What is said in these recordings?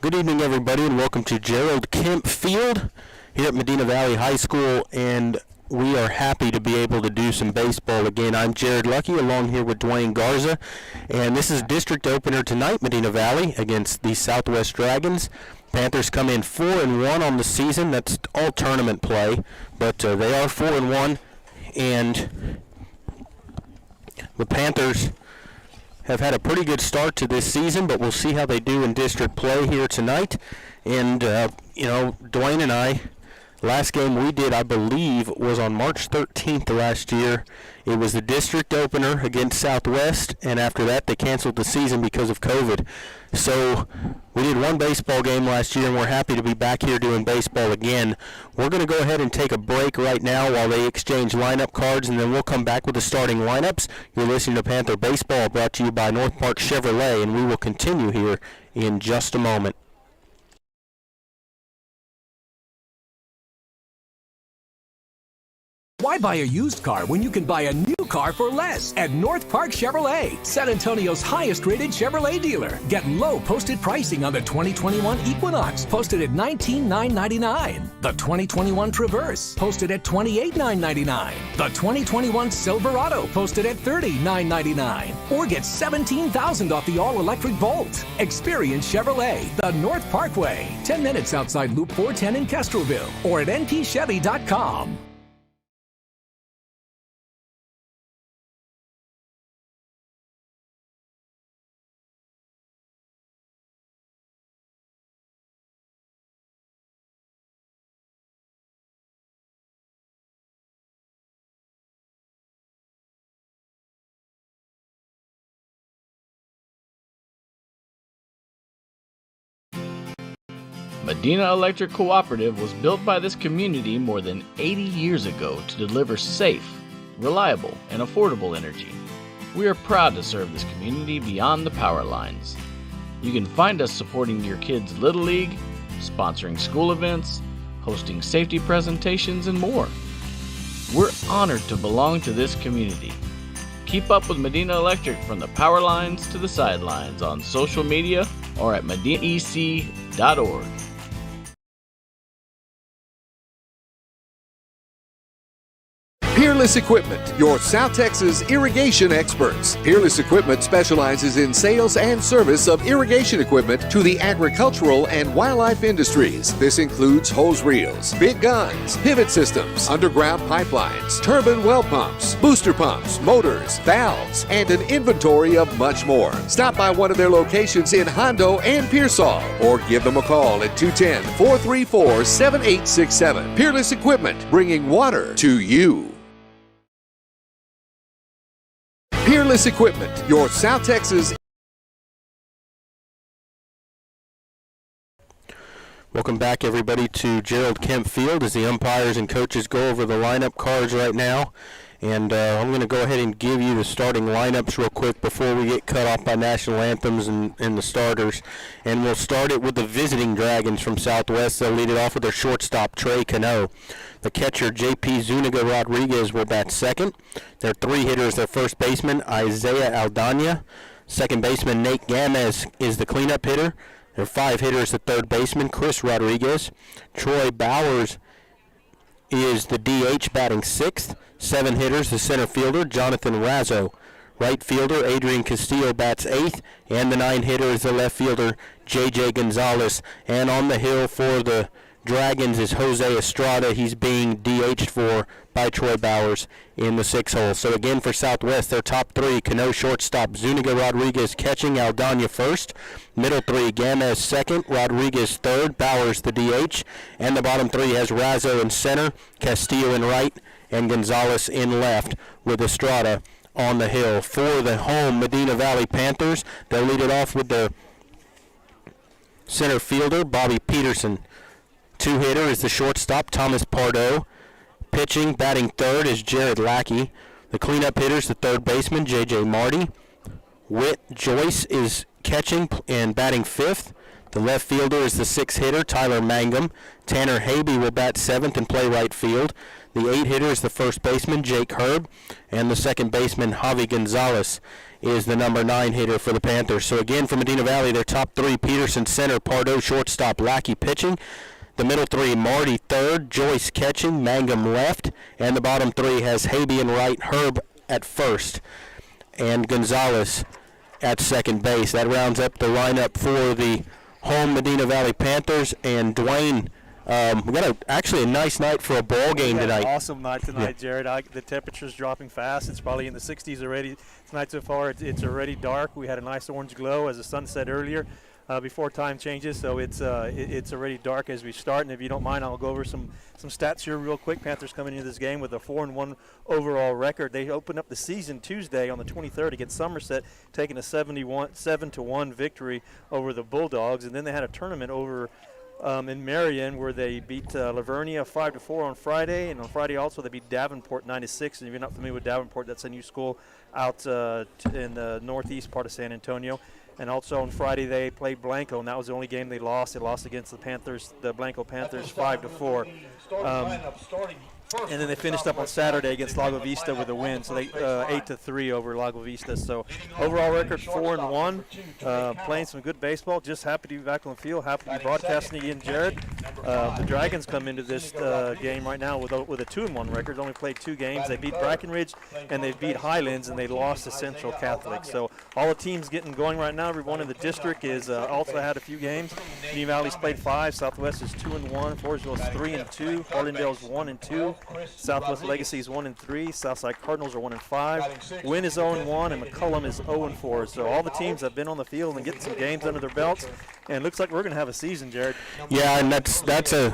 Good evening, everybody, and welcome to Gerald Kemp Field here at Medina Valley High School, and we are happy to be able to do some baseball again. I'm Jared Lucky, along here with Dwayne Garza, and this is district opener tonight, Medina Valley, against the Southwest Dragons. Panthers come in 4-1 on the season. That's all tournament play, but they are 4-1, and the Panthers have had a pretty good start to this season, but we'll see how they do in district play here tonight. And, Dwayne and I, last game we did, I believe, was on March 13th last year. It was the district opener against Southwest, and after that they canceled the season because of COVID. So we did one baseball game last year, and we're happy to be back here doing baseball again. We're going to go ahead and take a break right now while they exchange lineup cards, and then we'll come back with the starting lineups. You're listening to Panther Baseball, brought to you by North Park Chevrolet, and we will continue here in just a moment. Why buy a used car when you can buy a new car for less at North Park Chevrolet, San Antonio's highest-rated Chevrolet dealer? Get low posted pricing on the 2021 Equinox, posted at $19,999. The 2021 Traverse, posted at $28,999. The 2021 Silverado, posted at $30,999. Or get $17,000 off the all-electric Bolt. Experience Chevrolet, the North Parkway, 10 minutes outside Loop 410 in Castroville, or at npchevy.com. Medina Electric Cooperative was built by this community more than 80 years ago to deliver safe, reliable, and affordable energy. We are proud to serve this community beyond the power lines. You can find us supporting your kids' Little League, sponsoring school events, hosting safety presentations, and more. We're honored to belong to this community. Keep up with Medina Electric from the power lines to the sidelines on social media or at medinaec.org. Peerless Equipment, your South Texas irrigation experts. Peerless Equipment specializes in sales and service of irrigation equipment to the agricultural and wildlife industries. This includes hose reels, big guns, pivot systems, underground pipelines, turbine well pumps, booster pumps, motors, valves, and an inventory of much more. Stop by one of their locations in Hondo and Pearsall, or give them a call at 210-434-7867. Peerless Equipment, bringing water to you. Peerless Equipment, your South Texas. Welcome back, everybody, to Gerald Kemp Field as the umpires and coaches go over the lineup cards right now. And I'm going to go ahead and give you the starting lineups real quick before we get cut off by national anthems and the starters. And we'll start it with the visiting Dragons from Southwest. They'll lead it off with their shortstop, Trey Cano. The catcher, J.P. Zuniga Rodriguez, will bat second. Their three hitters, their first baseman, Isaiah Aldana. Second baseman, Nate Gamez, is the cleanup hitter. Their five hitters, the third baseman, Chris Rodriguez. Troy Bowers is the DH, batting sixth. Seven hitters, the center fielder, Jonathan Razzo. Right fielder, Adrian Castillo, bats eighth. And the nine hitter is the left fielder, J.J. Gonzalez. And on the hill for the Dragons is Jose Estrada. He's being DH'd for by Troy Bowers in the sixth hole. So again for Southwest, their top three, Cano shortstop, Zuniga Rodriguez catching, Aldana first. Middle three, Gamez second, Rodriguez third, Bowers the DH. And the bottom three has Razzo in center, Castillo in right, and Gonzalez in left with Estrada on the hill. For the home Medina Valley Panthers, they'll lead it off with the center fielder, Bobby Peterson. Two-hitter is the shortstop, Thomas Pardo. Pitching, batting third is Jared Lackey. The cleanup hitter is the third baseman, J.J. Marty. Whit Joyce is catching and batting fifth. The left fielder is the 6th hitter, Tyler Mangum. Tanner Habe will bat 7th and play right field. The 8 hitter is the first baseman, Jake Herb. And the second baseman, Javi Gonzalez, is the number 9 hitter for the Panthers. So again, for Medina Valley, their top 3, Peterson center, Pardo shortstop, Lackey pitching. The middle 3, Marty third, Joyce catching, Mangum left. And the bottom 3 has Habe in right, Herb at first, and Gonzalez at second base. That rounds up the lineup for the home Medina Valley Panthers. And Dwayne, we got actually a nice night for a ball game tonight. Awesome night tonight, Jared. The temperature's dropping fast. It's probably in the 60s already tonight so far. It's already dark. We had a nice orange glow as the sun set earlier before time changes, so it's already dark as we start. And if you don't mind, I'll go over some stats here real quick. Panthers coming into this game with a 4-1 overall record. They opened up the season Tuesday on the 23rd against Somerset, taking a 7-1 victory over the Bulldogs, and then they had a tournament over in Marion, where they beat Lavernia 5-4 on Friday, and on Friday also they beat Davenport 9-6. And if you're not familiar with Davenport, that's a new school out in the northeast part of San Antonio. And also on Friday they played Blanco, and that was the only game they lost. They lost against the Panthers, the Blanco Panthers, 5-4. And then they finished up on Saturday against Lago Vista with a win, so they 8-3 over Lago Vista. So overall record 4-1, playing some good baseball. Just happy to be back on the field. Happy to be broadcasting again, Jared. The Dragons come into this game right now with a 2-1 record. Only played 2 games. They beat Brackenridge and they beat Highlands, and they lost to Central Catholic. So all the teams getting going right now. Everyone in the district is also had a few games. Medina Valley's played 5. Southwest is 2-1. Floresville's 3-2. Harlandale's 1-2. Southwest Legacy is 1-3. Southside Cardinals are 1-5. Wynn is 0-1, and McCullum is 0-4. So all the teams have been on the field and getting some games under their belts, and it looks like we're going to have a season, Jared. Yeah, and that's a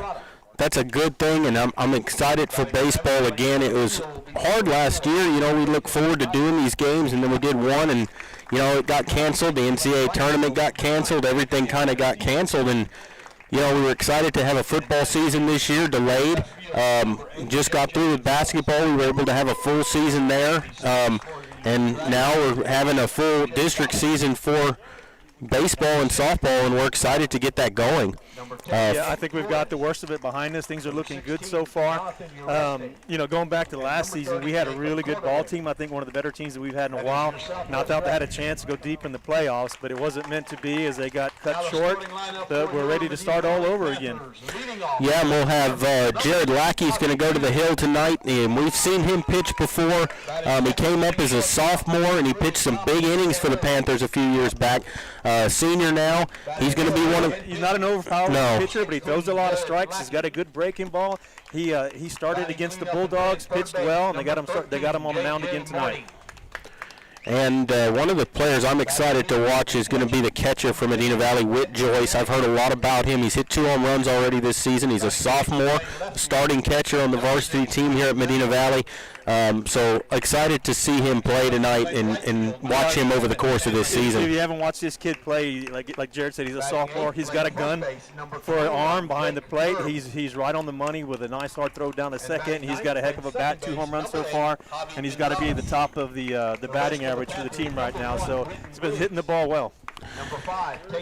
good thing, and I'm excited for baseball again. It was hard last year. You know, we look forward to doing these games, and then we did one, and you know, it got canceled. The NCAA tournament got canceled. Everything kind of got canceled, and you know, we were excited to have a football season this year, delayed. Just got through with basketball. We were able to have a full season there. And now we're having a full district season for baseball and softball, and we're excited to get that going. Yeah, I think we've got the worst of it behind us. Things are looking good so far. You know, going back to last season, we had a really good ball team. I think one of the better teams that we've had in a while. And I thought they had a chance to go deep in the playoffs, but it wasn't meant to be as they got cut short. But we're ready to start all over again. Yeah, and we'll have Jared Lackey's going to go to the Hill tonight, and we've seen him pitch before. He came up as a sophomore, and he pitched some big innings for the Panthers a few years back. Senior now, he's going to be one of. He's not an overpowering pitcher, but he throws a lot of strikes. He's got a good breaking ball. He started against the Bulldogs, pitched well, and they got him on the mound again tonight. And one of the players I'm excited to watch is going to be the catcher for Medina Valley, Whit Joyce. I've heard a lot about him. He's hit 2 home runs already this season. He's a sophomore, starting catcher on the varsity team here at Medina Valley. So excited to see him play tonight and watch him over the course of this season. If you haven't watched this kid play, like Jared said, he's a sophomore. He's got a gun for an arm behind the plate. He's right on the money with a nice hard throw down to second. He's got a heck of a bat, 2 home runs so far, and he's got to be at the top of the batting average for the team right now. So he's been hitting the ball well.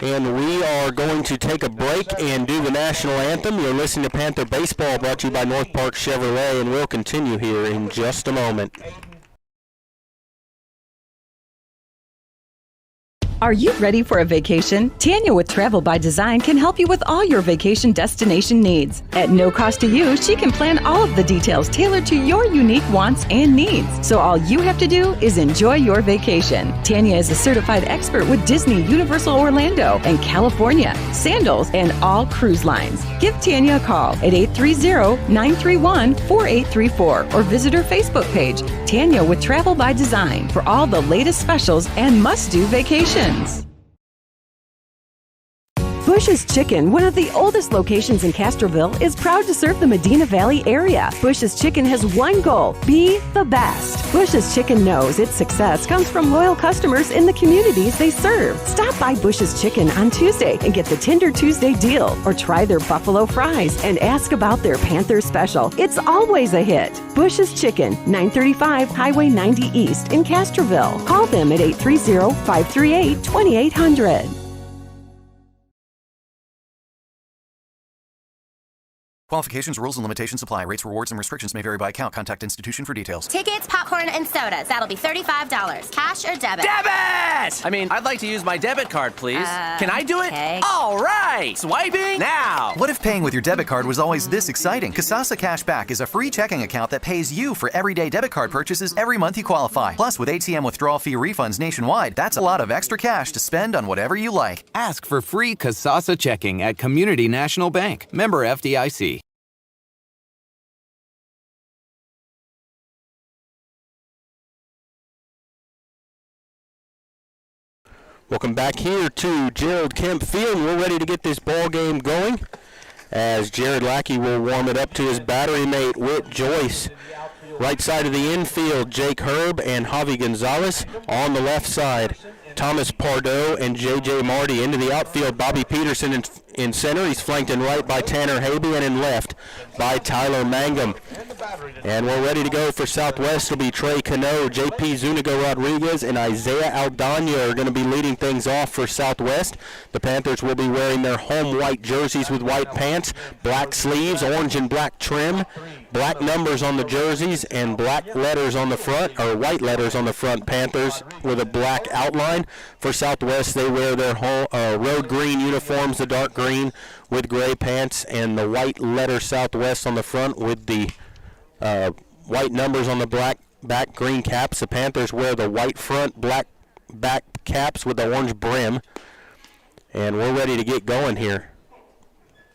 And we are going to take a break and do the national anthem. You're listening to Panther Baseball, brought to you by North Park Chevrolet, and we'll continue here in just a moment. Are you ready for a vacation? Tanya with Travel by Design can help you with all your vacation destination needs. At no cost to you, she can plan all of the details tailored to your unique wants and needs. So all you have to do is enjoy your vacation. Tanya is a certified expert with Disney, Universal Orlando, and California, Sandals, and all cruise lines. Give Tanya a call at 830-931-4834 or visit her Facebook page, Tanya with Travel by Design, for all the latest specials and must-do vacations. Bush's Chicken, one of the oldest locations in Castroville, is proud to serve the Medina Valley area. Bush's Chicken has one goal: be the best. Bush's Chicken knows its success comes from loyal customers in the communities they serve. Stop by Bush's Chicken on Tuesday and get the Tender Tuesday deal, or try their buffalo fries and ask about their Panther special. It's always a hit. Bush's Chicken, 935 Highway 90 East in Castroville. Call them at 830-538-2800. Qualifications, rules, and limitations apply. Rates, rewards, and restrictions may vary by account. Contact institution for details. Tickets, popcorn, and sodas. That'll be $35. Cash or debit? Debit! I mean, I'd like to use my debit card, please. Can I do it? Okay. All right! Swiping now! What if paying with your debit card was always this exciting? Kasasa Cashback is a free checking account that pays you for everyday debit card purchases every month you qualify. Plus, with ATM withdrawal fee refunds nationwide, that's a lot of extra cash to spend on whatever you like. Ask for free Kasasa checking at Community National Bank. Member FDIC. Welcome back here to Gerald Kemp Field. We're ready to get this ball game going as Jared Lackey will warm it up to his battery mate, Whit Joyce. Right side of the infield, Jake Herb and Javi Gonzalez. On the left side, Thomas Pardo and J.J. Marty. Into the outfield, Bobby Peterson in center. He's flanked in right by Tanner Habe and in left by Tyler Mangum. And we're ready to go for Southwest. It'll be Trey Cano, J.P. Zuniga Rodriguez, and Isaiah Aldana are going to be leading things off for Southwest. The Panthers will be wearing their home white jerseys with white pants, black sleeves, orange and black trim, black numbers on the jerseys, and black letters on the front, or white letters on the front. Panthers with a black outline. For Southwest, they wear their road green uniforms, the dark green with gray pants, and the white letter Southwest on the front with the white numbers on the black back, green caps. The Panthers wear the white front, black back caps with the orange brim. And we're ready to get going here.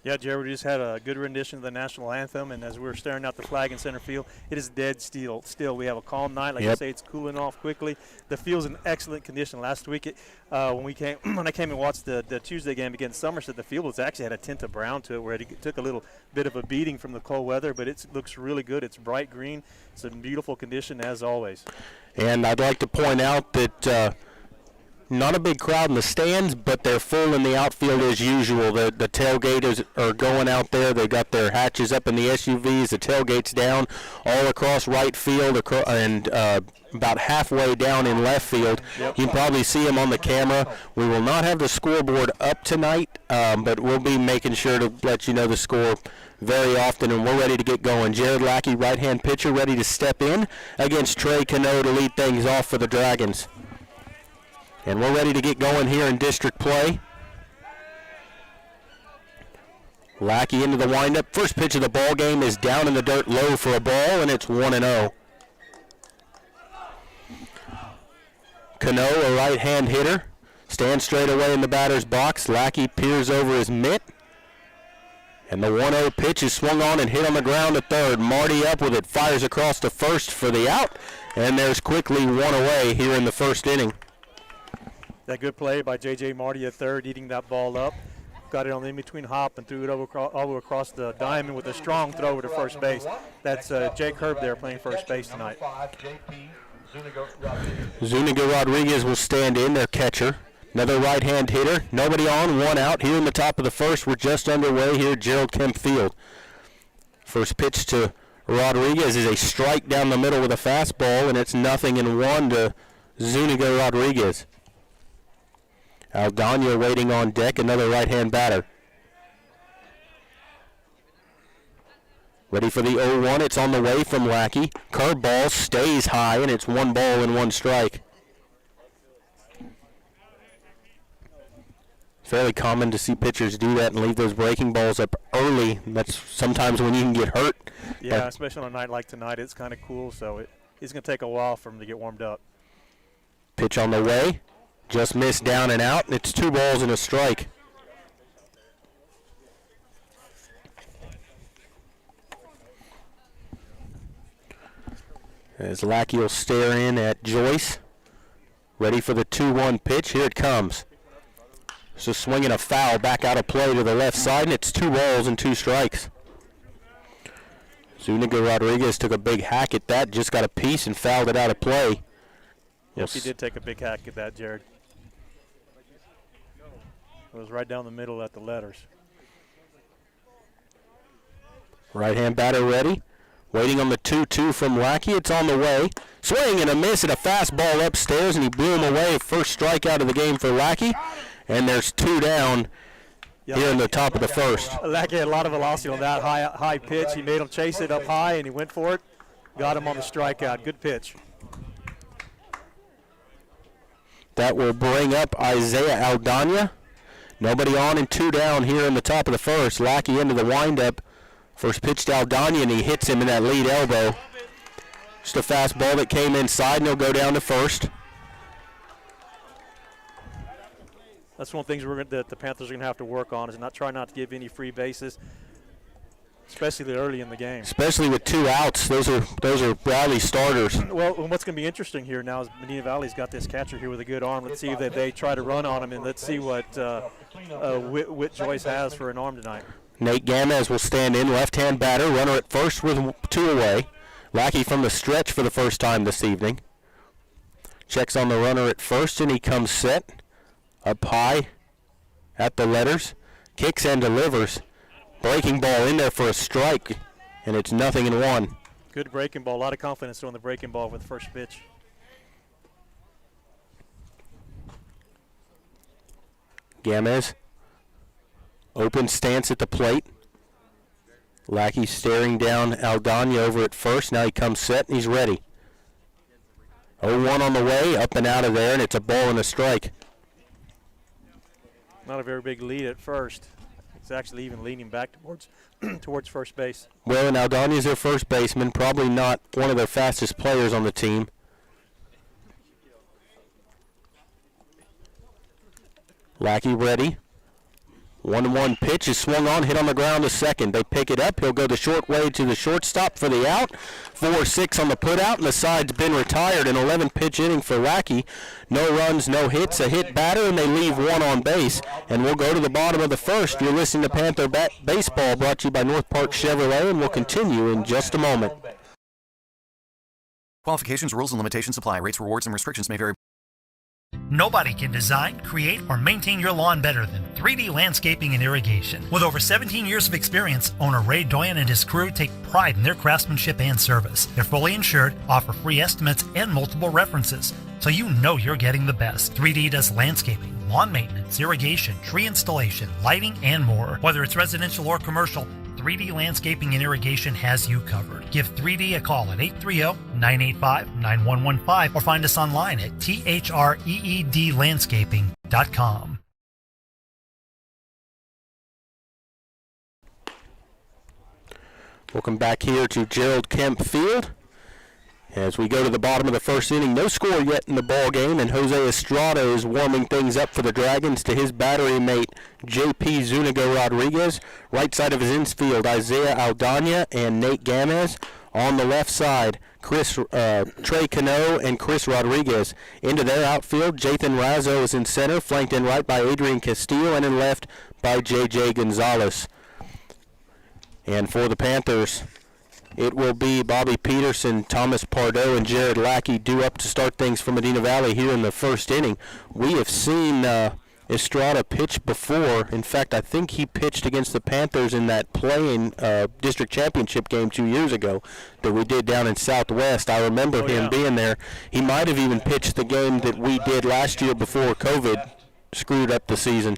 Yeah, Jared, we just had a good rendition of the national anthem, and as we're staring out the flag in center field, it is dead still. We have a calm night. Like you say, it's cooling off quickly. The field's in excellent condition. Last week, when I came and watched the Tuesday game against Somerset, the field was actually had a tint of brown to it, where it took a little bit of a beating from the cold weather, but it looks really good. It's bright green. It's in beautiful condition as always. And I'd like to point out that not a big crowd in the stands, but they're full in the outfield as usual. The tailgaters are going out there. They got their hatches up in the SUVs. The tailgate's down all across right field and about halfway down in left field. Yep. You can probably see them on the camera. We will not have the scoreboard up tonight, but we'll be making sure to let you know the score very often, and we're ready to get going. Jared Lackey, right-hand pitcher, ready to step in against Trey Cano to lead things off for the Dragons. And we're ready to get going here in district play. Lackey into the windup. First pitch of the ball game is down in the dirt low for a ball, and it's 1-0. Cano, a right-hand hitter, stands straight away in the batter's box. Lackey peers over his mitt. And the 1-0 pitch is swung on and hit on the ground at third. Marty up with it, fires across to first for the out. And there's quickly one away here in the first inning. That good play by J.J. Marty at third, eating that ball up. Got it on the in-between hop and threw it over across the diamond with a strong throw over to first base. That's Jake Herb there playing first base tonight. Zuniga Rodriguez will stand in, their catcher. Another right-hand hitter. Nobody on, one out. Here in the top of the first, we're just underway here at Gerald Kemp Field. First pitch to Rodriguez is a strike down the middle with a fastball, and it's 0-1 to Zuniga Rodriguez. Aldana waiting on deck, another right-hand batter. Ready for the 0-1. It's on the way from Lackey. Curveball stays high, and it's 1 ball and 1 strike. Fairly common to see pitchers do that and leave those breaking balls up early. That's sometimes when you can get hurt. Yeah, especially on a night like tonight. It's kind of cool, so it's going to take a while for him to get warmed up. Pitch on the way. Just missed down and out. It's 2 balls and a strike. As Lackey will stare in at Joyce. Ready for the 2-1 pitch. Here it comes. So swinging a foul back out of play to the left side, and it's 2 balls and 2 strikes. Zuniga Rodriguez took a big hack at that, just got a piece and fouled it out of play. Yes, he did take a big hack at that, Jared. It was right down the middle at the letters. Right-hand batter ready. Waiting on the 2-2 from Lackey. It's on the way. Swing and a miss at a fastball upstairs, and he blew him away. First strikeout of the game for Lackey. And there's 2 down here in the top of the first. Lackey had a lot of velocity on that high pitch. He made him chase it up high, and he went for it. Got him on the strikeout. Good pitch. That will bring up Isaiah Aldana. Nobody on and 2 down here in the top of the first. Lackey into the windup. First pitch to Aldana, and he hits him in that lead elbow. Just a fastball that came inside, and he'll go down to first. That's one of the things that the Panthers are going to have to work on, is try not to give any free bases, especially early in the game. Especially with 2 outs. Those are Valley starters. Well, what's going to be interesting here now is Medina Valley's got this catcher here with a good arm. Let's see if they try to run on him, and let's see what Whit Joyce has for an arm tonight. Nate Gamez will stand in, left-hand batter, runner at first with 2 away. Lackey from the stretch for the first time this evening. Checks on the runner at first, and he comes set. Up high at the letters. Kicks and delivers. Breaking ball in there for a strike, and it's 0-1. Good breaking ball. A lot of confidence throwing the breaking ball with the first pitch. Gamez. Open stance at the plate. Lackey staring down Aldana over at first. Now he comes set, and he's ready. 0-1 on the way, up and out of there, and it's a ball and a strike. Not a very big lead at first. It's actually even leaning back towards first base. Well, and Aldana is their first baseman, probably not one of their fastest players on the team. Lackey ready. 1-1 pitch is swung on, hit on the ground to second. They pick it up. He'll go the short way to the shortstop for the out. 4-6 on the put out, and the side's been retired. An 11-pitch inning for Lackey. No runs, no hits, a hit batter, and they leave 1 on base. And we'll go to the bottom of the first. You're listening to Panther Baseball, brought to you by North Park Chevrolet, and we'll continue in just a moment. Qualifications, rules, and limitations apply. Rates, rewards, and restrictions may vary. Nobody can design, create, or maintain your lawn better than 3D Landscaping and Irrigation. With over 17 years of experience, owner Ray Doyen and his crew take pride in their craftsmanship and service. They're fully insured, offer free estimates, and multiple references, so you know you're getting the best. 3D does landscaping, lawn maintenance, irrigation, tree installation, lighting, and more. Whether it's residential or commercial, 3D Landscaping and Irrigation has you covered. Give 3D a call at 830-985-9115 or find us online at threedlandscaping.com. Welcome back here to Gerald Kemp Field. As we go to the bottom of the first inning, no score yet in the ball game, and Jose Estrada is warming things up for the Dragons to his battery mate, J.P. Zuniga Rodriguez. Right side of his infield, Isaiah Aldana and Nate Gamez. On the left side, Trey Cano and Chris Rodriguez. Into their outfield, Jathan Razzo is in center, flanked in right by Adrian Castillo, and in left by J.J. Gonzalez. And for the Panthers, it will be Bobby Peterson, Thomas Pardo, and Jared Lackey due up to start things for Medina Valley here in the first inning. We have seen Estrada pitch before. In fact, I think he pitched against the Panthers in that play-in district championship game 2 years ago that we did down in Southwest. I remember him being there. He might have even pitched the game that we did last year before COVID screwed up the season.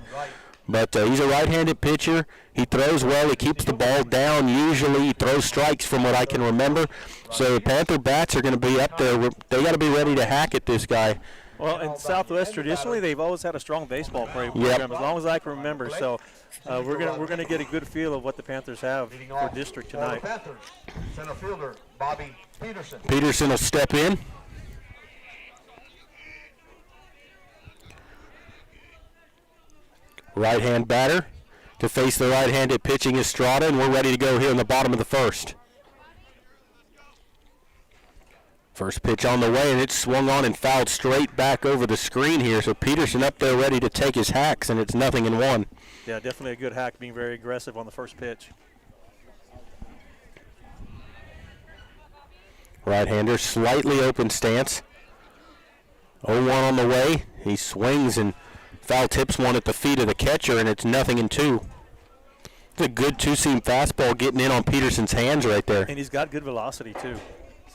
But he's a right-handed pitcher. He throws well. He keeps the ball down. Usually he throws strikes from what I can remember. So the Panther bats are going to be up there. They got to be ready to hack at this guy. Well, in Southwest, traditionally, they've always had a strong baseball program, as long as I can remember. So we're gonna get a good feel of what the Panthers have for district tonight. Center fielder Bobby Peterson. Peterson will step in. Right-hand batter to face the right-handed pitching Estrada, and we're ready to go here in the bottom of the first. First pitch on the way, and it's swung on and fouled straight back over the screen here. So Peterson up there ready to take his hacks, and it's 0-1. Yeah, definitely a good hack, being very aggressive on the first pitch. Right-hander, slightly open stance. 0-1 on the way. He swings and foul tips one at the feet of the catcher, and it's 0-2. It's a good two-seam fastball getting in on Peterson's hands right there. And he's got good velocity, too.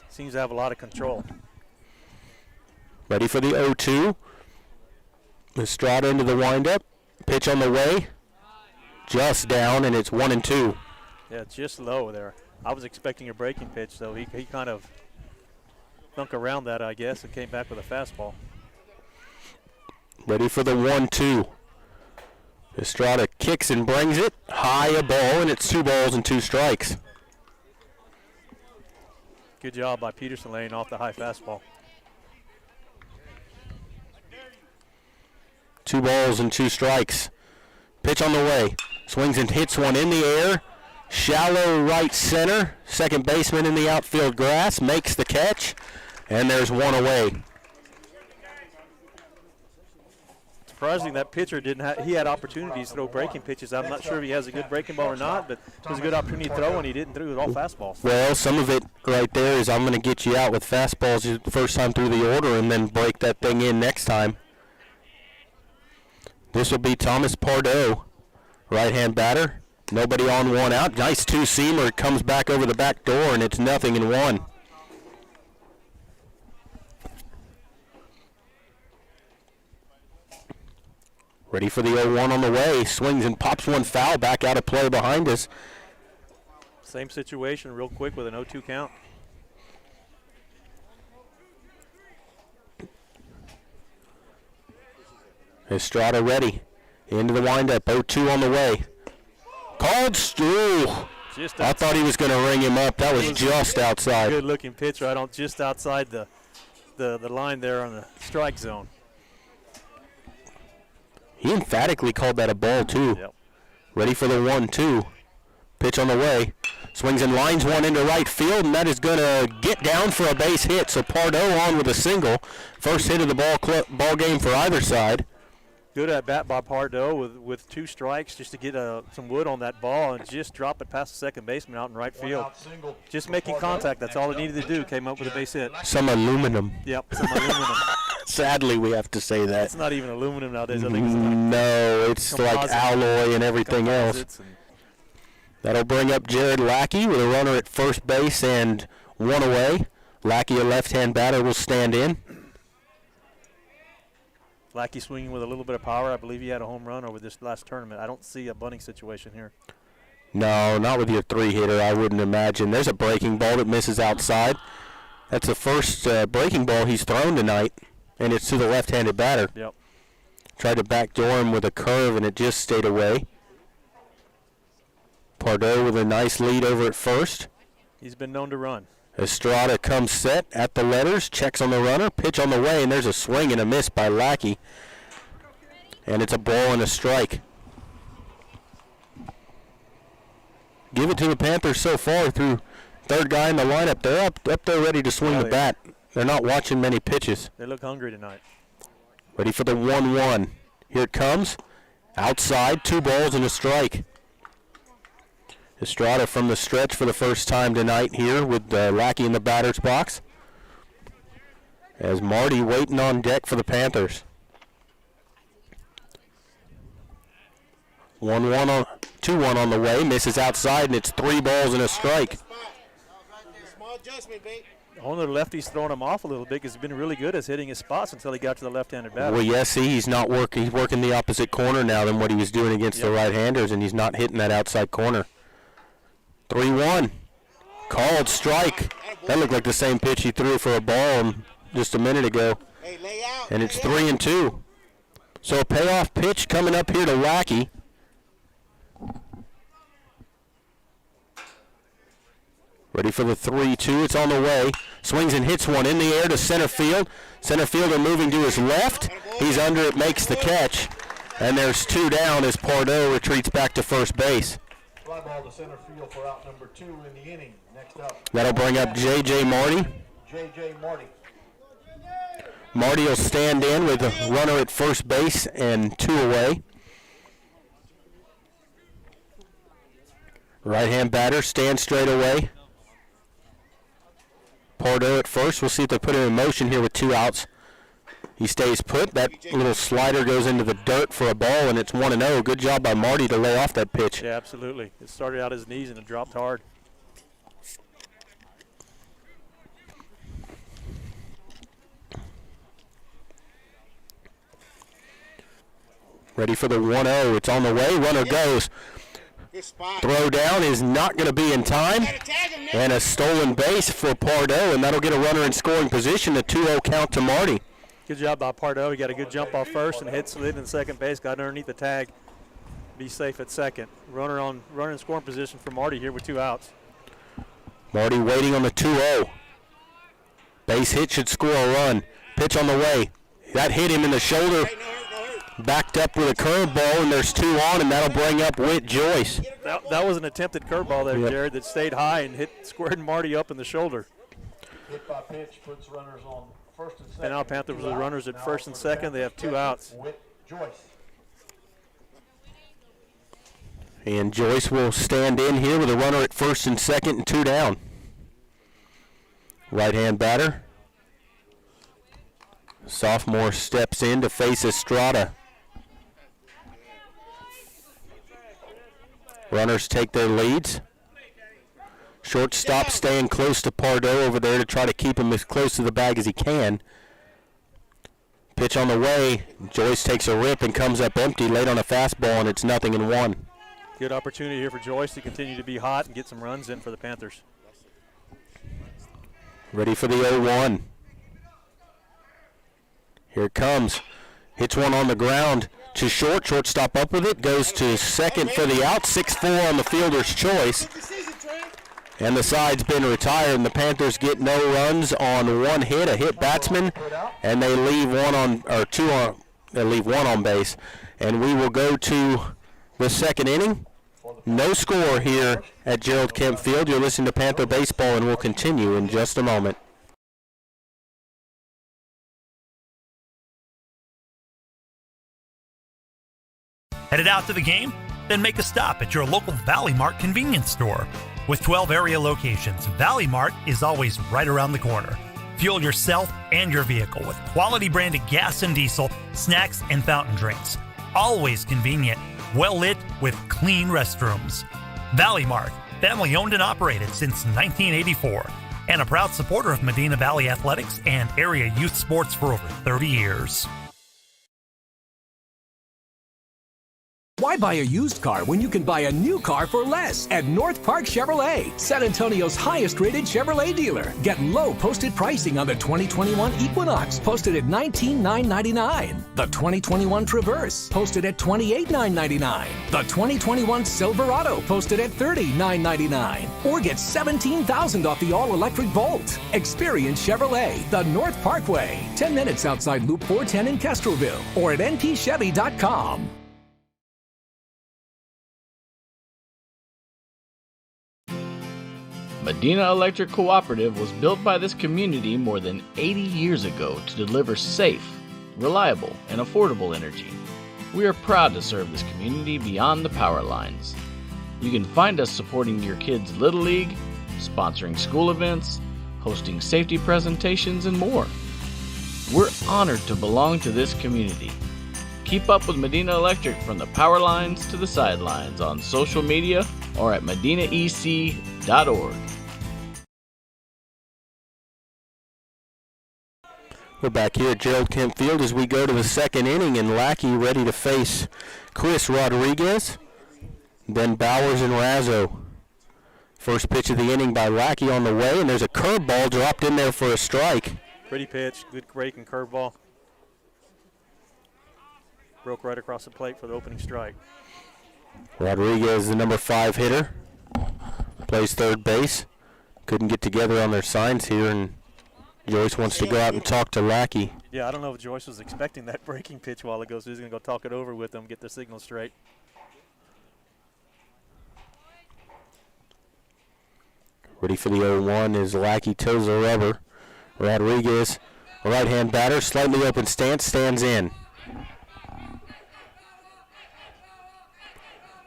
Seems to have a lot of control. Ready for the 0-2. Estrada into the windup. Pitch on the way. just down, and it's 1-2. Yeah, just low there. I was expecting a breaking pitch, so he kind of thunk around that, I guess, and came back with a fastball. Ready for the 1-2. Estrada kicks and brings it high a ball, and it's 2 balls and 2 strikes. Good job by Peterson laying off the high fastball. 2 balls and 2 strikes. Pitch on the way. Swings and hits one in the air. Shallow right center. Second baseman in the outfield grass makes the catch, and there's 1 away. Surprising that pitcher didn't have, he had opportunities to throw breaking pitches. I'm not sure if he has a good breaking ball or not, but it was a good opportunity to throw, and he didn't throw it all fastballs. Well, some of it right there is I'm going to get you out with fastballs the first time through the order and then break that thing in next time. This will be Thomas Pardo, right-hand batter. Nobody on, 1 out. Nice 2-seamer. Comes back over the back door, and it's 0-1. Ready for the 0-1 on the way. Swings and pops one foul back out of play behind us. Same situation real quick with an 0-2 count. Estrada ready. Into the windup. 0-2 on the way. Called. Ooh. I thought he was going to ring him up. That was just outside. Good looking pitch right on just outside the line there on the strike zone. He emphatically called that a ball, too. Yep. Ready for the 1-2. Pitch on the way. Swings and lines one into right field, and that is going to get down for a base hit. So Pardo on with a single. First hit of the ball game for either side. Good at bat by Pardo with 2 strikes just to get some wood on that ball and just drop it past the second baseman out in right field. Just making contact. That's all it needed to do. Came up with a base hit. Some aluminum. Yep, some aluminum. Sadly, we have to say that. It's not even aluminum nowadays. I think it's no, it's like alloy and everything else. That'll bring up Jared Lackey with a runner at first base and 1 away. Lackey, a left-hand batter, will stand in. Lackey swinging with a little bit of power. I believe he had a home run over this last tournament. I don't see a bunting situation here. No, not with your 3-hitter, I wouldn't imagine. There's a breaking ball that misses outside. That's the first breaking ball he's thrown tonight, and it's to the left-handed batter. Yep. Tried to backdoor him with a curve, and it just stayed away. Pardo with a nice lead over at first. He's been known to run. Estrada comes set at the letters, checks on the runner, pitch on the way, and there's a swing and a miss by Lackey. And it's a ball and a strike. Give it to the Panthers so far through third guy in the lineup. They're up there ready to swing the bat. They're not watching many pitches. They look hungry tonight. Ready for the 1-1. Here it comes. Outside, 2 balls and a strike. Estrada from the stretch for the first time tonight here with Lackey in the batter's box. As Marty waiting on deck for the Panthers. 2-1 on the way. Misses outside, and it's 3 balls and a strike. Only the lefty's throwing him off a little bit because he's been really good at hitting his spots until he got to the left-handed batter. Well, yes, he's not working. He's working the opposite corner now than what he was doing against the right-handers, and he's not hitting that outside corner. 3-1. Called strike. That looked like the same pitch he threw for a ball just a minute ago. And it's 3-2. So a payoff pitch coming up here to Lackey. Ready for the 3-2. It's on the way. Swings and hits one in the air to center field. Center fielder moving to his left. He's under it, makes the catch. And there's 2 down as Pardo retreats back to first base. Fly ball to center field for out number 2 in the inning. Next up. That'll bring up J.J. Marty. J.J. Marty. Marty will stand in with a runner at first base and 2 away. Right-hand batter stands straight away. Pardo at first. We'll see if they put him in motion here with 2 outs. He stays put. That little slider goes into the dirt for a ball, and it's 1-0. Good job by Marty to lay off that pitch. Yeah, absolutely. It started out his knees and it dropped hard. Ready for the 1-0. It's on the way. Runner goes. Throw down is not going to be in time. And a stolen base for Pardo, and that'll get a runner in scoring position. A 2-0 count to Marty. Good job by Pardo. He got a good jump off first and hit slid in second base. Got underneath the tag. Be safe at second. Runner in scoring position for Marty here with 2 outs. Marty waiting on the 2-0. Base hit should score a run. Pitch on the way. That hit him in the shoulder. Backed up with a curveball, and there's 2 on, and that'll bring up Whit Joyce. That was an attempted curveball there, Jared, that stayed high and squared Marty up in the shoulder. Hit by pitch puts runners on first and second. And now Panthers with runners at first and second. They have 2 outs. Whit Joyce. And Joyce will stand in here with a runner at first and second and 2 down. Right-hand batter. Sophomore steps in to face Estrada. Runners take their leads. Shortstop staying close to Pardo over there to try to keep him as close to the bag as he can. Pitch on the way. Joyce takes a rip and comes up empty late on a fastball, and it's 0-1. Good opportunity here for Joyce to continue to be hot and get some runs in for the Panthers. Ready for the 0-1. Here it comes. Hits one on the ground to short. Shortstop up with it. Goes to second for the out. 6-4 on the fielder's choice. And the side's been retired, and the Panthers get no runs on 1 hit, a hit batsman, and they leave 1 on, or 2 on, they leave 1 on base. And we will go to the second inning. No score here at Gerald Kemp Field. You're listening to Panther Baseball, and we'll continue in just a moment. Headed out to the game? Then make a stop at your local Valley Mart convenience store. With 12 area locations, Valley Mart is always right around the corner. Fuel yourself and your vehicle with quality branded gas and diesel, snacks, and fountain drinks. Always convenient, well lit with clean restrooms. Valley Mart, family owned and operated since 1984, and a proud supporter of Medina Valley athletics and area youth sports for over 30 years. Why buy a used car when you can buy a new car for less at North Park Chevrolet, San Antonio's highest-rated Chevrolet dealer? Get low posted pricing on the 2021 Equinox, posted at $19,999. The 2021 Traverse, posted at $28,999. The 2021 Silverado, posted at $30,999. Or get $17,000 off the all-electric Volt. Experience Chevrolet, the North Parkway, 10 minutes outside Loop 410 in Castroville, or at npchevy.com. Medina Electric Cooperative was built by this community more than 80 years ago to deliver safe, reliable, and affordable energy. We are proud to serve this community beyond the power lines. You can find us supporting your kids' Little League, sponsoring school events, hosting safety presentations, and more. We're honored to belong to this community. Keep up with Medina Electric from the power lines to the sidelines on social media or at medinaec.org. We're back here at Gerald Kemp Field as we go to the second inning, and Lackey ready to face Chris Rodriguez, then Bowers and Razzo. First pitch of the inning by Lackey on the way, and there's a curveball dropped in there for a strike. Pretty pitch, good breaking curveball. Broke right across the plate for the opening strike. Rodriguez, the number 5 hitter, plays third base. Couldn't get together on their signs here, and Joyce wants to go out and talk to Lackey. Yeah, I don't know if Joyce was expecting that breaking pitch a while ago, so he's going to go talk it over with them, get the signal straight. Ready for the 0-1 as Lackey toes the rubber. Rodriguez, a right-hand batter, slightly open stance, stands in.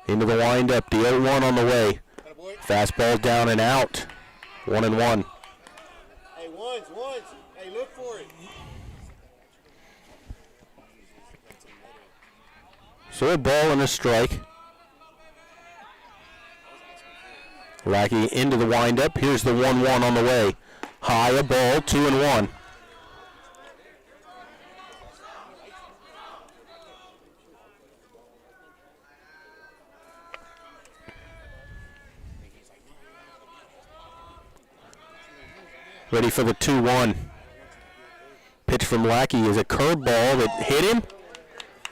Into the windup, the 0-1 on the way. Fastball down and out. 1-1. Hey, ones. Hey, look for it. So a ball and a strike. Lackey into the windup. Here's the 1-1 on the way. High, a ball, 2-1. Ready for the 2-1. Pitch from Lackey is a curveball that hit him.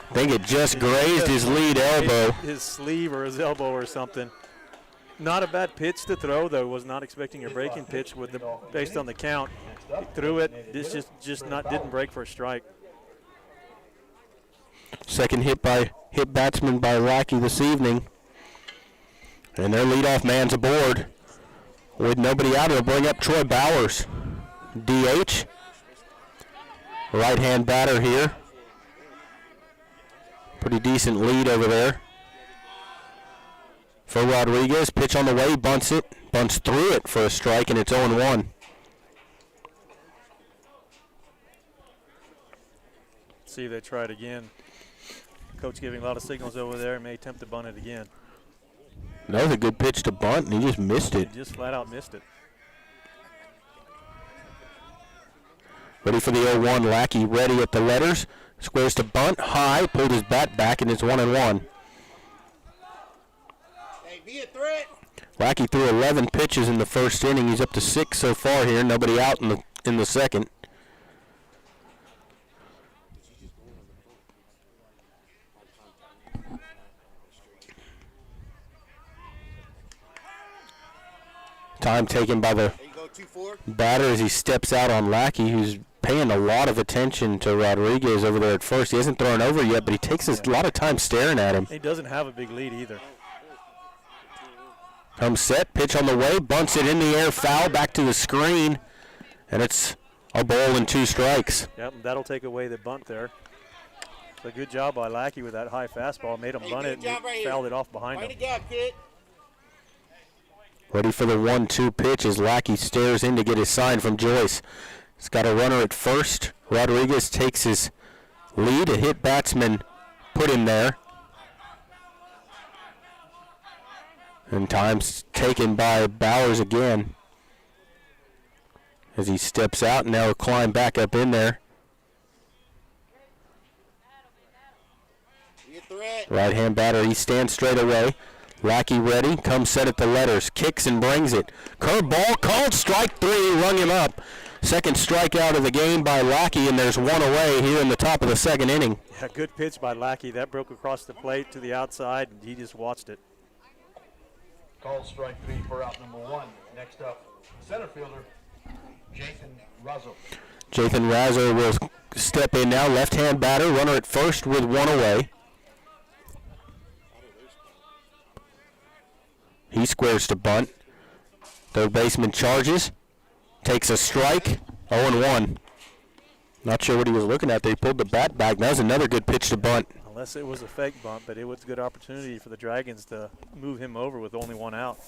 I think it just grazed his lead elbow. His sleeve or his elbow or something. Not a bad pitch to throw, though. Was not expecting a breaking pitch based on the count. He threw it. This didn't break for a strike. Second hit batsman by Lackey this evening. And their leadoff man's aboard. With nobody out, it'll bring up Troy Bowers. DH. Right-hand batter here. Pretty decent lead over there. For Rodriguez, pitch on the way, bunts through it for a strike, and it's 0-1. See if they try it again. Coach giving a lot of signals over there, may attempt to bunt it again. That was a good pitch to bunt, and he just missed it. He just flat out missed it. Ready for the 0-1, Lackey ready at the letters. Squares to bunt, high, pulled his bat back, and it's 1-1. Hey, be a threat. Lackey threw 11 pitches in the first inning. He's up to 6 so far here. Nobody out in the second. Time taken by the batter as he steps out on Lackey, who's paying a lot of attention to Rodriguez over there at first. He hasn't thrown over yet, but he takes a lot of time staring at him. He doesn't have a big lead either. Comes set, pitch on the way, bunts it in the air, foul, back to the screen, and it's a ball and 2 strikes. Yep, that'll take away the bunt there. So good job by Lackey with that high fastball. Made him bunt it and fouled it off behind him. Ready for the 1-2 pitch as Lackey stares in to get his sign from Joyce. He's got a runner at first. Rodriguez takes his lead. A hit batsman put him there. And time's taken by Bowers again as he steps out and now will climb back up in there. Right-hand batter, he stands straight away. Lackey ready, comes set at the letters, kicks and brings it. Curveball called, strike 3, rung him up. Second strikeout of the game by Lackey, and there's one away here in the top of the second inning. Yeah, good pitch by Lackey. That broke across the plate to the outside, and he just watched it. Called strike 3 for out number 1. Next up, center fielder, Jathan Razzo. Jathan Razzo will step in now, left-hand batter, runner at first with one away. He squares to bunt. Third baseman charges. Takes a strike. 0-1. Not sure what he was looking at there. He pulled the bat back. That was another good pitch to bunt. Unless it was a fake bunt, but it was a good opportunity for the Dragons to move him over with only one out.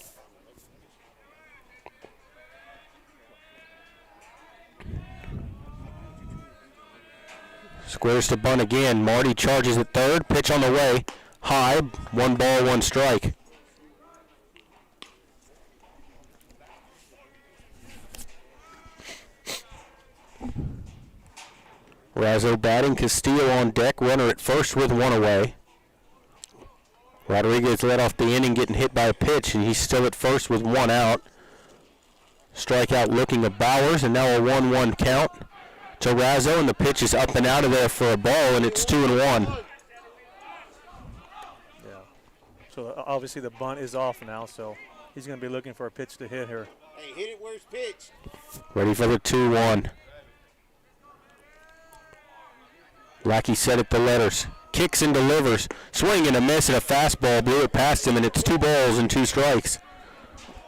Squares to bunt again. Marty charges at third. Pitch on the way. High. 1 ball, 1 strike. Razzo batting, Castillo on deck, runner at first with one away. Rodriguez led off the inning getting hit by a pitch, and he's still at first with one out. Strikeout looking at Bowers, and now a 1-1 count to Razzo, and the pitch is up and out of there for a ball, and it's 2-1. Yeah. So obviously the bunt is off now, so he's going to be looking for a pitch to hit here. Hey, hit it where it's pitched. Ready for the 2-1. Lackey set at the letters. Kicks and delivers. Swing and a miss and a fastball. Blew it past him, and it's 2 balls and 2 strikes.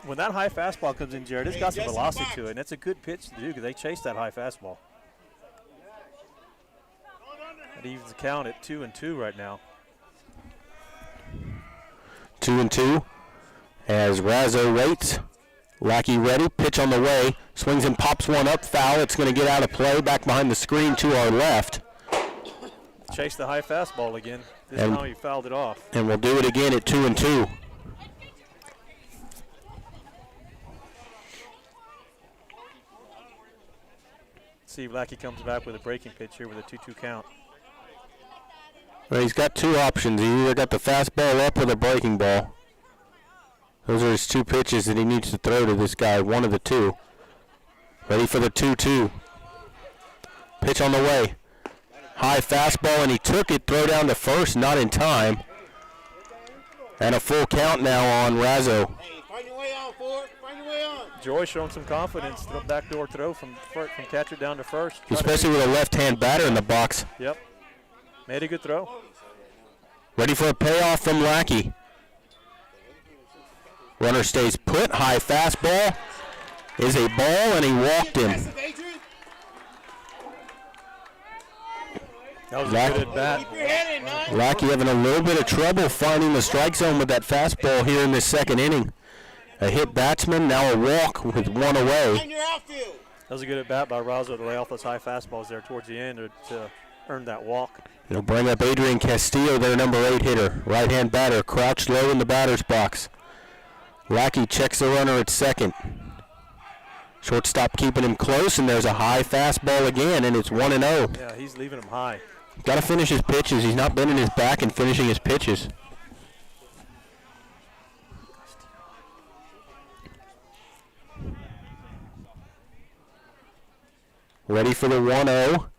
When that high fastball comes in, Jared, it's got some velocity to it, and it's a good pitch to do because they chase that high fastball. It evens the count at 2-2 right now. 2-2 as Razzo waits. Lackey ready. Pitch on the way. Swings and pops one up. Foul. It's going to get out of play. Back behind the screen to our left. Chase the high fastball again. This time he fouled it off. And we'll do it again at 2-2. See if Lackey comes back with a breaking pitch here with a 2-2 count. Well, he's got 2 options. He either got the fastball up or the breaking ball. Those are his 2 pitches that he needs to throw to this guy, one of the 2. Ready for the 2-2. Pitch on the way. High fastball, and he took it. Throw down to first, not in time. And a full count now on Razzo. Hey, find your way on, Ford. Find your way on. Joy showing some confidence. Backdoor throw from catcher down to first. Especially with a left-hand batter in the box. Yep. Made a good throw. Ready for a payoff from Lackey. Runner stays put. High fastball is a ball, and he walked him. That was a good at bat. Lackey having a little bit of trouble finding the strike zone with that fastball here in this second inning. A hit batsman, now a walk with one away. That was a good at bat by Razzo to lay off those high fastballs there towards the end to earn that walk. It'll bring up Adrian Castillo, their number 8 hitter. Right-hand batter, crouched low in the batter's box. Lackey checks the runner at second. Shortstop keeping him close, and there's a high fastball again, and it's 1-0. Yeah, he's leaving him high. Got to finish his pitches. He's not bending his back and finishing his pitches. Ready for the 1-0.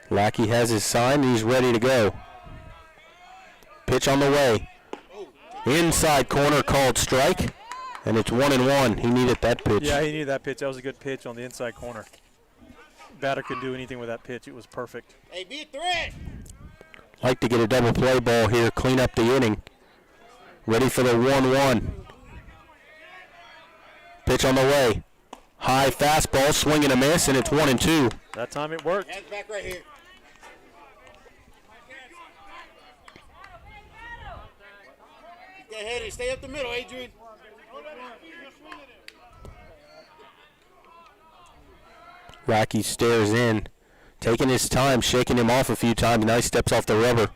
Lackey has his sign. He's ready to go. Pitch on the way. Inside corner called strike, and it's 1-1. He needed that pitch. Yeah, he needed that pitch. That was a good pitch on the inside corner. Batter couldn't do anything with that pitch. It was perfect. Hey, be a threat. Like to get a double play ball here, clean up the inning. Ready for the 1-1. Pitch on the way. High fastball, swing and a miss, and it's 1-2. That time it worked. Hands back right here. Get ahead and stay up the middle, Adrian. Lackey stares in, taking his time, shaking him off a few times. Now he steps off the rubber.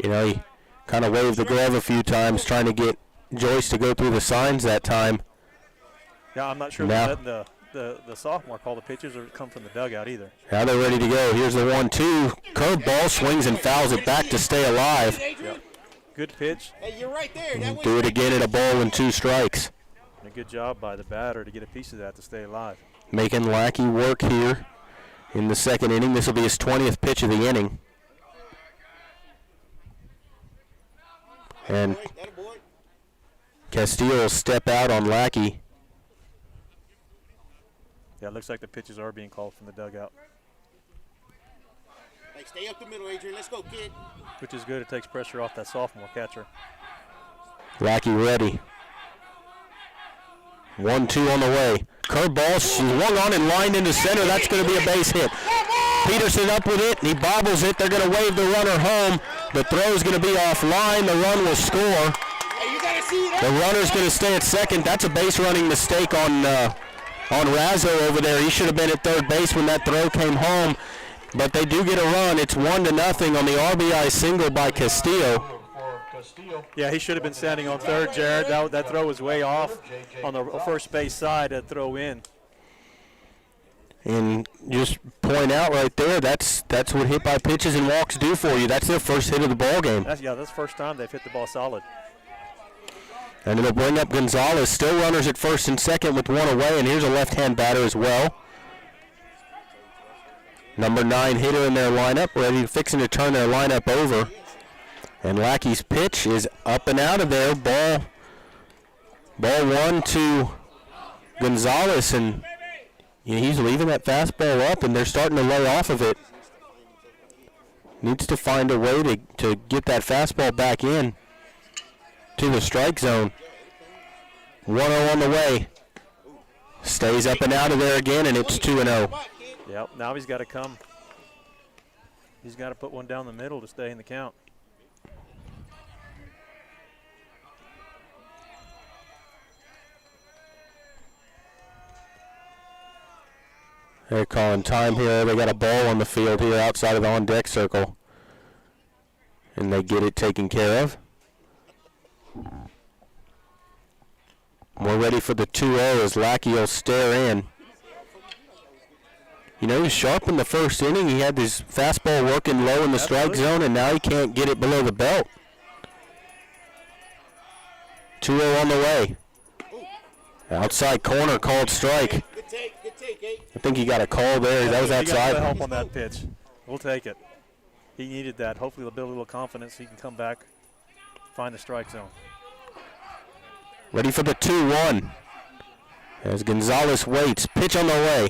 You know, he kind of waved the glove a few times, trying to get Joyce to go through the signs that time. Yeah, I'm not sure that the sophomore call the pitches or come from the dugout either. Now they're ready to go. Here's the 1-2. Curveball, swings and fouls it back to stay alive. Yep. Good pitch. Hey, you're right there. Do it again at a ball and 2 strikes. And a good job by the batter to get a piece of that to stay alive. Making Lackey work here in the second inning. This will be his 20th pitch of the inning. And Castillo will step out on Lackey. Yeah, it looks like the pitches are being called from the dugout. Hey, stay up the middle, Adrian. Let's go, kid. Which is good. It takes pressure off that sophomore catcher. Lackey ready. 1-2 on the way. Curveball swung on and lined into center. That's going to be a base hit. Peterson up with it, and he bobbles it. They're going to wave the runner home. The throw is going to be offline. The run will score. Hey, you gotta see that. The runner's going to stay at second. That's a base running mistake on Razzo over there. He should have been at third base when that throw came home. But they do get a run. It's 1-0 on the RBI single by Castillo. Yeah, he should have been standing on third, Jared. That throw was way off on the first base side to throw in. And just point out right there, that's what hit by pitches and walks do for you. That's their first hit of the ball game. That's the first time they've hit the ball solid. And it'll bring up Gonzalez. Still runners at first and second with 1 away, and here's a left-hand batter as well. Number 9 hitter in their lineup, fixing to turn their lineup over. And Lackey's pitch is up and out of there. Ball 1 to Gonzalez, and he's leaving that fastball up, and they're starting to lay off of it. Needs to find a way to get that fastball back in to the strike zone. 1-0 on the way. Stays up and out of there again, and it's 2-0. Yep, now he's got to come. He's got to put one down the middle to stay in the count. They're calling time here. They got a ball on the field here outside of the on-deck circle. And they get it taken care of. We're ready for the 2-0 as Lackey will stare in. You know, he was sharp in the first inning. He had his fastball working low in the strike zone, and now he can't get it below the belt. 2-0 on the way. Outside corner called strike. Good take, eh? I think he got a call there. That was He got outside. help on that pitch. We'll take it. He needed that. Hopefully they'll build a little confidence so he can come back, find the strike zone. Ready for the 2-1. As Gonzalez waits. Pitch on the way.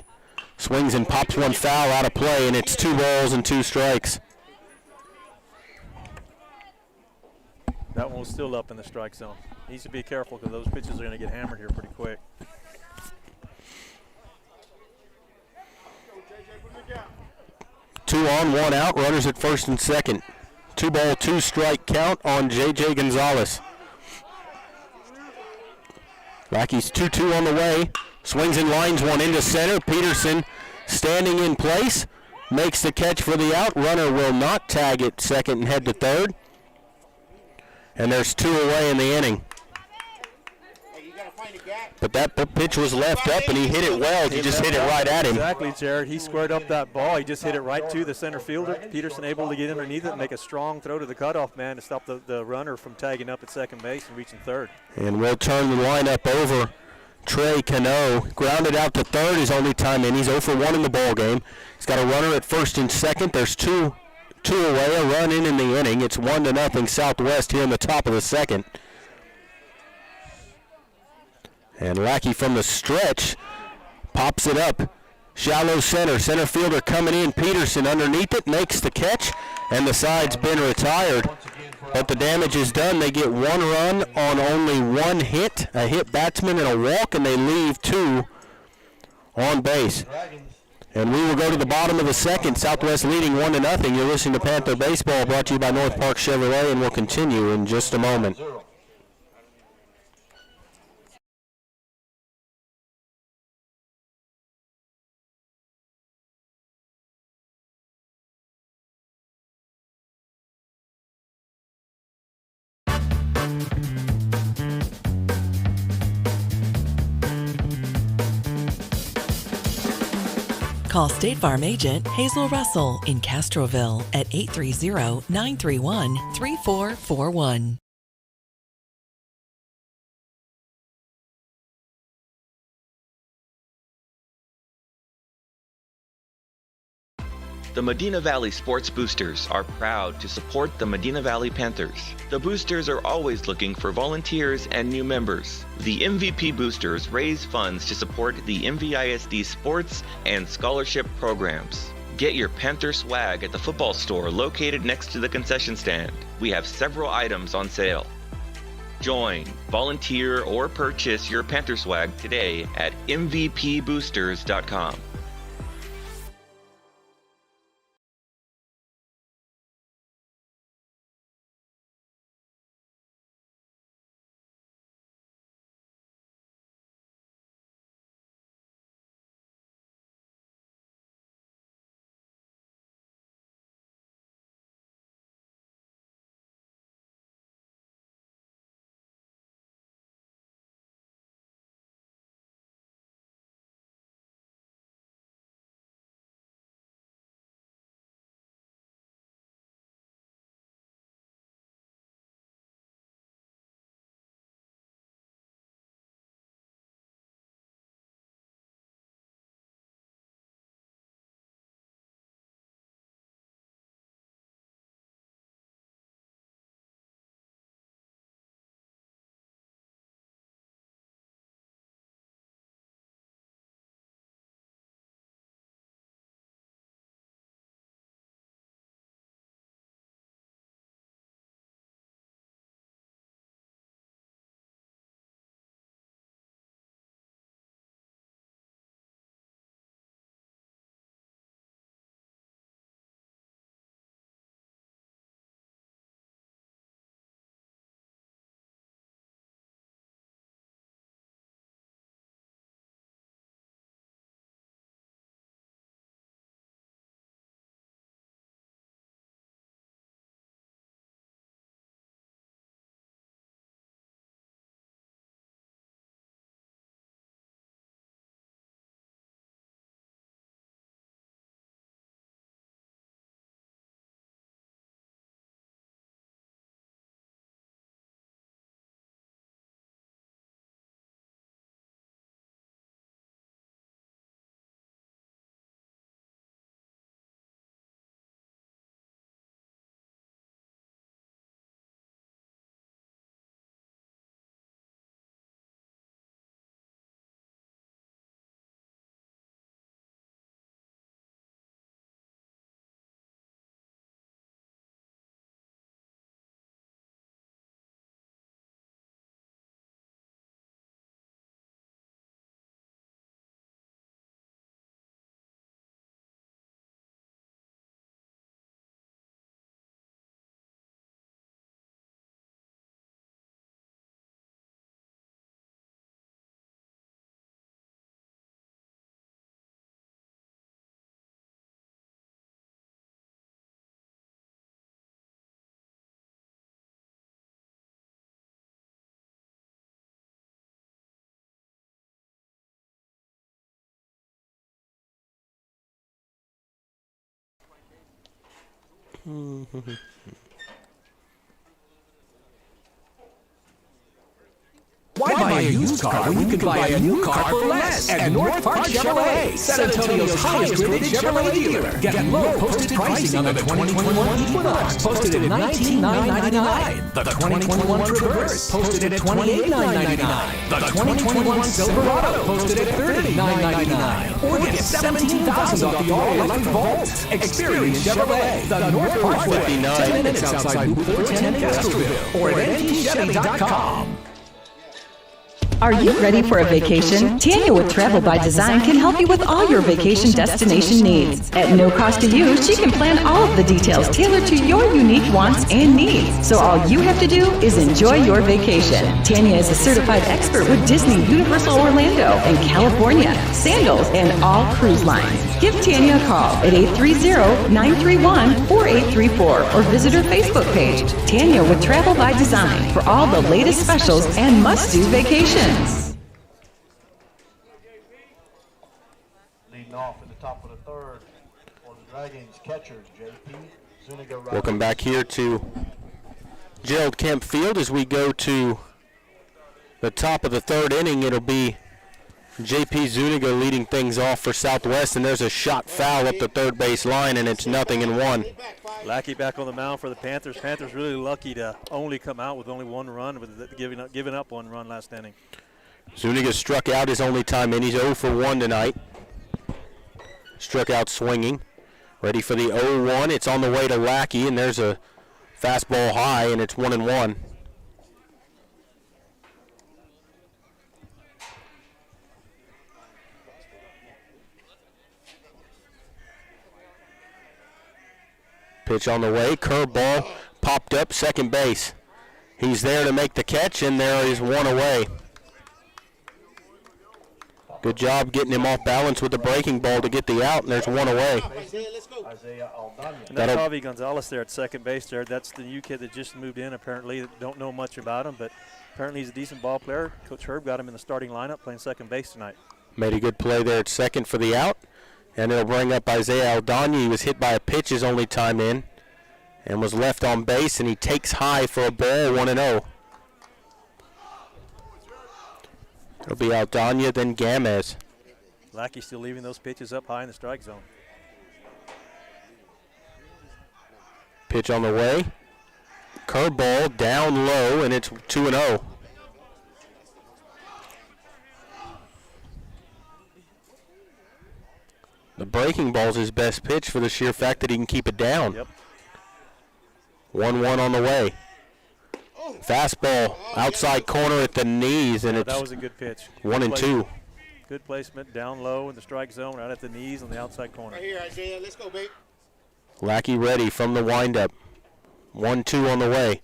Swings and pops one foul out of play, and it's 2 balls and 2 strikes. That one was still up in the strike zone. Needs to be careful because those pitches are going to get hammered here pretty quick. Two on, 1 out. Runners at first and second. 2 ball, 2 strike count on J.J. Gonzalez. Lackey's 2-2 on the way. Swings and lines one into center. Peterson standing in place. Makes the catch for the out. Runner will not tag at second and head to third. And there's 2 away in the inning. But that pitch was left up, and he hit it well. He just hit it right at him. Exactly, Jared. He squared up that ball. He just hit it right to the center fielder. Peterson able to get underneath it and make a strong throw to the cutoff man to stop the runner from tagging up at second base and reaching third. And we'll turn the lineup over. Trey Cano grounded out to third his only time in. He's 0 for 1 in the ball game. He's got a runner at first and second. There's two away, a run in the inning. It's 1-0 Southwest here in the top of the second. And Lackey from the stretch pops it up. Shallow center. Center fielder coming in. Peterson underneath it, makes the catch, and the side's been retired. But the damage is done. They get 1 run on only 1 hit, a hit batsman and a walk, and they leave 2 on base. And we will go to the bottom of the second. Southwest leading 1-0. You're listening to Panther Baseball, brought to you by North Park Chevrolet, and we'll continue in just a moment. Call State Farm agent Hazel Russell in Castroville at 830-931-3441. The Medina Valley Sports Boosters are proud to support the Medina Valley Panthers. The Boosters are always looking for volunteers and new members. The MVP Boosters raise funds to support the MVISD sports and scholarship programs. Get your Panther swag at the football store located next to the concession stand. We have several items on sale. Join, volunteer, or purchase your Panther swag today at mvpboosters.com. Why buy a used car when you can buy a new car for less at North Park Chevrolet, San Antonio's highest rated Chevrolet dealer? Get low posted pricing on the 2021 Equinox, posted at $19,999. The 2021 Traverse, posted at $28,999. The 2021 Silverado, posted at $30,999. Or get $17,000 off the all-electric Volt. Experience Chevrolet, the North Park way, 10 minutes outside Loop 410 in Castroville, or at ntchevy.com. Are you ready for a vacation? Tanya with Travel by Design can help you with all your vacation destination needs. At no cost to you, she can plan all of the details tailored to your unique wants and needs. So all you have to do is enjoy your vacation. Tanya is a certified expert with Disney, Universal Orlando, and California, Sandals, and all cruise lines. Give Tanya a call at 830-931-4834 or visit her Facebook page, Tanya with Travel by Design, for all the latest specials and must-do vacations. Leading off in the top of the third for the Dragons catchers, JP Zuniga. Welcome back here to Gerald Kemp Field as we go to the top of the third inning. It'll be J.P. Zuniga leading things off for Southwest, and there's a shot foul up the third base line, and it's 0-1. Lackey back on the mound for the Panthers. Panthers really lucky to only come out with only one run, with giving up one run last inning. Zuniga struck out his only time in. He's 0 for 1 tonight. Struck out swinging. Ready for the 0-1. It's on the way to Lackey, and there's a fastball high, and it's 1-1. Pitch on the way, curveball, popped up, second base. He's there to make the catch, and there is one away. Good job getting him off balance with the breaking ball to get the out, and there's one away. And that's Javi Gonzalez there at second base there. That's the new kid that just moved in, apparently. Don't know much about him, but apparently he's a decent ball player. Coach Herb got him in the starting lineup playing second base tonight. Made a good play there at second for the out. And it'll bring up Isaiah Aldana. He was hit by a pitch his only time in and was left on base, and he takes high for a ball, 1-0. It'll be Aldana, then Gamez. Lackey still leaving those pitches up high in the strike zone. Pitch on the way. Curveball down low, and it's 2-0. The breaking ball's his best pitch for the sheer fact that he can keep it down. Yep. 1-1 on the way. Fastball outside corner at the knees, and that was a good pitch. 1-2. Good placement down low in the strike zone, right at the knees on the outside corner. Right here, Isaiah. Let's go, babe. Lackey ready from the windup. 1-2 on the way.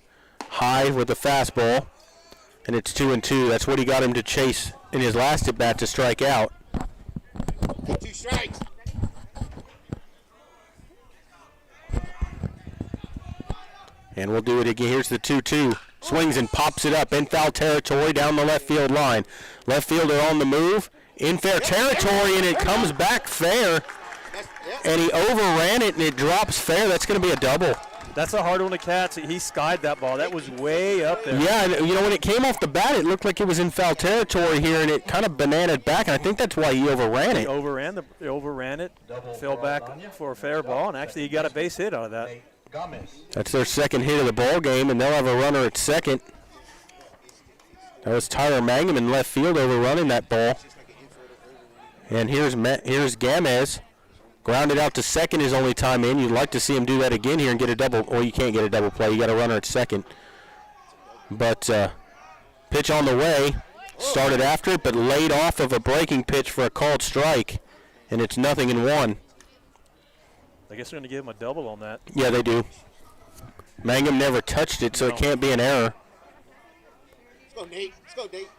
High with the fastball, and it's 2-2. That's what he got him to chase in his last at bat to strike out. 2 strikes. And we'll do it again. Here's the 2-2. Swings and pops it up in foul territory down the left field line. Left fielder on the move. In fair territory, and it comes back fair. And he overran it, and it drops fair. That's going to be a double. That's a hard one to catch. He skied that ball. That was way up there. Yeah, and when it came off the bat, it looked like it was in foul territory here, and it kind of bananaed back, and I think that's why he overran it. He overran it, fell back for a fair ball, and actually he got a base hit out of that. That's their second hit of the ball game, and they'll have a runner at second. That was Tyler Mangum in left field overrunning that ball. And here's Gamez. Grounded out to second his only time in. You'd like to see him do that again here and get a double, or you can't get a double play. You got a runner at second. But pitch on the way. Started after it, but laid off of a breaking pitch for a called strike. And it's 0-1. I guess they're going to give him a double on that. Yeah, they do. Mangum never touched it, so it can't be an error. Let's go, Nate. Let's go, Nate.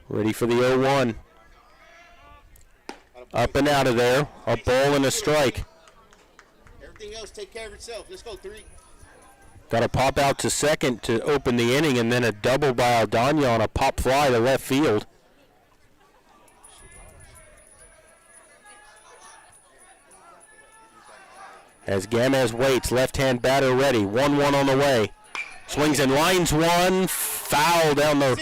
Ready for the 0-1. Up and out of there. A ball and a strike. Everything else take care of itself. Let's go, 3. Got a pop out to second to open the inning, and then a double by Aldana on a pop fly to left field. As Gamez waits, left-hand batter ready. 1-1 on the way. Swings and lines one. Foul down the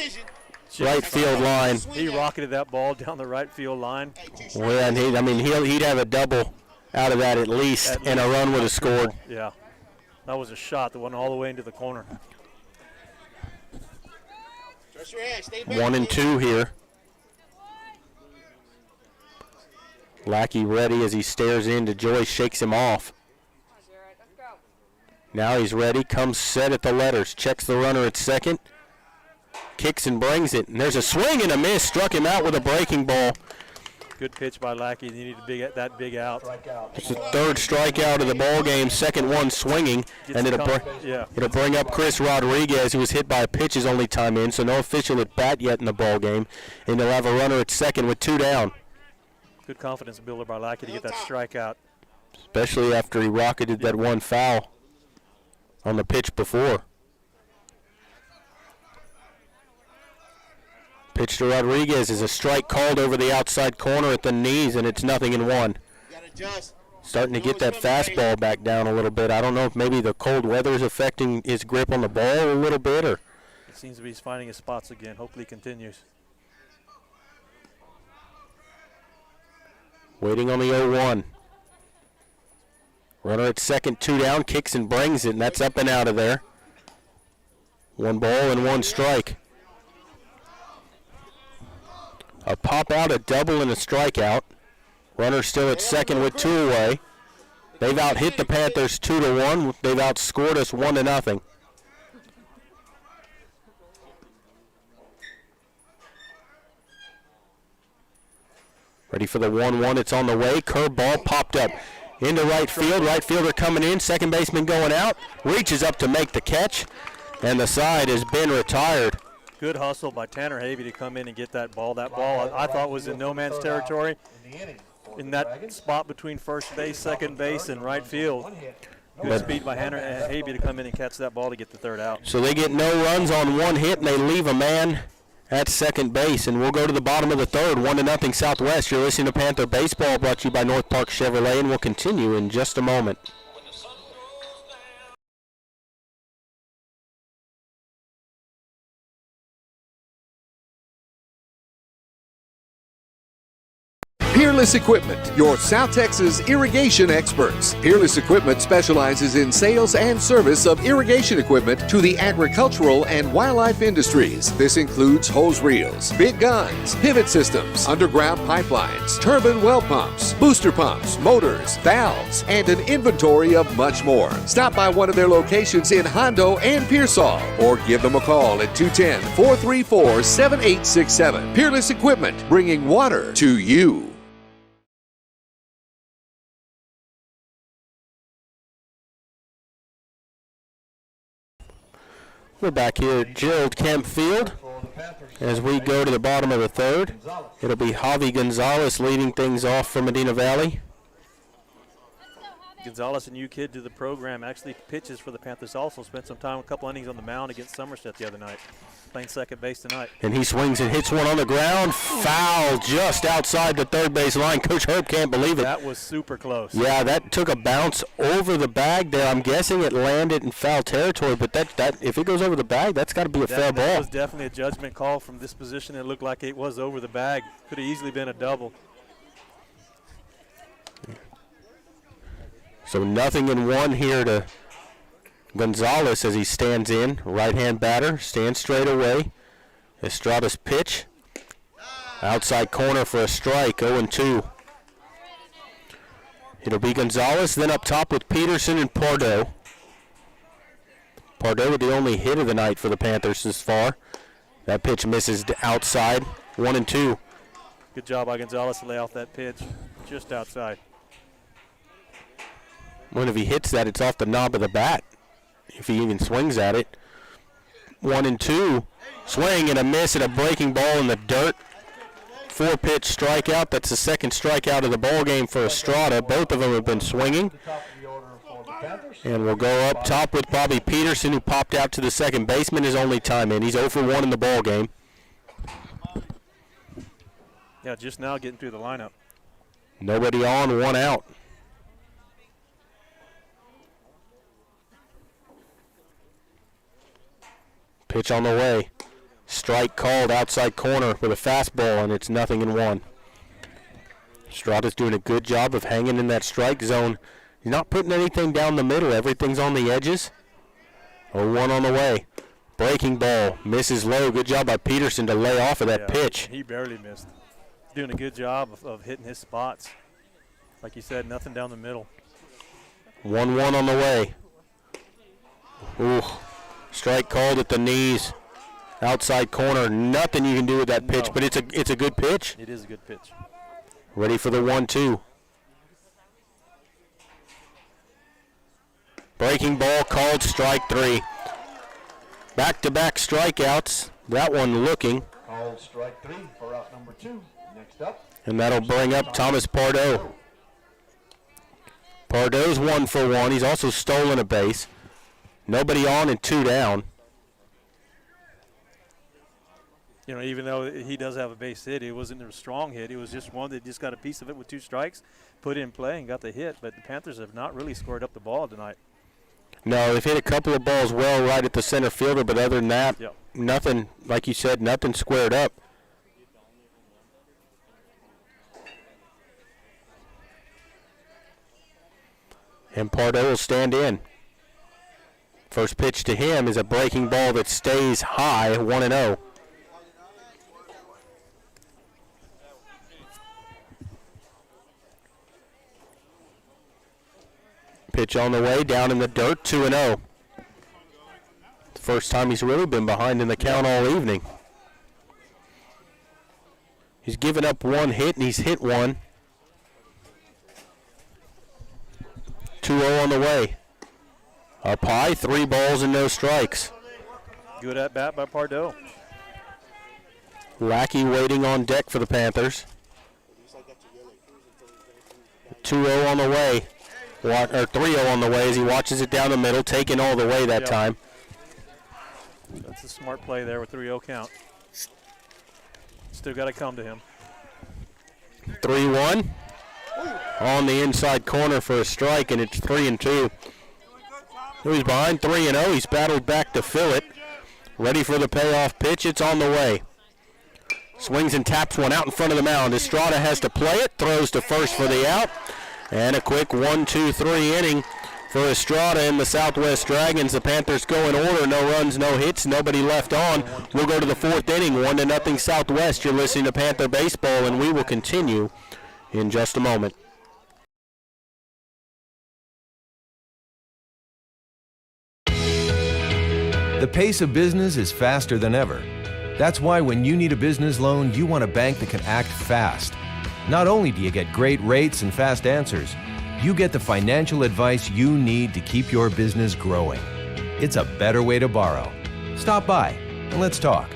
right field line. He rocketed that ball down the right field line. Well, and he'd have a double out of that at least, and a run would have scored. Yeah, that was a shot that went all the way into the corner. 1-2 here. Lackey ready as he stares into Joyce, shakes him off. Now he's ready, comes set at the letters, checks the runner at second, kicks and brings it. And there's a swing and a miss, struck him out with a breaking ball. Good pitch by Lackey. He needed that big out. It's the third strikeout of the ball game, second one swinging, and it'll bring up Chris Rodriguez, who was hit by a pitch his only time in, so no official at bat yet in the ball game, and they'll have a runner at second with 2 down. Good confidence builder by Lackey to get that strikeout. Especially after he rocketed that one foul on the pitch before. Pitch to Rodriguez is a strike called over the outside corner at the knees, and it's 0-1. Starting to get that fastball back down a little bit. I don't know if maybe the cold weather is affecting his grip on the ball a little bit, or it seems to be he's finding his spots again. Hopefully he continues. Waiting on the 0-1. Runner at second, 2 down, kicks and brings it, and that's up and out of there. 1 ball and 1 strike. A pop out, a double, and a strikeout. Runner still at second with 2 away. They've out-hit the Panthers 2-1. They've outscored us 1-0. Ready for the 1-1. It's on the way. Curveball popped up into right field. Right fielder coming in. Second baseman going out. Reaches up to make the catch. And the side has been retired. Good hustle by Tanner Havey to come in and get that ball. That ball I thought was in no man's territory. In that spot between first base, second base, and right field. Good speed by Havey to come in and catch that ball to get the third out. So they get no runs on 1 hit, and they leave a man at second base, and we'll go to the bottom of the third, 1-0 Southwest. You're listening to Panther Baseball, brought to you by North Park Chevrolet, and we'll continue in just a moment. Peerless Equipment, your South Texas irrigation experts. Peerless Equipment specializes in sales and service of irrigation equipment to the agricultural and wildlife industries. This includes hose reels, big guns, pivot systems, underground pipelines, turbine well pumps, booster pumps, motors, valves, and an inventory of much more. Stop by one of their locations in Hondo and Pearsall, or give them a call at 210-434-7867. Peerless Equipment, bringing water to you. We're back here at Gerald Kemp Field as we go to the bottom of the third. It'll be Javi Gonzalez leading things off for Medina Valley. Gonzalez, a new kid to the program, actually pitches for the Panthers also. Spent some time, a couple innings on the mound against Somerset the other night. Playing second base tonight. And he swings and hits one on the ground. Foul just outside the third base line. Coach Herb can't believe it. That was super close. Yeah, that took a bounce over the bag there. I'm guessing it landed in foul territory, but that if it goes over the bag, that's got to be a fair ball. That was definitely a judgment call from this position. It looked like it was over the bag. Could have easily been a double. So 0-1 here to Gonzalez as he stands in. Right-hand batter, stands straight away. Estrada's pitch. Outside corner for a strike, 0-2. It'll be Gonzalez, then up top with Peterson and Pardo. Pardo with the only hit of the night for the Panthers this far. That pitch misses outside, 1-2. Good job by Gonzalez to lay off that pitch just outside. When if he hits that, it's off the knob of the bat. If he even swings at it. 1-2. Swing and a miss and a breaking ball in the dirt. 4-pitch strikeout. That's the second strikeout of the ball game for Estrada. Both of them have been swinging. And we'll go up top with Bobby Peterson, who popped out to the second baseman his only time in. He's 0 for 1 in the ball game. Yeah, just now getting through the lineup. Nobody on, 1 out. Pitch on the way. Strike called outside corner with a fastball, and it's 0-1. Estrada's doing a good job of hanging in that strike zone. He's not putting anything down the middle. Everything's on the edges. 0-1 on the way. Breaking ball. Misses low. Good job by Peterson to lay off of that pitch. He barely missed. Doing a good job of hitting his spots. Like you said, nothing down the middle. 1-1 on the way. Ooh. Strike called at the knees. Outside corner. Nothing you can do with that pitch, but it's a good pitch. It is a good pitch. Ready for the 1-2. Breaking ball called, strike 3. Back-to-back strikeouts. That one looking. Called strike 3 for out number 2. Next up. And that'll bring up Thomas Pardo. Pardo's 1 for 1. He's also stolen a base. Nobody on and 2 down. You know, even though he does have a base hit, it wasn't a strong hit. It was just one that just got a piece of it with 2 strikes, put in play, and got the hit. But the Panthers have not really scored up the ball tonight. No, they've hit a couple of balls well right at the center fielder, but other than that, nothing, like you said, nothing squared up. And Pardo will stand in. First pitch to him is a breaking ball that stays high, 1-0. Pitch on the way, down in the dirt, 2-0. First time he's really been behind in the count all evening. He's given up 1 hit, and he's hit 1. 2-0 on the way. Up high, 3 balls and no strikes. Good at bat by Pardo. Lackey waiting on deck for the Panthers. 2-0 on the way. Or 3-0 on the way as he watches it down the middle, taking all the way that time. That's a smart play there with 3-0 count. Still got to come to him. 3-1 on the inside corner for a strike, and it's 3-2. He's behind 3-0. He's battled back to fill it. Ready for the payoff pitch. It's on the way. Swings and taps one out in front of the mound. Estrada has to play it. Throws to first for the out. And a quick 1-2-3 inning for Estrada and the Southwest Dragons. The Panthers go in order. No runs, no hits, nobody left on. We'll go to the 4th inning, 1-0 Southwest. You're listening to Panther Baseball, and we will continue in just a moment. The pace of business is faster than ever. That's why when you need a business loan, you want a bank that can act fast. Not only do you get great rates and fast answers, you get the financial advice you need to keep your business growing. It's a better way to borrow. Stop by and let's talk.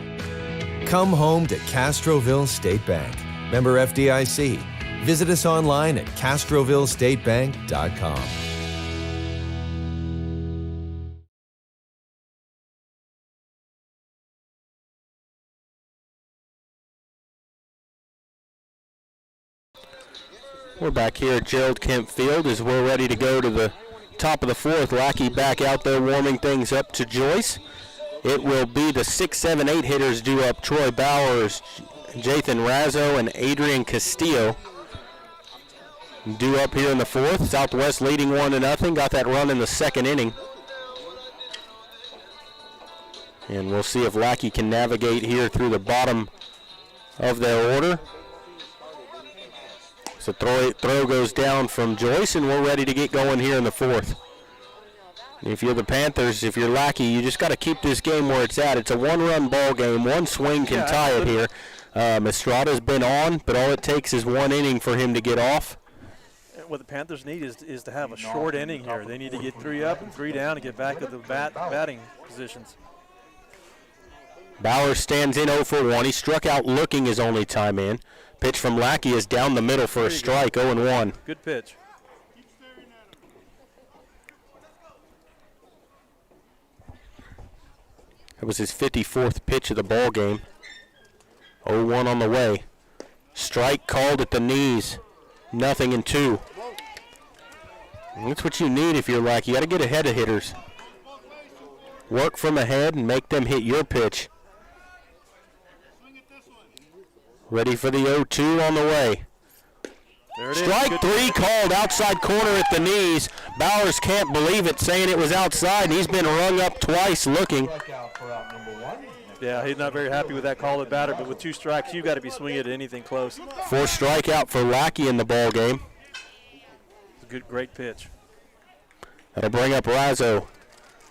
Come home to Castroville State Bank. Member FDIC. Visit us online at CastrovilleStateBank.com. We're back here at Gerald Kemp Field as we're ready to go to the top of the 4th. Lackey back out there warming things up to Joyce. It will be the 6, 7, 8 hitters due up. Troy Bowers, Jathan Razzo, and Adrian Castillo due up here in the 4th. Southwest leading 1-0. Got that run in the 2nd inning. And we'll see if Lackey can navigate here through the bottom of their order. So throw goes down from Joyce, and we're ready to get going here in the 4th. If you're the Panthers, if you're Lackey, you just got to keep this game where it's at. It's a 1-run ball game. One swing can tie it here. Estrada's been on, but all it takes is 1 inning for him to get off. What the Panthers need is to have a short inning here. They need to get 3 up and 3 down and get back to the batting positions. Bauer stands in 0 for 1. He struck out looking his only time in. Pitch from Lackey is down the middle for a strike, 0-1. Good pitch. That was his 54th pitch of the ball game. 0-1 on the way. Strike called at the knees. 0-2. That's what you need if you're Lackey. You got to get ahead of hitters. Work from ahead and make them hit your pitch. Ready for the 0-2 on the way. There it Strike is. three called outside corner at the knees. Bowers can't believe it, saying it was outside, and he's been rung up twice looking. Yeah, he's not very happy with that call at batter, but with 2 strikes, you've got to be swinging at anything close. 4th strikeout for Lackey in the ball game. It's a good, great pitch. That'll bring up Razzo.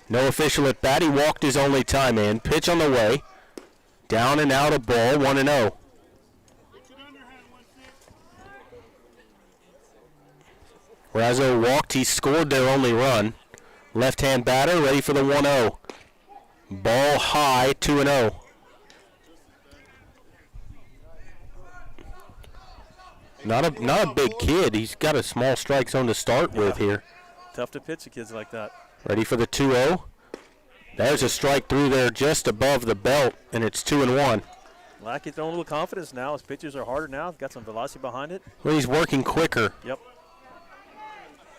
No official at bat. He walked his only time in. Pitch on the way. Down and out of ball, 1-0. Razzo walked. He scored their only run. Left-hand batter ready for the 1-0. Ball high, 2-0. Not a big kid. He's got a small strike zone to start with here. Tough to pitch to kids like that. Ready for the 2-0. There's a strike through there just above the belt, and it's 2-1. Lackey throwing a little confidence now. His pitches are harder now. Got some velocity behind it. Well, he's working quicker. Yep.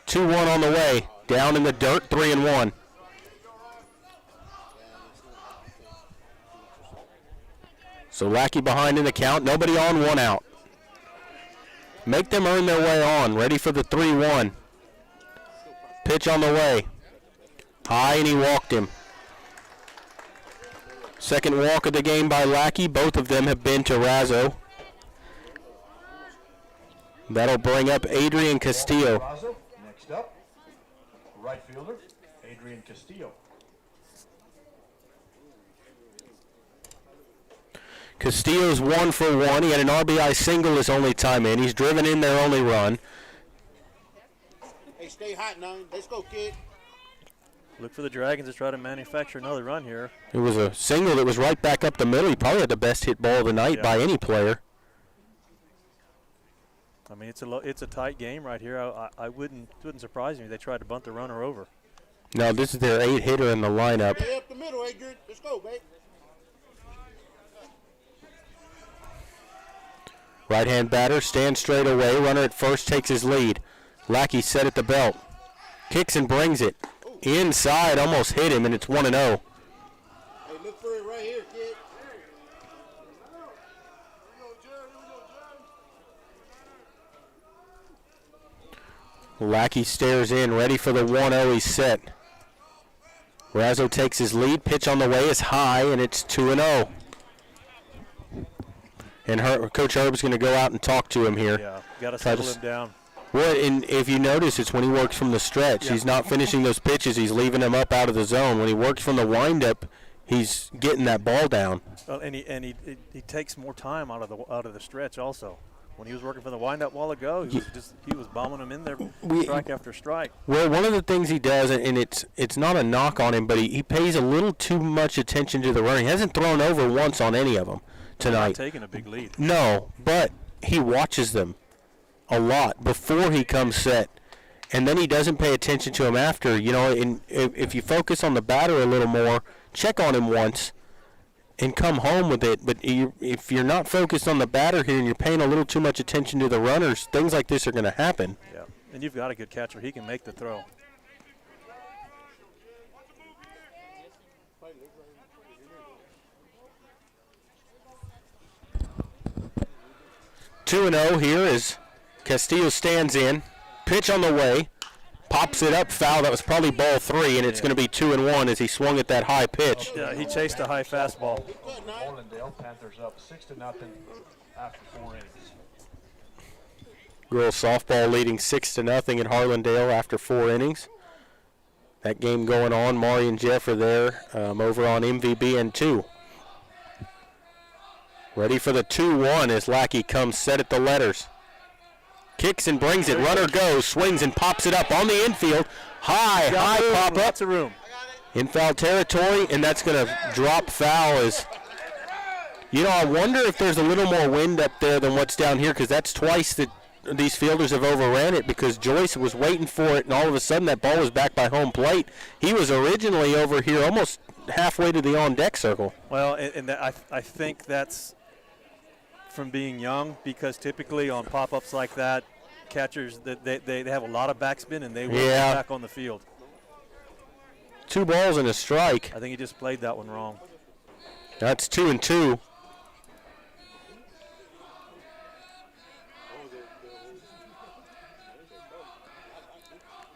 2-1 on the way. Down in the dirt, 3-1. So Lackey behind in the count. Nobody on, 1 out. Make them earn their way on. Ready for the 3-1. Pitch on the way. High, and he walked him. Second walk of the game by Lackey. Both of them have been to Razzo. That'll bring up Adrian Castillo. Next up, right fielder, Adrian Castillo. Castillo's 1 for 1. He had an RBI single his only time in. He's driven in their only run. Hey, stay hot now. Let's go, kid. Look for the Dragons to try to manufacture another run here. It was a single that was right back up the middle. He probably had the best hit ball of the night by any player. I mean, it's a tight game right here. I wouldn't surprise me if they tried to bunt the runner over. No, this is their 8-hitter in the lineup. Stay up the middle, Adrian. Let's go, babe. Right-hand batter stands straight away. Runner at first takes his lead. Lackey set at the belt. Kicks and brings it. Inside, almost hit him, and it's 1-0. Hey, look for it right here, kid. Lackey stares in, ready for the 1-0. He's set. Razzo takes his lead. Pitch on the way is high, and it's 2-0. And Coach Herb's going to go out and talk to him here. Yeah, got to settle him down. Well, and if you notice, it's when he works from the stretch. Yeah. He's not finishing those pitches. He's leaving them up out of the zone. When he works from the windup, he's getting that ball down. Well, and he takes more time out of the stretch also. When he was working from the windup a while ago, he was bombing them in there, strike after strike. Well, one of the things he does, and it's not a knock on him, but he pays a little too much attention to the runner. He hasn't thrown over once on any of them tonight. He's not taking a big lead. No, but he watches them a lot before he comes set, and then he doesn't pay attention to him after. You know, and if you focus on the batter a little more, check on him once, and come home with it. But if you're not focused on the batter here and you're paying a little too much attention to the runners, things like this are going to happen. Yeah, and you've got a good catcher. He can make the throw. Two and 0 here as Castillo stands in. Pitch on the way. Pops it up, foul. That was probably ball 3, and it's going to be 2-1 as he swung at that high pitch. Yeah, he chased a high fastball. Harlandale, Panthers up 6-0 after 4 innings. Girls softball leading 6-0 at Harlandale after 4 innings. That game going on. Maury and Jeff are there over on MVBN2. Ready for the 2-1 as Lackey comes set at the letters. Kicks and brings it. Runner goes, swings and pops it up on the infield. High pop up. Lots of room. In foul territory, and that's going to drop foul. I wonder if there's a little more wind up there than what's down here, because that's twice that these fielders have overran it, because Joyce was waiting for it, and all of a sudden that ball was back by home plate. He was originally over here almost halfway to the on-deck circle. Well, and I think that's from being young, because typically on pop-ups like that, catchers they have a lot of backspin and they will get back on the field. 2 balls and a strike. I think he just played that one wrong. That's 2-2.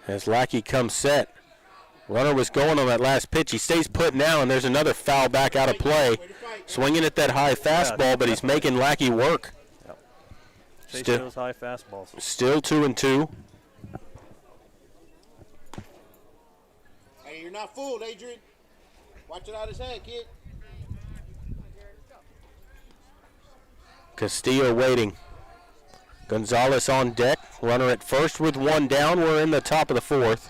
As Lackey comes set. Runner was going on that last pitch. He stays put now, and there's another foul back out of play. Swinging at that high fastball, but he's making Lackey work. Yep. Chasing those high fastballs. Still 2-2. Hey, you're not fooled, Adrian. Watch it out his hand, kid. Castillo waiting. Gonzalez on deck. Runner at first with 1 down. We're in the top of the 4th.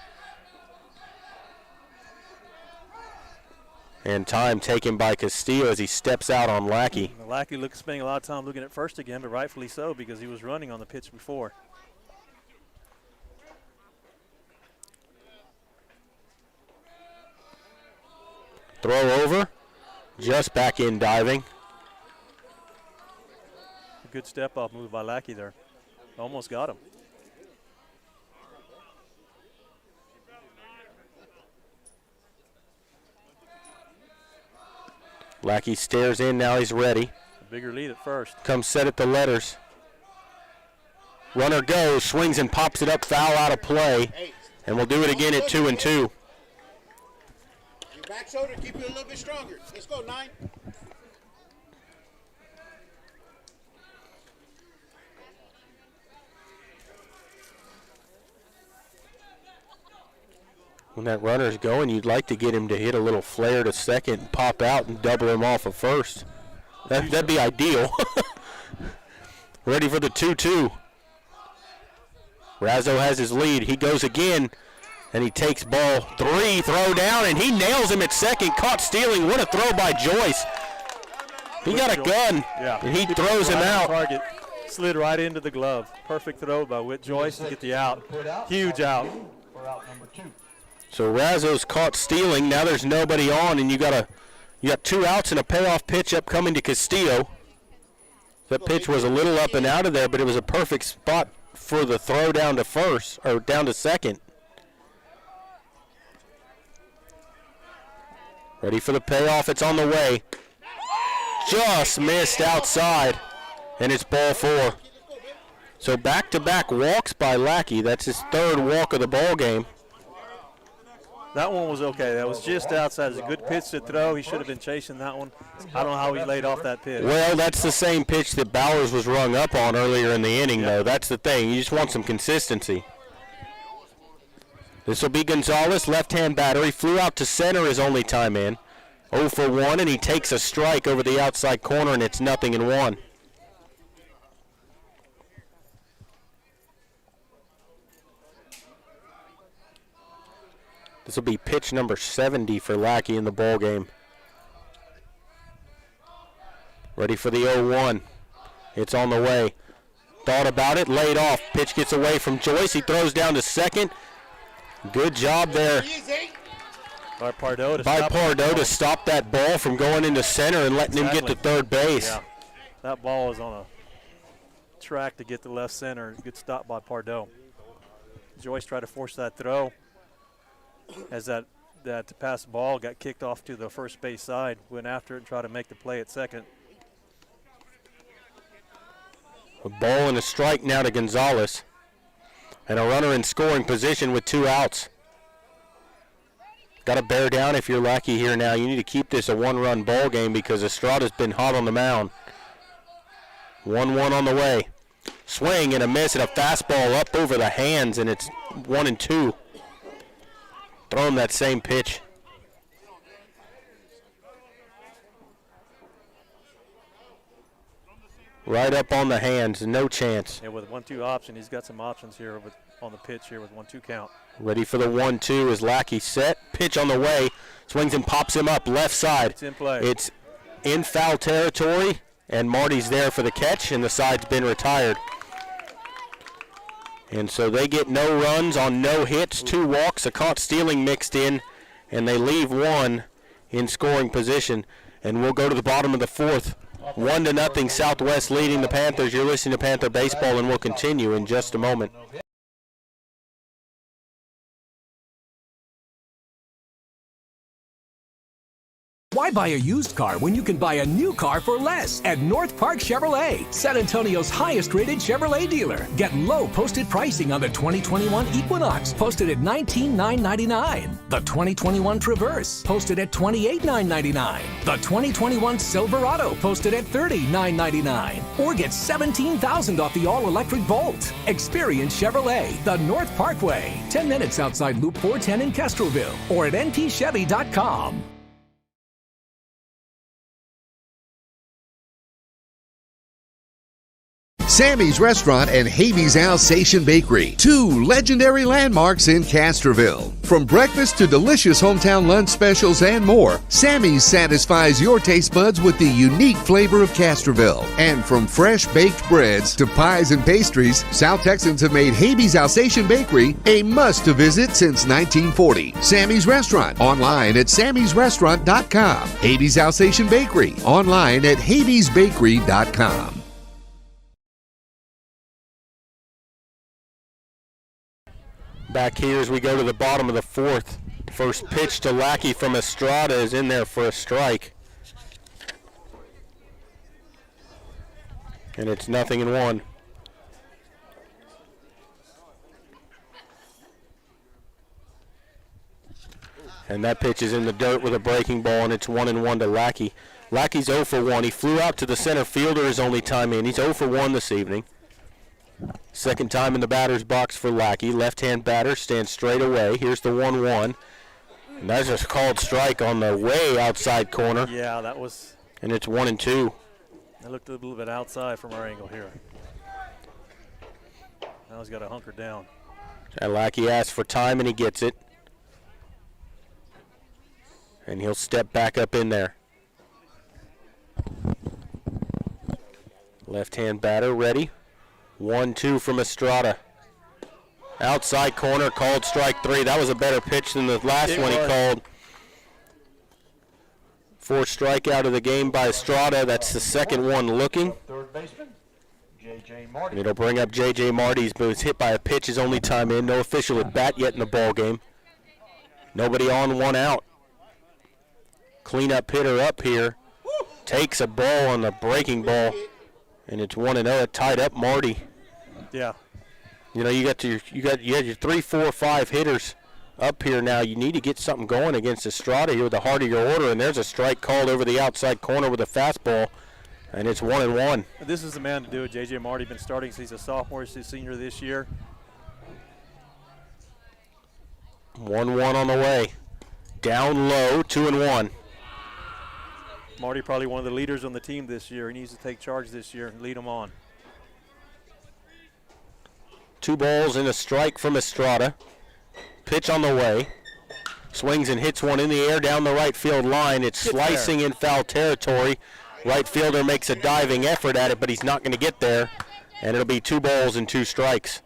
And time taken by Castillo as he steps out on Lackey. Lackey spending a lot of time looking at first again, but rightfully so because he was running on the pitch before. Throw over. Just back in diving. A good step-off move by Lackey there. Almost got him. Lackey stares in, now he's ready. A bigger lead at first. Comes set at the letters. Runner goes, swings and pops it up, foul out of play. And we'll do it again at 2-2. Your back shoulder keep you a little bit stronger. Let's go, 9. When that runner's going, you'd like to get him to hit a little flare to second and pop out and double him off of first. That'd be ideal. Ready for the 2-2. Razzo has his lead. He goes again, and he takes ball 3, throw down, and he nails him at second. Caught stealing. What a throw by Joyce. He got a gun, and he throws him out. Target. Slid right into the glove. Perfect throw by Whit Joyce to get the out. Huge out. For out number 2. So Razzo's caught stealing. Now there's nobody on, and you got 2 outs and a payoff pitch upcoming to Castillo. That pitch was a little up and out of there, but it was a perfect spot for the throw down to first, or down to second. Ready for the payoff. It's on the way. Just missed outside, and it's ball 4. So back-to-back walks by Lackey. That's his 3rd walk of the ball game. That one was okay. That was just outside. It was a good pitch to throw. He should have been chasing that one. I don't know how he laid off that pitch. Well, that's the same pitch that Bowers was rung up on earlier in the inning, though. That's the thing. You just want some consistency. This will be Gonzalez, left-hand batter. He flew out to center his only time in. 0 for 1, and he takes a strike over the outside corner, and it's 0-1. This will be pitch number 70 for Lackey in the ball game. Ready for the 0-1. It's on the way. Thought about it, laid off. Pitch gets away from Joyce. He throws down to second. Good job there by Pardo to stop that ball from going into center and letting him get to third base. Yeah. That ball was on a track to get to left center. Good stop by Pardo. Joyce tried to force that throw. As that pass ball got kicked off to the first base side, went after it and tried to make the play at second. A ball and a strike now to Gonzalez. And a runner in scoring position with 2 outs. Got to bear down if you're Lackey here now. You need to keep this a 1-run ball game because Estrada's been hot on the mound. 1-1 on the way. Swing and a miss and a fastball up over the hands, and it's 1-2. Throw him that same pitch. Right up on the hands, no chance. Yeah, with 1-2 option, he's got some options here on the pitch here with 1-2 count. Ready for the 1-2 as Lackey set. Pitch on the way. Swings and pops him up left side. It's in play. It's in foul territory, and Marty's there for the catch, and the side's been retired. And so they get no runs on no hits, 2 walks, a caught stealing mixed in, and they leave 1 in scoring position. And we'll go to the bottom of the 4th. 1-0 Southwest leading the Panthers. You're listening to Panther Baseball, and we'll continue in just a moment. Why buy a used car when you can buy a new car for less at North Park Chevrolet, San Antonio's highest-rated Chevrolet dealer? Get low posted pricing on the 2021 Equinox, posted at $19,999. The 2021 Traverse, posted at $28,999. The 2021 Silverado, posted at $30,999. Or get $17,000 off the all-electric Bolt. Experience Chevrolet, the North Parkway, 10 minutes outside Loop 410 in Castroville, or at npchevy.com. Sammy's Restaurant and Habeas Alsatian Bakery, two legendary landmarks in Castroville. From breakfast to delicious hometown lunch specials and more, Sammy's satisfies your taste buds with the unique flavor of Castroville. And from fresh baked breads to pies and pastries, South Texans have made Habeas Alsatian Bakery a must-to-visit since 1940. Sammy's Restaurant, online at sammysrestaurant.com. Habeas Alsatian Bakery, online at habeasbakery.com. Back here as we go to the bottom of the fourth. First pitch to Lackey from Estrada is in there for a strike. And it's 0-1. And that pitch is in the dirt with a breaking ball, and it's 1-1 to Lackey. Lackey's 0 for 1. He flew out to the center fielder his only time in. He's 0 for 1 this evening. Second time in the batter's box for Lackey. Left-hand batter stands straight away. Here's the 1-1. And that's a called strike on the way outside corner. Yeah, that was. And it's 1-2. I looked a little bit outside from our angle here. Now he's got to hunker down. And Lackey asks for time, and he gets it. And he'll step back up in there. Left-hand batter ready. 1-2 from Estrada. Outside corner, called strike 3. That was a better pitch than the last one he called. Fourth strikeout of the game by Estrada. That's the second one looking. Third baseman, J.J. Marty. And it'll bring up J.J. Marty's, but was hit by a pitch his only time in. No official at bat yet in the ball game. Nobody on, one out. Cleanup hitter up here. Takes a ball on the breaking ball. And it's 1-0. It tied up Marty. Yeah. You know, you had your 3, 4, 5 hitters up here now. You need to get something going against Estrada here with the heart of your order. And there's a strike called over the outside corner with a fastball. And it's 1-1. This is the man to do it. J.J. Marty been starting since he's a sophomore, he's a senior this year. 1-1 on the way. Down low, 2-1. Marty probably one of the leaders on the team this year. He needs to take charge this year and lead them on. 2 balls and a strike from Estrada. Pitch on the way. Swings and hits one in the air down the right field line. It's slicing in foul territory. Right fielder makes a diving effort at it, but he's not going to get there. And it'll be 2 balls and 2 strikes.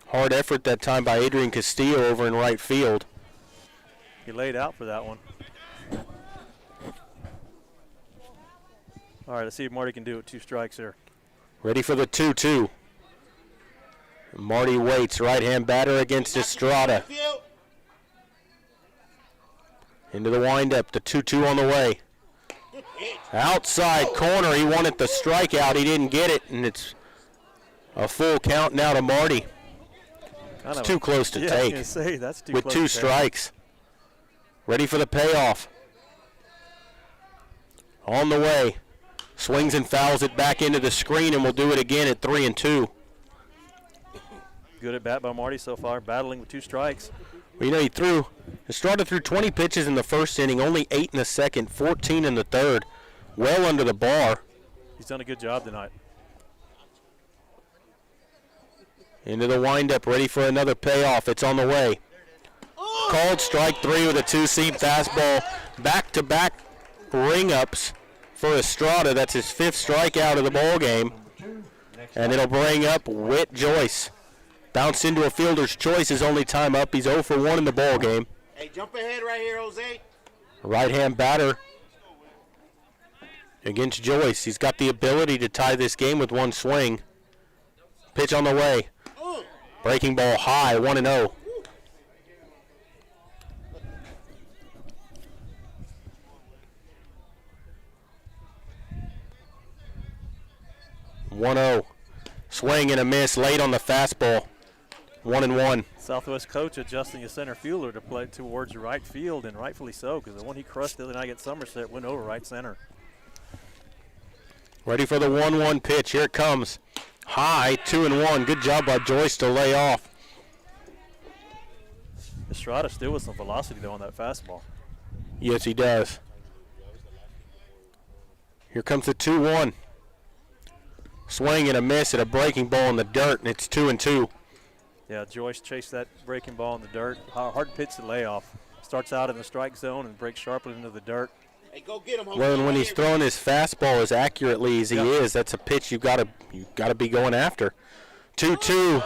Hard effort that time by Adrian Castillo over in right field. He laid out for that one. All right, let's see if Marty can do it. 2 strikes there. Ready for the 2-2. Marty waits. Right-hand batter against Estrada. Into the windup. The 2-2 on the way. Outside corner. He wanted the strikeout. He didn't get it, and it's a full count now to Marty. It's too close to take. I was gonna say, that's too with close 2 to strikes. Ready for the payoff. On the way. Swings and fouls it back into the screen, and we'll do it again at 3-2. Good at bat by Marty so far, battling with 2 strikes. Well, you know, Estrada threw 20 pitches in the first inning, only 8 in the second, 14 in the third. Well under the bar. He's done a good job tonight. Into the windup, ready for another payoff. It's on the way. Called strike 3 with a 2-seam fastball. Back-to-back ring-ups for Estrada. That's his 5th strikeout of the ball game. And it'll bring up Whit Joyce. Bounced into a fielder's choice his only time up. He's 0 for 1 in the ball game. Hey, jump ahead right here, Jose. Right-hand batter against Joyce. He's got the ability to tie this game with 1 swing. Pitch on the way. Breaking ball high, 1-0. 1-0. Swing and a miss late on the fastball. 1-1. Southwest coach adjusting his center fielder to play towards right field, and rightfully so, because the one he crushed the other night at Somerset went over right center. Ready for the 1-1 pitch. Here it comes. High, 2-1. Good job by Joyce to lay off. Estrada still with some velocity, though, on that fastball. Yes, he does. Here comes the 2-1. Swing and a miss at a breaking ball in the dirt, and it's 2-2. Yeah, Joyce chased that breaking ball in the dirt. Hard pitch to lay off. Starts out in the strike zone and breaks sharply into the dirt. Hey, go get him. Well, and when he's throwing his fastball as accurately as he is, that's a pitch you gotta be going after. 2-2,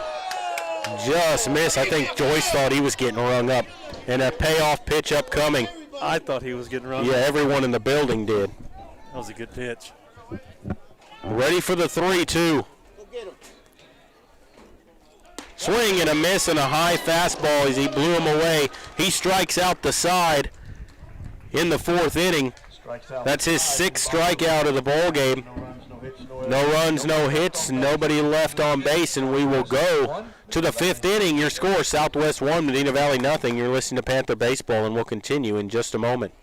just missed. I think Joyce thought he was getting rung up, and a payoff pitch upcoming. I thought he was getting rung up. Yeah, everyone in the building did. That was a good pitch. Ready for the 3-2. Go get him. Swing and a miss and a high fastball as he blew him away. He strikes out the side in the 4th inning. That's his 6th strikeout of the ball game. No runs, no hits, nobody left on base, and we will go to the 5th inning. Your score, Southwest 1, Medina Valley nothing. You're listening to Panther Baseball, and we'll continue in just a moment.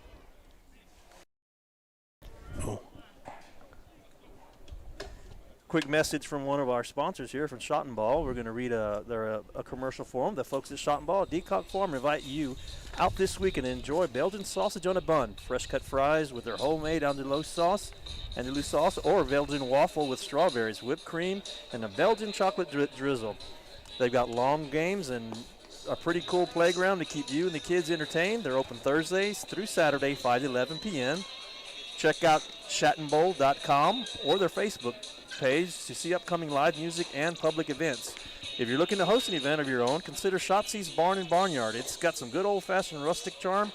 Quick message from one of our sponsors here from Shot and Ball. We're going to read a commercial for them. The folks at Shot and Ball at Decock Farm invite you out this week and enjoy Belgian sausage on a bun, fresh cut fries with their homemade andalou sauce, or Belgian waffle with strawberries, whipped cream, and a Belgian chocolate drizzle. They've got long games and a pretty cool playground to keep you and the kids entertained. They're open Thursdays through Saturday, 5 to 11 p.m. Check out shattenbowl.com or their Facebook page to see upcoming live music and public events. If you're looking to host an event of your own, consider Shotzi's Barn and Barnyard. It's got some good old-fashioned rustic charm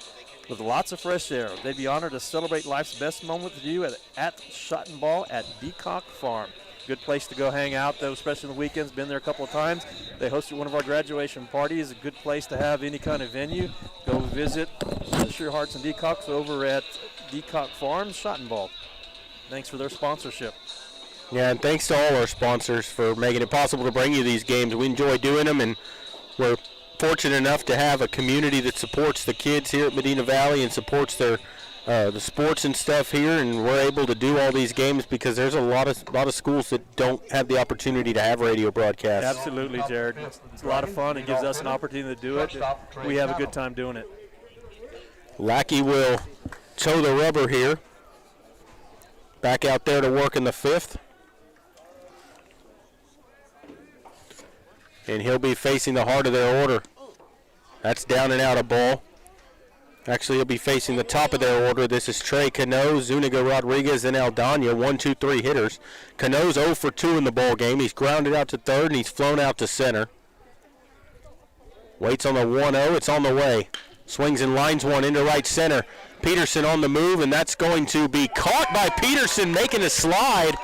with lots of fresh air. They'd be honored to celebrate life's best moment with you at Shot and Ball at Decock Farm. Good place to go hang out, though, especially on the weekends. Been there a couple of times. They hosted one of our graduation parties. A good place to have any kind of venue. Go visit the Sure Hearts and Decocks over at Decock Farm, Shot and Ball. Thanks for their sponsorship. Yeah, and thanks to all our sponsors for making it possible to bring you these games. We enjoy doing them, and we're fortunate enough to have a community that supports the kids here at Medina Valley and supports their the sports and stuff here, and we're able to do all these games because there's a lot of schools that don't have the opportunity to have radio broadcasts. Absolutely, Jared. It's a lot of fun. It gives us an opportunity to do it. We have a good time doing it. Lackey will toe the rubber here. Back out there to work in the 5th. And he'll be facing the heart of their order. That's down and out a ball. Actually, he'll be facing the top of their order. This is Trey Cano, Zuniga Rodriguez, and Aldana. 1, 2, 3 hitters. Cano's 0 for 2 in the ball game. He's grounded out to third, and he's flown out to center. Waits on the 1-0. It's on the way. Swings and lines one into right center. Peterson on the move, and that's going to be caught by Peterson, making a slide.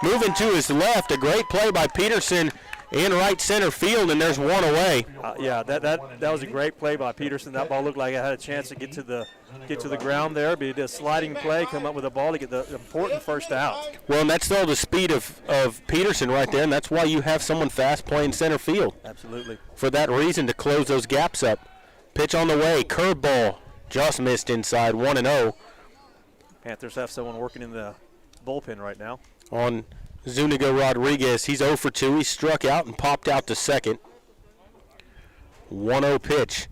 Moving to his left. A great play by Peterson in right center field, and there's one away. Yeah, that was a great play by Peterson. That ball looked like it had a chance to get to the ground there, but he did a sliding play, come up with a ball to get the important first out. Well, and that's all the speed of Peterson right there, and that's why you have someone fast playing center field. Absolutely. For that reason, to close those gaps up. Pitch on the way, curveball, just missed inside, 1-0. Panthers have someone working in the bullpen right now. On Zuniga Rodriguez, he's 0 for 2. He struck out and popped out to second. 1-0 pitch.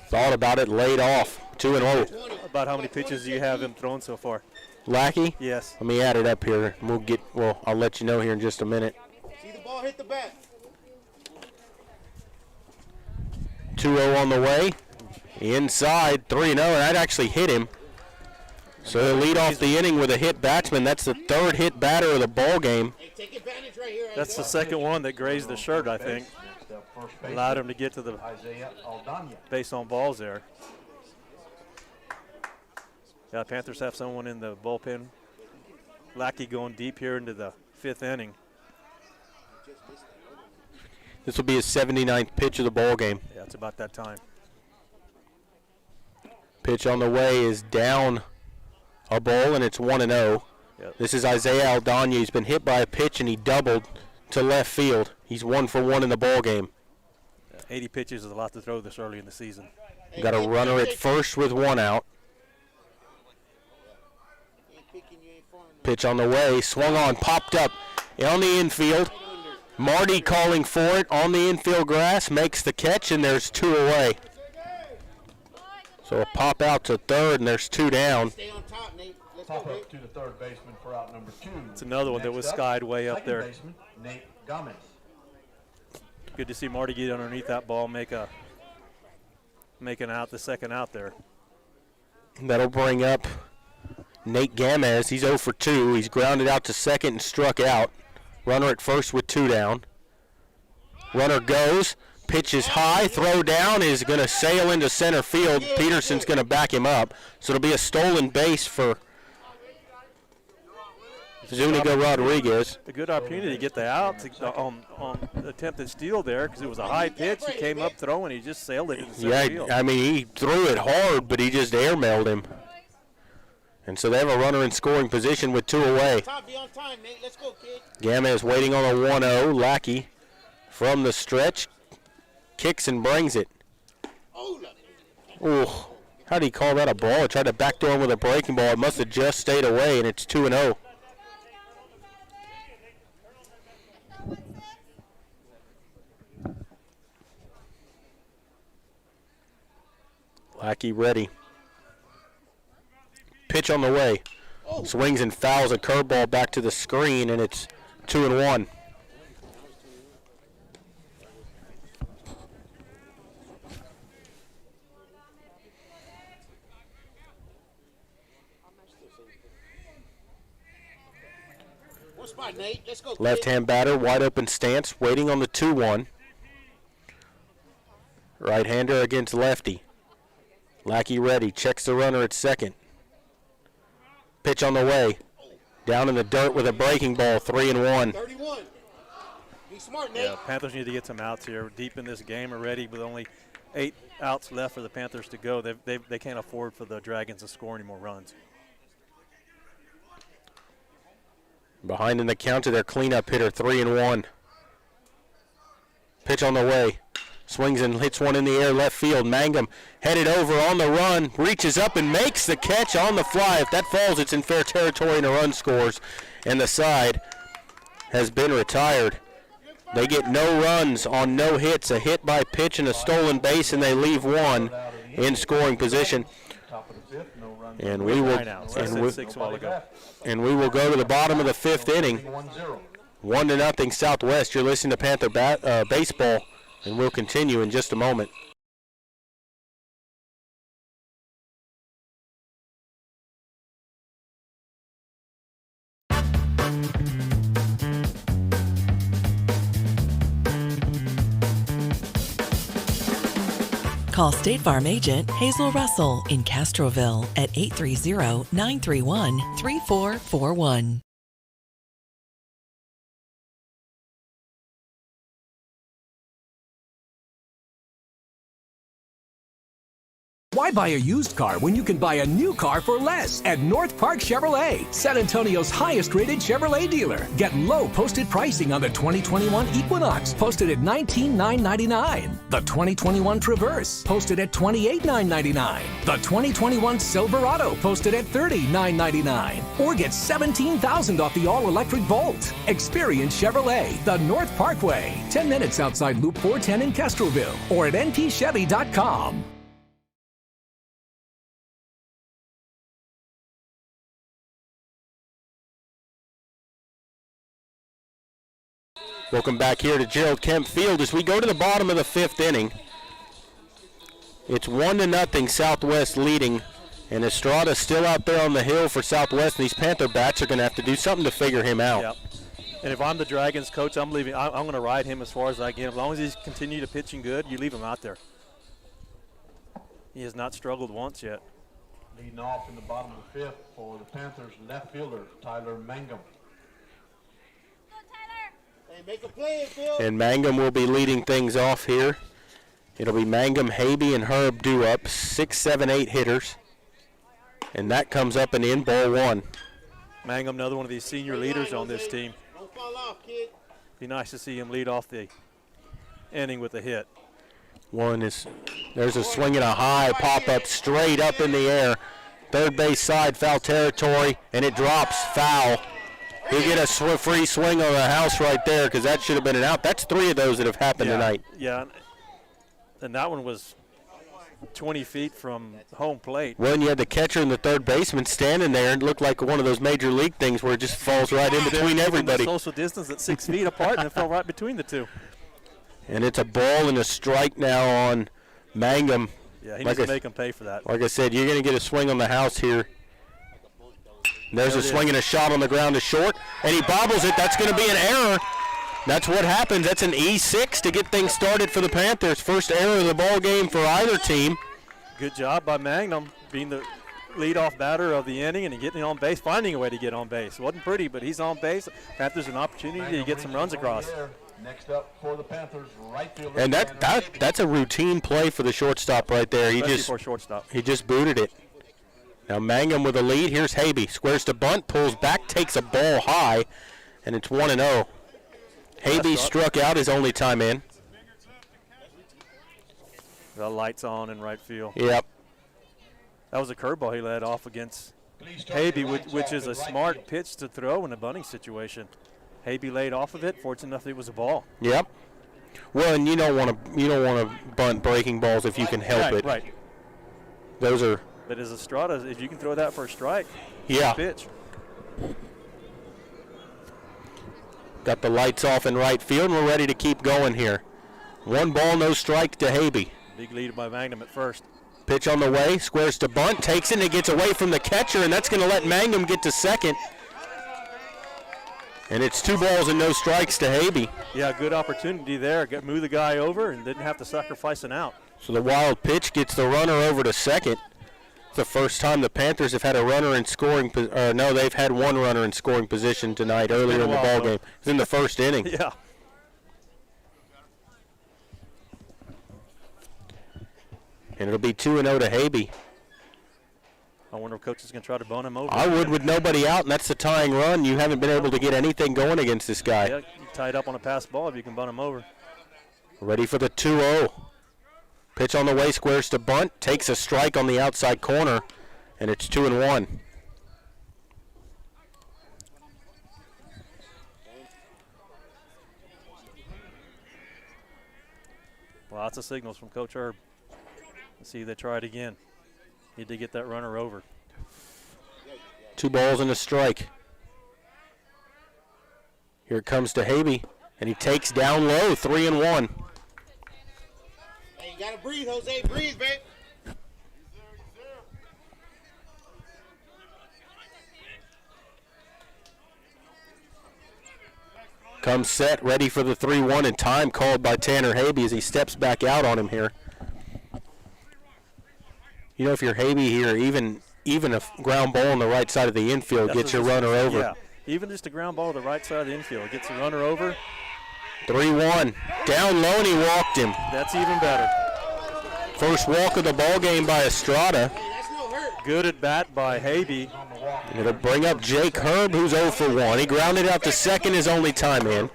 Thought about it, laid off. 2-0. About how many pitches do you have him thrown so far? Lackey? Yes. Let me add it up here. I'll let you know here in just a minute. See the ball hit the bat. 2-0 on the way. Inside, 3-0, and that actually hit him. So he'll lead off the inning with a hit batsman. That's the third hit batter of the ball game. That's the second one that grazed the shirt, I think. Allowed him to get to the base on balls there. Yeah, Panthers have someone in the bullpen. Lackey going deep here into the 5th inning. This will be his 79th pitch of the ball game. Yeah, it's about that time. Pitch on the way is down a ball, and it's 1-0. Yep. This is Isaiah Aldana. He's been hit by a pitch, and he doubled to left field. He's 1 for 1 in the ball game. 80 pitches is a lot to throw this early in the season. Got a runner at first with 1 out. Pitch on the way, swung on, popped up on the infield. Marty calling for it on the infield grass, makes the catch, and there's 2 away. So a pop out to third, and there's 2 down. Pop up to the third baseman for out number 2. It's another one that was skied way up there. Baseman, Nate Gomez. Good to see Marty get underneath that ball, make an out, the second out there. That'll bring up Nate Gamez. He's 0 for 2. He's grounded out to second and struck out. Runner at first with 2 down. Runner goes. Pitch is high. Throw down is going to sail into center field. Peterson's going to back him up. So it'll be a stolen base for Zuniga Rodriguez. A good opportunity to get the out on attempted steal there because it was a high pitch. He came up throwing. He just sailed it into center field. I mean, he threw it hard, but he just airmailed him. And so they have a runner in scoring position with 2 away. Gamez waiting on a 1-0. Lackey from the stretch kicks and brings it. Ooh, how did he call that a ball? He tried to backdoor him with a breaking ball. It must have just stayed away, and it's 2-0. Lackey ready. Pitch on the way. Swings and fouls a curveball back to the screen, and it's 2-1. Left-hand batter, wide open stance, waiting on the 2-1. Right-hander against lefty. Lackey ready, checks the runner at second. Pitch on the way. Down in the dirt with a breaking ball, 3-1. 31. He's smart, Nate. Yeah, Panthers need to get some outs here. We're deep in this game already with only 8 outs left for the Panthers to go. They can't afford for the Dragons to score any more runs. Behind in the count to their cleanup hitter, 3-1. Pitch on the way. Swings and hits one in the air left field. Mangum headed over on the run, reaches up and makes the catch on the fly. If that falls, it's in fair territory and a run scores. And the side has been retired. They get no runs on no hits, a hit by pitch and a stolen base, and they leave 1 in scoring position. And we will go to the bottom of the 5th inning. 1-0 Southwest. You're listening to Panther baseball, and we'll continue in just a moment. Call State Farm agent Hazel Russell in Castroville at 830-931-3441. Why buy a used car when you can buy a new car for less at North Park Chevrolet, San Antonio's highest-rated Chevrolet dealer? Get low posted pricing on the 2021 Equinox, posted at $19,999. The 2021 Traverse, posted at $28,999. The 2021 Silverado, posted at $30,999. Or get $17,000 off the all-electric Bolt. Experience Chevrolet, the North Parkway, 10 minutes outside Loop 410 in Castroville, or at npchevy.com. Welcome back here to Gerald Kemp Field as we go to the bottom of the 5th inning. It's 1-0 Southwest leading, and Estrada's still out there on the hill for Southwest, and these Panther bats are going to have to do something to figure him out. Yep. And if I'm the Dragons coach, I'm going to ride him as far as I can. As long as he's continued to pitching good, you leave him out there. He has not struggled once yet. Leading off in the bottom of the 5th for the Panthers, left fielder Tyler Mangum. Make a play, Phil. And Mangum will be leading things off here. It'll be Mangum, Habe, and Herb due up, 6, 7, 8 hitters. And that comes up and in, ball 1. Mangum, another one of these senior leaders on this team. Don't fall off, kid. Be nice to see him lead off the inning with a hit. There's a swing and a high pop-up straight up in the air. Third base side, foul territory, and it drops foul. He'll get a free swing on the house right there because that should have been an out. That's 3 of those that have happened tonight. Yeah, and that one was 20 feet from home plate. Well, and you had the catcher and the third baseman standing there, and it looked like one of those major league things where it just falls right in between everybody. Social distance at 6 feet apart, and it fell right between the two. And it's a ball and a strike now on Mangum. Yeah, he needs to make him pay for that. Like I said, you're going to get a swing on the house here. There's a swing and a shot on the ground to short, and he bobbles it. That's going to be an error. That's what happens. That's an E6 to get things started for the Panthers. First error of the ball game for either team. Good job by Magnum being the leadoff batter of the inning and getting on base, finding a way to get on base. Wasn't pretty, but he's on base. Panthers an opportunity to get some runs across. Next up for the Panthers, right fielder. And that's a routine play for the shortstop right there. Especially for shortstop. He just booted it. Now Mangum with a lead. Here's Habe. Squares to bunt, pulls back, takes a ball high, and it's 1-0. Habe struck out his only time in. The lights on in right field. Yep. That was a curveball he led off against Habe, which is a smart pitch to throw in a bunting situation. Habe laid off of it. Fortunate enough, it was a ball. Yep. Well, and you don't want to bunt breaking balls if you can help it. Right. Those are. But as Estrada, if you can throw that for a strike, yeah. Pitch. Got the lights off in right field, and we're ready to keep going here. 1 ball, no strike to Habe. Big lead by Magnum at first. Pitch on the way, squares to bunt, takes it, and it gets away from the catcher, and that's going to let Mangum get to second. And it's 2 balls and no strikes to Habe. Yeah, good opportunity there. Move the guy over and didn't have to sacrifice an out. So the wild pitch gets the runner over to second. It's the first time the Panthers have had a runner in scoring. No, they've had 1 runner in scoring position tonight earlier in the ball game. It was in the first inning. Yeah. And it'll be 2-0 to Habe. I wonder if coach is going to try to bone him over. I would with nobody out, and that's the tying run. You haven't been able to get anything going against this guy. Yeah, you tied up on a pass ball if you can bone him over. Ready for the 2-0. Pitch on the way, squares to bunt, takes a strike on the outside corner, and it's 2-1. Lots of signals from Coach Herb. Let's see if they try it again. Need to get that runner over. 2 balls and a strike. Here it comes to Habe, and he takes down low, 3-1. Hey, you gotta breathe, Jose. Breathe, babe. Comes set, ready for the 3-1, and time called by Tanner Habe as he steps back out on him here. You know, if you're Habe here, even a ground ball on the right side of the infield gets your runner over. Yeah, even just a ground ball to the right side of the infield gets the runner over. 3-1. Down low, and he walked him. That's even better. First walk of the ball game by Estrada. Good at bat by Habe. And it'll bring up Jake Herb, who's 0 for 1. He grounded out to second his only time in.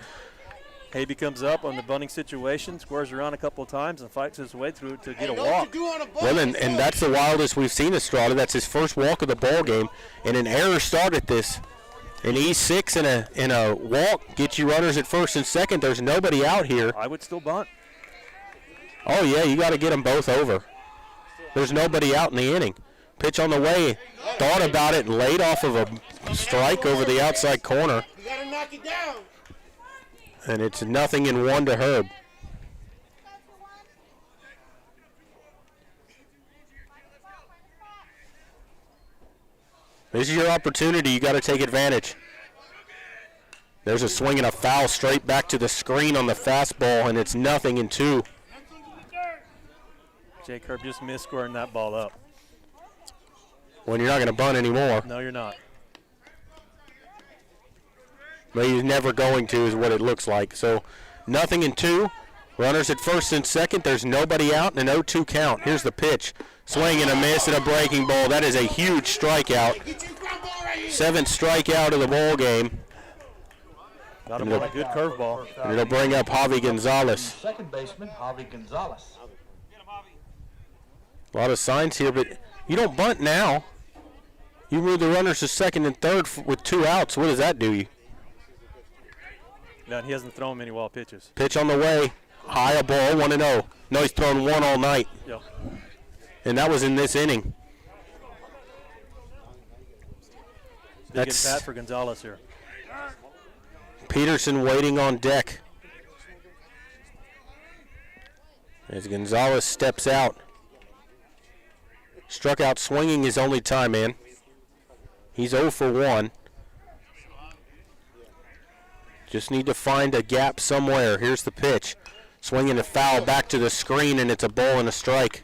Habe comes up on the bunting situation, squares around a couple of times, and fights his way through to get a walk. Well, and that's the wildest we've seen Estrada. That's his first walk of the ball game, and an error started this. An E6 and a walk gets you runners at first and second. There's nobody out here. I would still bunt. Oh, yeah, you got to get them both over. There's nobody out in the inning. Pitch on the way, thought about it, and laid off of a strike over the outside corner. You gotta knock it down. And it's 0-1 to Herb. This is your opportunity. You got to take advantage. There's a swing and a foul straight back to the screen on the fastball, and it's 0-2. Jake Herb just missed squaring that ball up. When you're not going to bunt anymore. No, you're not. But he's never going to is what it looks like. So 0-2. Runners at first and second. There's nobody out and an 0-2 count. Here's the pitch. Swing and a miss and a breaking ball. That is a huge strikeout. Seventh strikeout of the ball game. Got him on a good curveball. And it'll bring up Javi Gonzalez. Second baseman, Javi Gonzalez. A lot of signs here, but you don't bunt now. You move the runners to second and third with 2 outs. What does that do you? No, he hasn't thrown many wild pitches. Pitch on the way. High a ball, 1-0. No, he's thrown 1 all night. Yep. And that was in this inning. Big at bat for Gonzalez here. Peterson waiting on deck. As Gonzalez steps out. Struck out swinging his only time, man. He's 0 for 1. Just need to find a gap somewhere. Here's the pitch. Swinging a foul back to the screen, and it's a ball and a strike.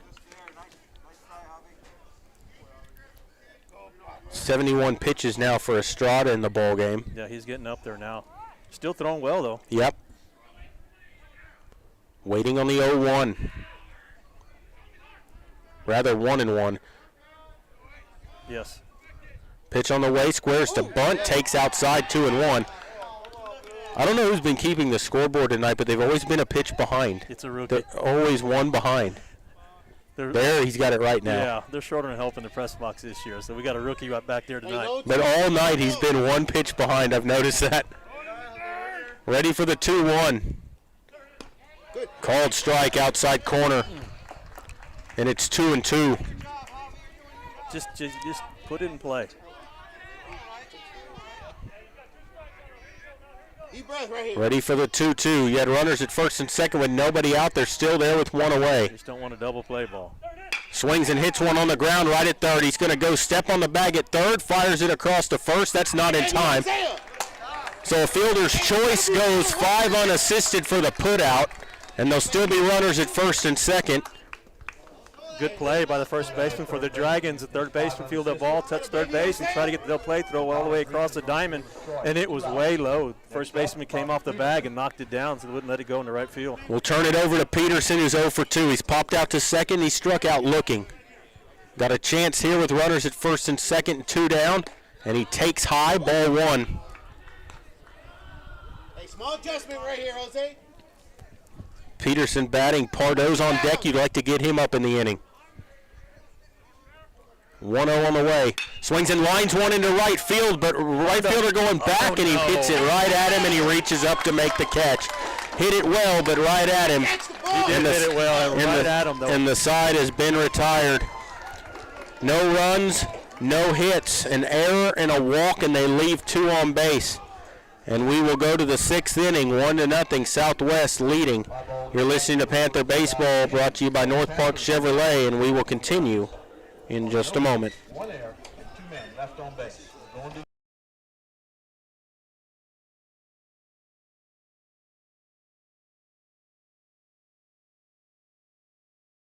71 pitches now for Estrada in the ball game. Yeah, he's getting up there now. Still throwing well, though. Yep. Waiting on the 0-1. Rather 1-1. Yes. Pitch on the way, squares to bunt, takes outside 2-1. I don't know who's been keeping the scoreboard tonight, but they've always been a pitch behind. It's a rookie. They're always one behind. There, he's got it right now. Yeah, they're short on help in the press box this year, so we got a rookie right back there tonight. But all night he's been 1 pitch behind. I've noticed that. Ready for the 2-1. Called strike outside corner. And it's 2-2. Just put it in play. Ready for the 2-2. You had runners at first and second with nobody out. They're still there with 1 away. Just don't want a double play ball. Swings and hits one on the ground right at third. He's going to go step on the bag at third, fires it across to first. That's not in time. So a fielder's choice goes 5 unassisted for the putout, and there'll still be runners at first and second. Good play by the first baseman for the Dragons. The third baseman fielded the ball, touched third base, and tried to get the double play throw all the way across the diamond, and it was way low. First baseman came off the bag and knocked it down, so they wouldn't let it go in the right field. We'll turn it over to Peterson, who's 0 for 2. He's popped out to second. He struck out looking. Got a chance here with runners at first and second and 2 down, and he takes high, ball 1. Hey, small adjustment right here, Jose. Peterson batting. Pardo's on deck. You'd like to get him up in the inning. 1-0 on the way. Swings and lines one into right field, but right fielder going back, and he hits it right at him, and he reaches up to make the catch. Hit it well, but right at him. He did hit it well, right at him, though. And the side has been retired. No runs, no hits, an error and a walk, and they leave 2 on base. And we will go to the 6th inning, 1-0, Southwest leading. You're listening to Panther Baseball, brought to you by North Park Chevrolet, and we will continue in just a moment. 1 error, 2 men left on base. Going to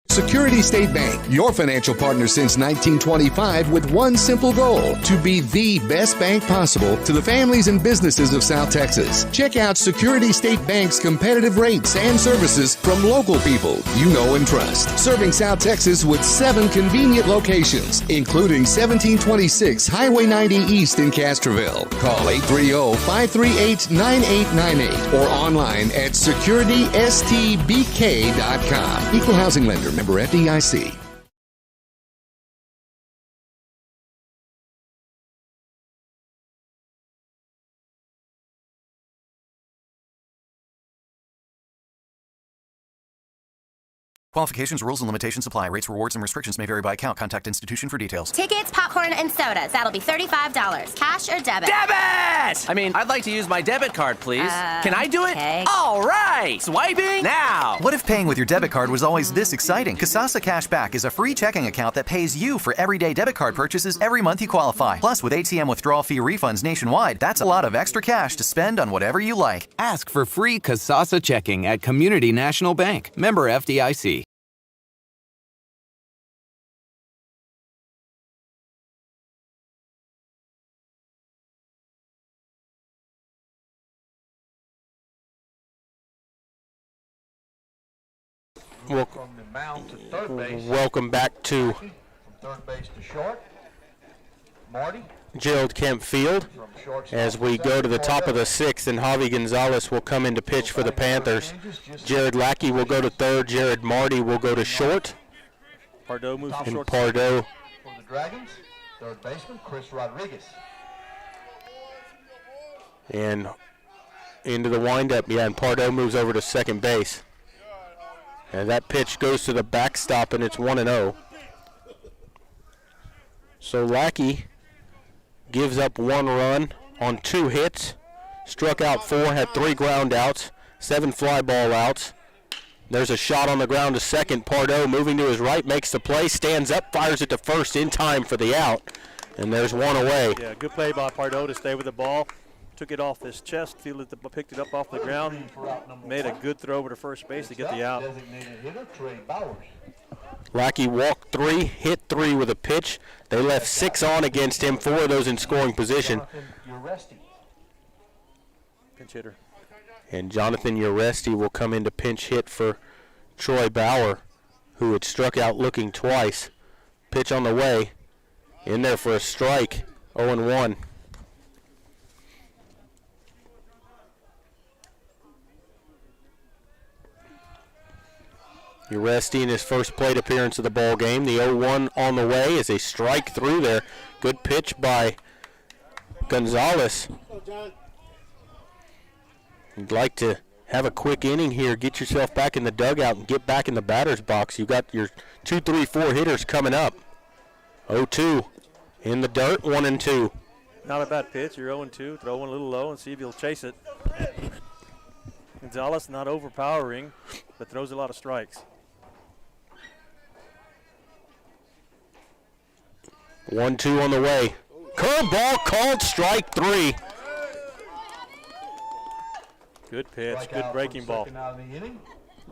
Security State Bank, your financial partner since 1925 with one simple goal, to be the best bank possible to the families and businesses of South Texas. Check out Security State Bank's competitive rates and services from local people you know and trust. Serving South Texas with 7 convenient locations, including 1726 Highway 90 East in Castroville. Call 830-538-9898 or online at securitystbk.com. Equal housing lender. Member FDIC. Qualifications, rules, and limitations apply. Rates, rewards, and restrictions may vary by account. Contact institution for details. Tickets, popcorn, and sodas. That'll be $35. Cash or debit? Debit! I mean, I'd like to use my debit card, please. Can I do it? Okay. All right! Swiping now! What if paying with your debit card was always this exciting? Kasasa Cashback is a free checking account that pays you for everyday debit card purchases every month you qualify. Plus, with ATM withdrawal fee refunds nationwide, that's a lot of extra cash to spend on whatever you like. Ask for free Kasasa checking at Community National Bank. Member FDIC. from the mound to third base. Welcome back to From third base to short. Marty. Gerald Kemp Field as we go to the top of the 6th, and Javi Gonzalez will come in to pitch for the Panthers. Jared Lackey will go to third. Jared Marty will go to short. Pardo moves to and short. Pardo For the Dragons, third baseman Chris Rodriguez. and into the windup. Yeah, and Pardo moves over to second base. And that pitch goes to the backstop, and it's 1-0. So Lackey gives up 1 run on 2 hits, struck out 4, had 3 ground outs, 7 fly ball outs. There's a shot on the ground to second. Pardo moving to his right, makes the play, stands up, fires it to first in time for the out, and there's 1 away. Yeah, good play by Pardo to stay with the ball. Took it off his chest, picked it up off the ground, made a good throw over to first base to get the out. Designated hitter Trey Bowers. Lackey walked 3, hit 3 with a pitch. They left 6 on against him, 4 of those in scoring position. Pinch hitter. And Jonathan Uresti will come in to pinch hit for Troy Bauer, who had struck out looking twice. Pitch on the way. In there for a strike. 0-1. Uresti in his first plate appearance of the ball game. The 0-1 on the way is a strike through there. Good pitch by Gonzalez. You'd like to have a quick inning here, get yourself back in the dugout and get back in the batter's box. You got your 2, 3, 4 hitters coming up. 0-2 in the dirt, 1-2. Not a bad pitch. You're 0-2. Throw one a little low and see if you'll chase it. Gonzalez not overpowering, but throws a lot of strikes. 1-2 on the way. Curveball called, strike 3. Good pitch, good breaking ball.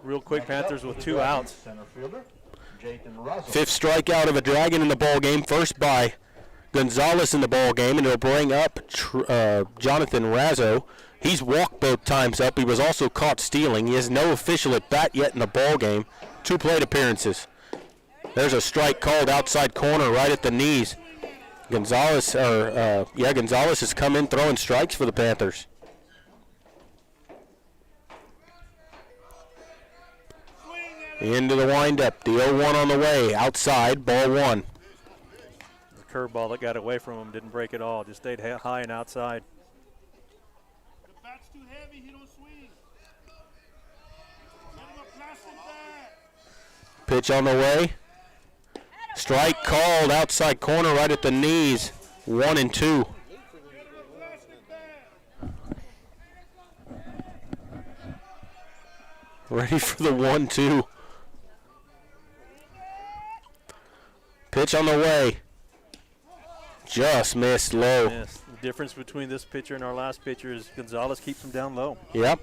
Real quick, Panthers with 2 outs. 5th strikeout of a Dragon in the ball game. First by Gonzalez in the ball game, and it'll bring up Jonathan Razzo. He's walked both times up. He was also caught stealing. He has no official at bat yet in the ball game. 2 plate appearances. There's a strike called outside corner right at the knees. Gonzalez has come in throwing strikes for the Panthers. Into the windup. The 0-1 on the way. Outside, ball 1. The curveball that got away from him didn't break at all. Just stayed high and outside. The bat's too heavy, he don't swing. Get him a plastic bat. Pitch on the way. Strike called outside corner right at the knees. 1-2. Ready for the 1-2. Pitch on the way. Just missed low. Yes. The difference between this pitcher and our last pitcher is Gonzalez keeps him down low. Yep.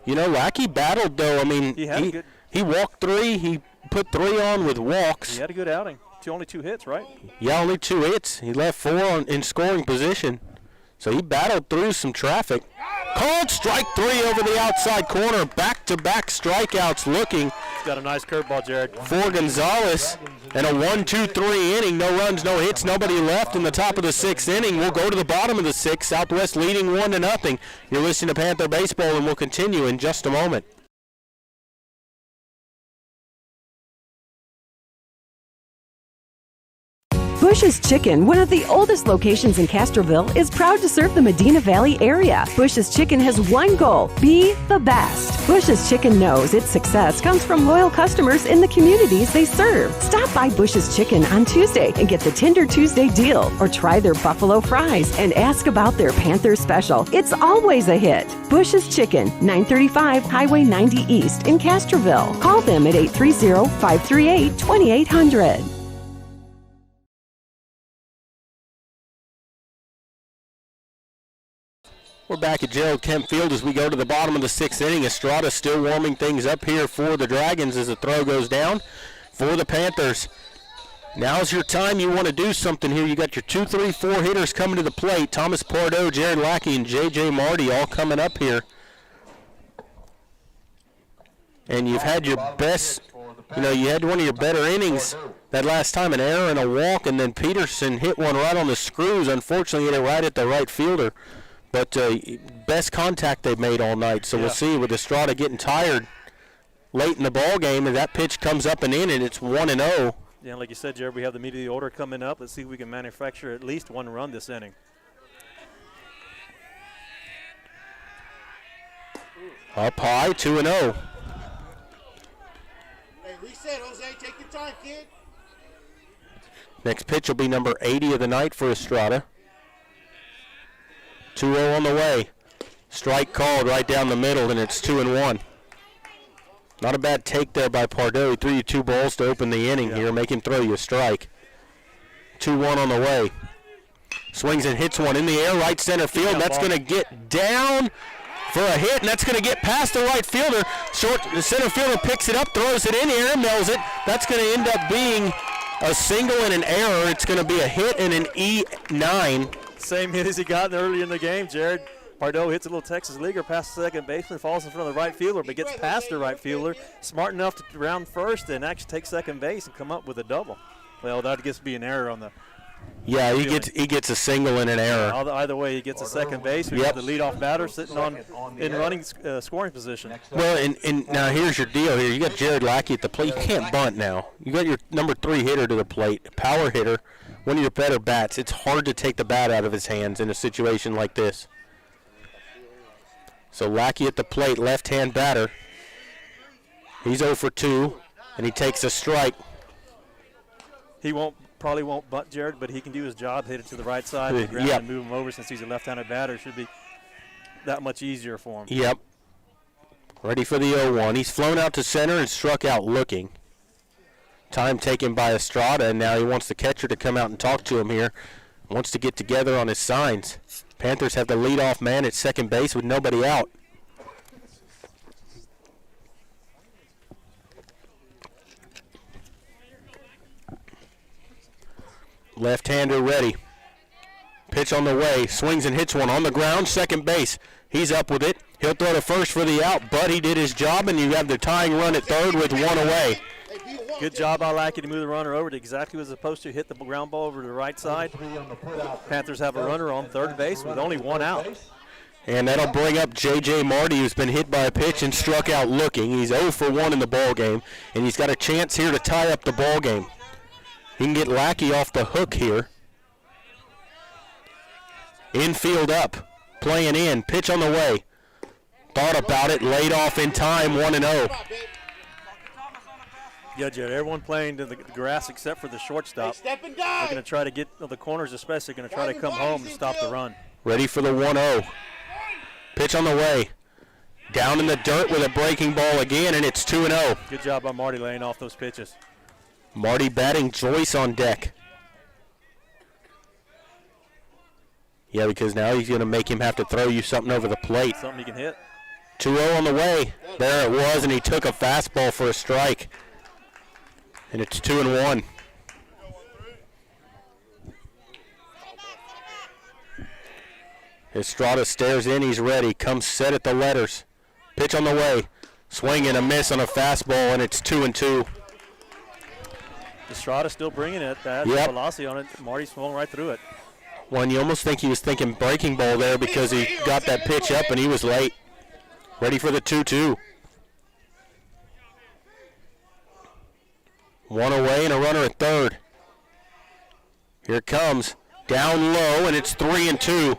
You know, Lackey battled, though. I mean, he walked 3. He put 3 on with walks. He had a good outing. Only 2 hits, right? Yeah, only 2 hits. He left 4 in scoring position. So he battled through some traffic. Called strike 3 over the outside corner. Back-to-back strikeouts looking. He's got a nice curveball, Jared. For Gonzalez. And a 1-2-3 inning. No runs, no hits, nobody left in the top of the 6th inning. We'll go to the bottom of the 6th. Southwest leading 1-0. You're listening to Panther Baseball, and we'll continue in just a moment. Bush's Chicken, one of the oldest locations in Castroville, is proud to serve the Medina Valley area. Bush's Chicken has one goal: be the best. Bush's Chicken knows its success comes from loyal customers in the communities they serve. Stop by Bush's Chicken on Tuesday and get the Tender Tuesday deal, or try their buffalo fries and ask about their Panther special. It's always a hit. Bush's Chicken, 935 Highway 90 East in Castroville. Call them at 830-538-2800. We're back at Gerald Kemp Field as we go to the bottom of the 6th inning. Estrada still warming things up here for the Dragons as the throw goes down for the Panthers. Now's your time. You want to do something here. You got your 2, 3, 4 hitters coming to the plate. Thomas Pardo, Jared Lackey, and J.J. Marty all coming up here. And you've had your best You know, you had one of your better innings that last time, an error and a walk, and then Peterson hit one right on the screws. Unfortunately, hit it right at the right fielder. But best contact they've made all night. So we'll see with Estrada getting tired late in the ball game, and that pitch comes up and in, and it's 1-0. Yeah, like you said, Jared, we have the meat of the order coming up. Let's see if we can manufacture at least one run this inning. Up high, 2-0. Hey, reset, Jose. Take your time, kid. Next pitch will be number 80 of the night for Estrada. 2-0 on the way. Strike called right down the middle, and it's 2-1. Not a bad take there by Pardo. He threw you 2 balls to open the inning here, make him throw you a strike. 2-1 on the way. Swings and hits one in the air, right center field. That's going to get down for a hit, and that's going to get past the right fielder. The center fielder picks it up, throws it in the air, mills it. That's going to end up being a single and an error. It's going to be a hit and an E9. Same hit as he got early in the game, Jared. Pardo hits a little Texas leaguer past the second baseman, falls in front of the right fielder, but gets past the right fielder. Smart enough to round first and actually take second base and come up with a double. Well, that gets to be an error on the. Yeah, he gets a single and an error. Either way, he gets a second base. We have the leadoff batter sitting in running scoring position. Well, and now here's your deal here. You got Jared Lackey at the plate. You can't bunt now. You got your number 3 hitter to the plate, power hitter, one of your better bats. It's hard to take the bat out of his hands in a situation like this. So Lackey at the plate, left-hand batter. He's 0 for 2, and he takes a strike. He probably won't bunt, Jared, but he can do his job, hit it to the right side of the ground and move him over. Since he's a left-handed batter, it should be that much easier for him. Yep. Ready for the 0-1. He's flown out to center and struck out looking. Time taken by Estrada, and now he wants the catcher to come out and talk to him here. Wants to get together on his signs. Panthers have the leadoff man at second base with nobody out. Left-hander ready. Pitch on the way. Swings and hits one on the ground. Second base. He's up with it. He'll throw to first for the out, but he did his job, and you have the tying run at third with 1 away. Good job by Lackey to move the runner over to exactly what was supposed to, hit the ground ball over to the right side. Panthers have a runner on third base with only 1 out. And that'll bring up J.J. Marty, who's been hit by a pitch and struck out looking. He's 0 for 1 in the ball game, and he's got a chance here to tie up the ball game. He can get Lackey off the hook here. Infield up, playing in, pitch on the way. Thought about it, laid off in time, 1-0. Yeah, Jared, everyone playing to the grass except for the shortstop. They're going to try to get, the corners especially, going to try to come home and stop the run. Ready for the 1-0. Pitch on the way. Down in the dirt with a breaking ball again, and it's 2-0. Good job by Marty laying off those pitches. Marty batting, Joyce on deck. Yeah, because now he's going to make him have to throw you something over the plate. Something he can hit. 2-0 on the way. There it was, and he took a fastball for a strike. And it's 2-1. Estrada stares in, he's ready. Comes set at the letters. Pitch on the way. Swing and a miss on a fastball, and it's 2-2. Estrada still bringing it. That velocity on it. Marty's flowing right through it. Well, and you almost think he was thinking breaking ball there because he got that pitch up and he was late. Ready for the 2-2. 1 away and a runner at third. Here it comes. Down low, and it's 3-2.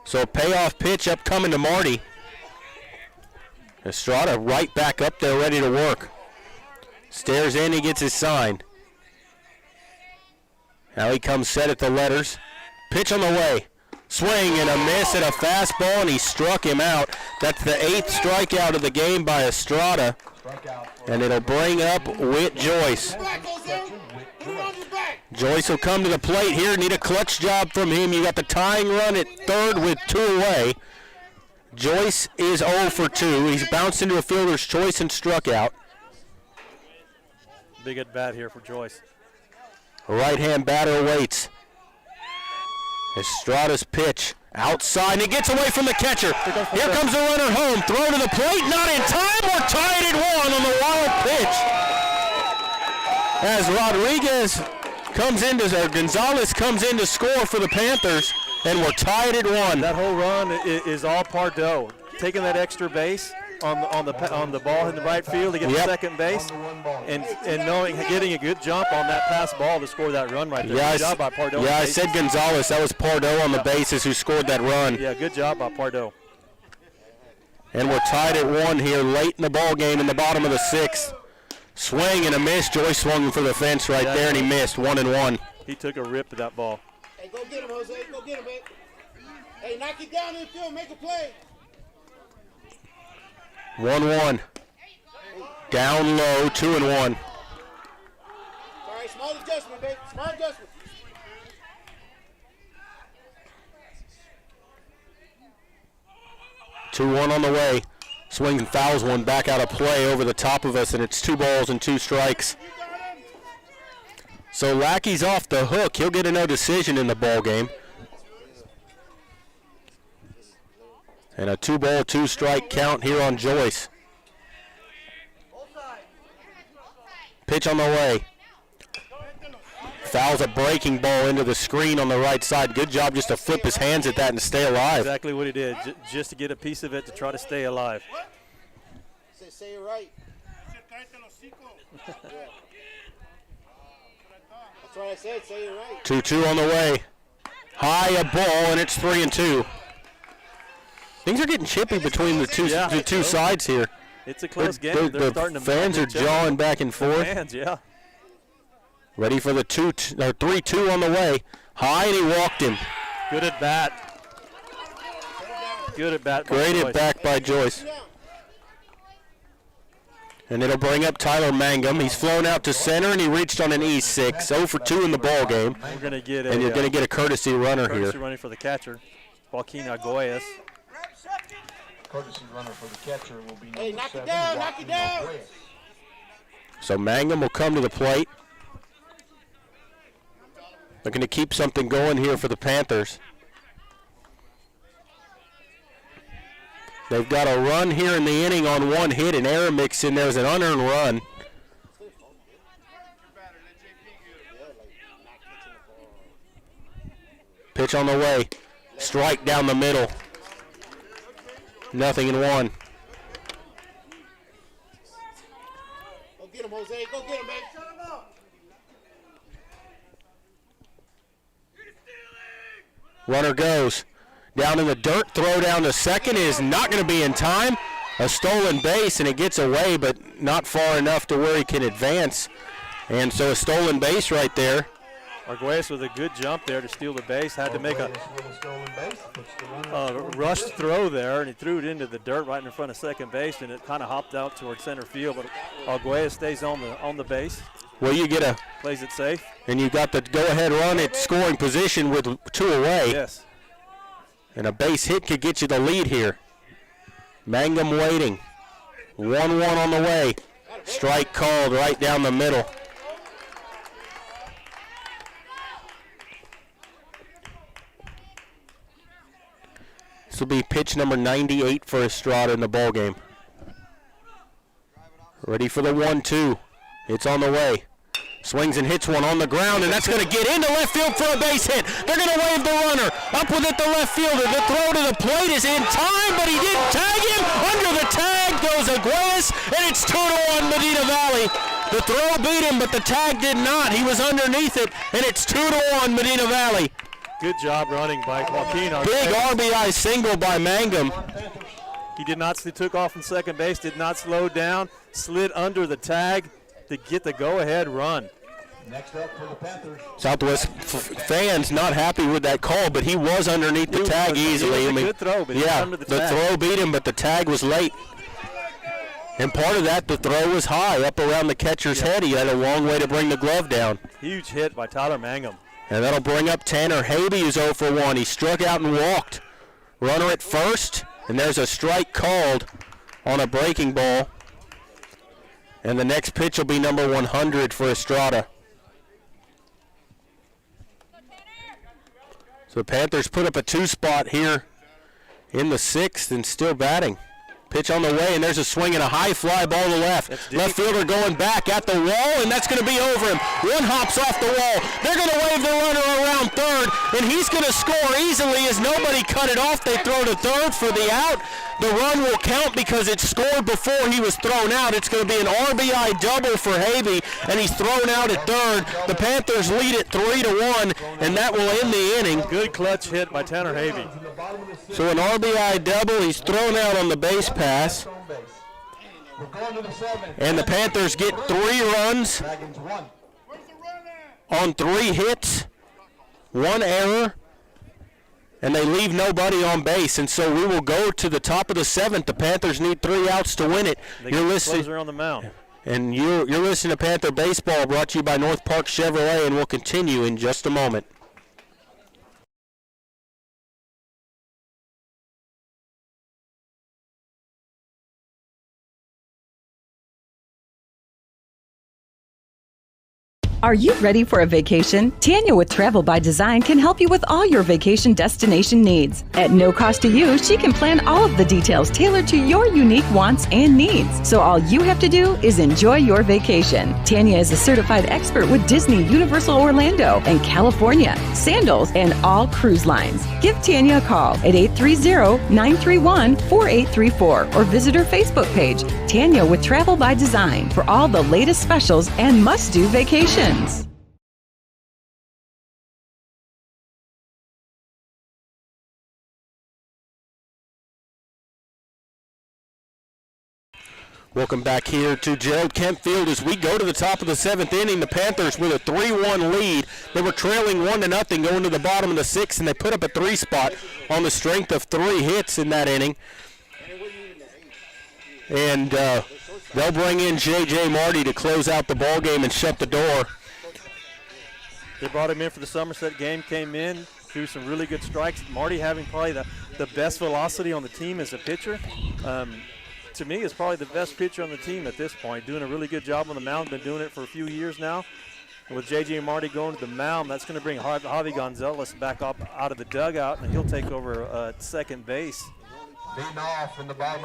So a payoff pitch upcoming to Marty. Estrada right back up there ready to work. Stares in, he gets his sign. Now he comes set at the letters. Pitch on the way. Swing and a miss at a fastball, and he struck him out. That's the 8th strikeout of the game by Estrada. And it'll bring up Whit Joyce. Joyce will come to the plate here. Need a clutch job from him. You got the tying run at third with 2 away. Joyce is 0 for 2. He's bounced into a fielder's choice and struck out. Big at bat here for Joyce. A right-hand batter awaits. Estrada's pitch outside, and it gets away from the catcher. Here comes the runner home. Throw to the plate, not in time. We're tied at 1 on the wild pitch. as Rodriguez Gonzalez comes in to score for the Panthers, and we're tied at 1. That whole run is all Pardo, taking that extra base on the ball in the right field to get the second base, and getting a good jump on that pass ball to score that run right there. Good job by Pardo. Yeah, I said Gonzalez. That was Pardo on the bases who scored that run. Yeah, good job by Pardo. And we're tied at 1 here late in the ball game in the bottom of the 6th. Swing and a miss. Joyce swung for the fence right there, and he missed. 1-1. He took a rip at that ball. Hey, go get him, Jose. Go get him, man. Hey, knock it down in the field. Make a play. 1-1. Down low, 2-1. All right, small adjustment, babe. Small adjustment. Two-1 on the way. Swings and fouls one back out of play over the top of us, and it's 2 balls and 2 strikes. So Lackey's off the hook. He'll get a no decision in the ball game. And a 2-ball, 2-strike count here on Joyce. Pitch on the way. Fouls a breaking ball into the screen on the right side. Good job just to flip his hands at that and stay alive. Exactly what he did, just to get a piece of it to try to stay alive. Say it right. That's what I said, say it right. 2-2 on the way. High a ball, and it's 3-2. Things are getting chippy between the two sides here. It's a close game. They're starting to fans are jawing back and forth. Fans, yeah. Ready for the 3-2 on the way. High, and he walked him. Good at bat. Good at bat. Great at bat by Joyce. And it'll bring up Tyler Mangum. He's flown out to center, and he reached on an E6. 0 for 2 in the ball game. We're going to get and you're going to get a courtesy runner here. Courtesy running for the catcher, Joaquin Arguelles. Courtesy runner for the catcher will be number 7. Hey, knock it down, knock it down. So Mangum will come to the plate. Looking to keep something going here for the Panthers. They've got a run here in the inning on 1 hit, and error mixed in. There's an unearned run. Pitch on the way. Strike down the middle. 0-1. Go get him, Jose. Go get him, man. Runner goes. Down in the dirt, throw down to second is not going to be in time. A stolen base, and it gets away, but not far enough to where he can advance. And so a stolen base right there. Arguelles with a good jump there to steal the base. Had to make a rushed throw there, and he threw it into the dirt right in front of second base, and it kind of hopped out towards center field. But Arguelles stays on the base. Well, you get plays it safe, and you got the go-ahead run at scoring position with 2 away. Yes. And a base hit could get you the lead here. Mangum waiting. 1-1 on the way. Strike called right down the middle. This will be pitch number 98 for Estrada in the ball game. Ready for the 1-2. It's on the way. Swings and hits one on the ground, and that's going to get into left field for a base hit. They're going to wave the runner. Up with it, the left fielder. The throw to the plate is in time, but he didn't tag him. Under the tag goes Arguelles, and it's 2-1 Medina Valley. The throw beat him, but the tag did not. He was underneath it, and it's 2-1 Medina Valley. Good job running by Joaquin. Big RBI single by Mangum. He did not. He took off from second base, did not slow down, slid under the tag to get the go-ahead run. Next up for the Panthers. Southwest fans not happy with that call, but he was underneath the tag easily. It was a good throw, but he was under the tag. The throw beat him, but the tag was late. And part of that, the throw was high, up around the catcher's head. He had a long way to bring the glove down. Huge hit by Tyler Mangum. And that'll bring up Tanner Habe, who's 0 for 1. He struck out and walked. Runner at first, and there's a strike called on a breaking ball. And the next pitch will be number 100 for Estrada. So the Panthers put up a 2 spot here in the 6th and still batting. Pitch on the way, and there's a swing and a high fly ball to left. Left fielder going back at the wall, and that's going to be over him. One hops off the wall. They're going to wave the runner around third, and he's going to score easily as nobody cut it off. They throw to third for the out. The run will count because it's scored before he was thrown out. It's going to be an RBI double for Havey, and he's thrown out at third. The Panthers lead it 3-1, and that will end the inning. Good clutch hit by Tanner Havey. So an RBI double. He's thrown out on the base pass. And the Panthers get 3 runs on 3 hits, 1 error, and they leave nobody on base. And so we will go to the top of the 7th. The Panthers need 3 outs to win it. You're listening on the mound. And you're listening to Panther Baseball, brought to you by North Park Chevrolet, and we'll continue in just a moment. Are you ready for a vacation? Tanya with Travel by Design can help you with all your vacation destination needs. At no cost to you, she can plan all of the details tailored to your unique wants and needs. So all you have to do is enjoy your vacation. Tanya is a certified expert with Disney, Universal Orlando, and California, Sandals, and all cruise lines. Give Tanya a call at 830-931-4834 or visit her Facebook page, Tanya with Travel by Design, for all the latest specials and must-do vacations. Welcome back here to Gerald Kemp Field as we go to the top of the 7th inning. The Panthers with a 3-1 lead. They were trailing 1-0 going to the bottom of the 6th, and they put up a 3 spot on the strength of 3 hits in that inning. And they'll bring in J.J. Marty to close out the ball game and shut the door. They brought him in for the Somerset game, came in, threw some really good strikes. Marty having probably the best velocity on the team as a pitcher. To me, is probably the best pitcher on the team at this point, doing a really good job on the mound, been doing it for a few years now. And with J.J. Marty going to the mound, that's going to bring Javi Gonzalez back up out of the dugout, and he'll take over at second base.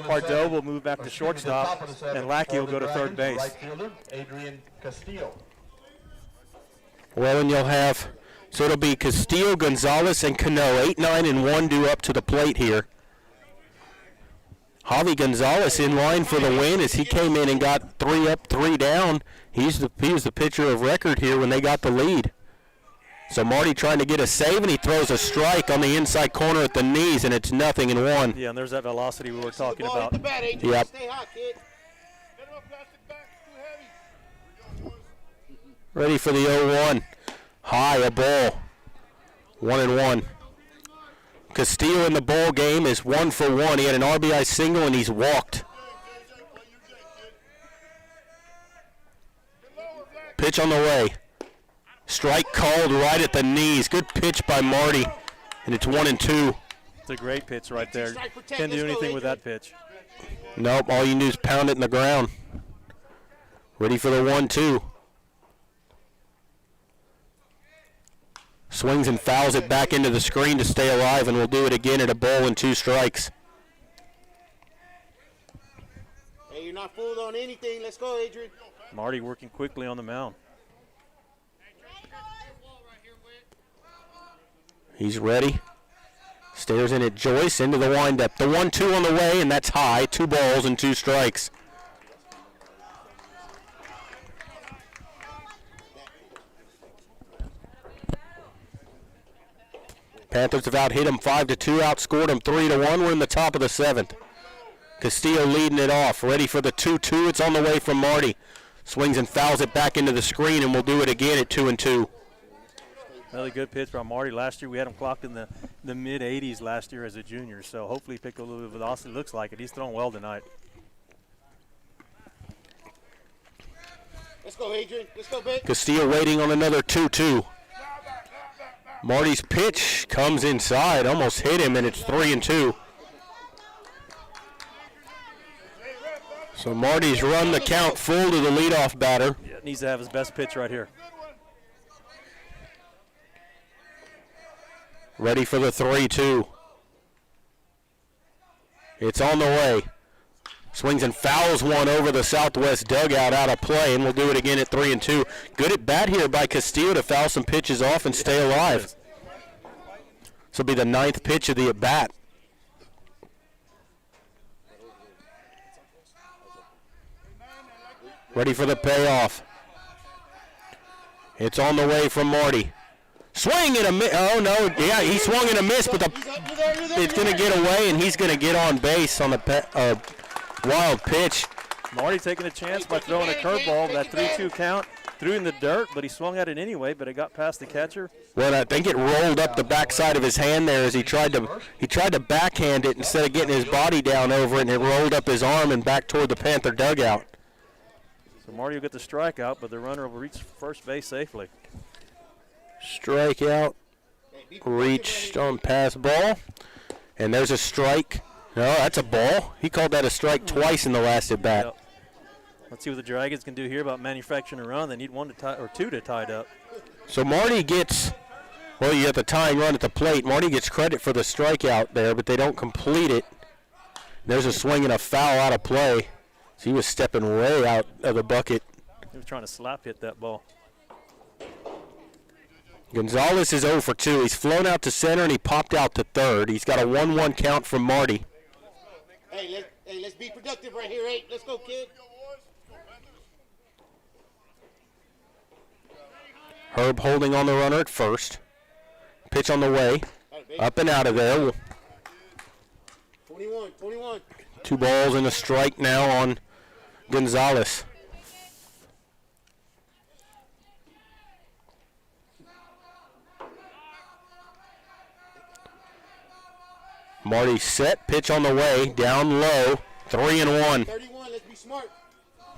Pardo will move back to shortstop, and Lackey will go to third base. Right fielder, Adrian Castillo. Well, and you'll have, so it'll be Castillo, Gonzalez, and Cano, 8, 9, and 1 due up to the plate here. Javi Gonzalez in line for the win as he came in and got 3 up, 3 down. He was the pitcher of record here when they got the lead. So Marty trying to get a save, and he throws a strike on the inside corner at the knees, and it's 0-1. Yeah, and there's that velocity we were talking about. Yep. Ready for the 0-1. High, a ball. 1-1. Castillo in the ball game is 1 for 1. He had an RBI single, and he's walked. Pitch on the way. Strike called right at the knees. Good pitch by Marty, and it's 1-2. It's a great pitch right there. Can't do anything with that pitch. Nope, all you do is pound it in the ground. Ready for the 1-2. Swings and fouls it back into the screen to stay alive, and we'll do it again at a ball and 2 strikes. Hey, you're not fooled on anything. Let's go, Adrian. Marty working quickly on the mound. He's ready. Stares in at Joyce into the windup. The 1-2 on the way, and that's high. 2 balls and 2 strikes. Panthers have out-hit him 5-2, outscored him 3-1. We're in the top of the 7th. Castillo leading it off. Ready for the 2-2. It's on the way from Marty. Swings and fouls it back into the screen, and we'll do it again at 2-2. Really good pitch by Marty. Last year we had him clocked in the mid-80s last year as a junior, so hopefully he picked a little bit of velocity. Looks like it. He's thrown well tonight. Let's go, Adrian. Let's go, Vic. Castillo waiting on another 2-2. Marty's pitch comes inside, almost hit him, and it's 3-2. So Marty's run the count full to the leadoff batter. Yeah, needs to have his best pitch right here. Ready for the 3-2. It's on the way. Swings and fouls one over the southwest dugout out of play, and we'll do it again at 3-2. Good at bat here by Castillo to foul some pitches off and stay alive. This will be the 9th pitch of the at bat. Ready for the payoff. It's on the way from Marty. Swing and a miss. Oh, no. Yeah, he swung and a miss, but it's going to get away, and he's going to get on base on the wild pitch. Marty taking a chance by throwing a curveball. That 3-2 count. Threw in the dirt, but he swung at it anyway, but it got past the catcher. Well, I think it rolled up the backside of his hand there as he tried to backhand it instead of getting his body down over it, and it rolled up his arm and back toward the Panther dugout. So Marty will get the strikeout, but the runner will reach first base safely. Strikeout, reached on pass ball, and there's a strike. No, that's a ball. He called that a strike twice in the last at bat. Yep. Let's see what the Dragons can do here about manufacturing a run. They need one to tie, or two to tie it up. So Marty gets, well, you have the tying run at the plate. Marty gets credit for the strikeout there, but they don't complete it. There's a swing and a foul out of play. So he was stepping way out of the bucket. He was trying to slap hit that ball. Gonzalez is 0 for 2. He's flown out to center, and he popped out to third. He's got a 1-1 count from Marty. Hey, let's be productive right here, hey. Let's go, kid. Herb holding on the runner at first. Pitch on the way. Up and out of there. 21. 2 balls and a strike now on Gonzalez. Marty set, pitch on the way, down low, 3-1. 31, let's be smart.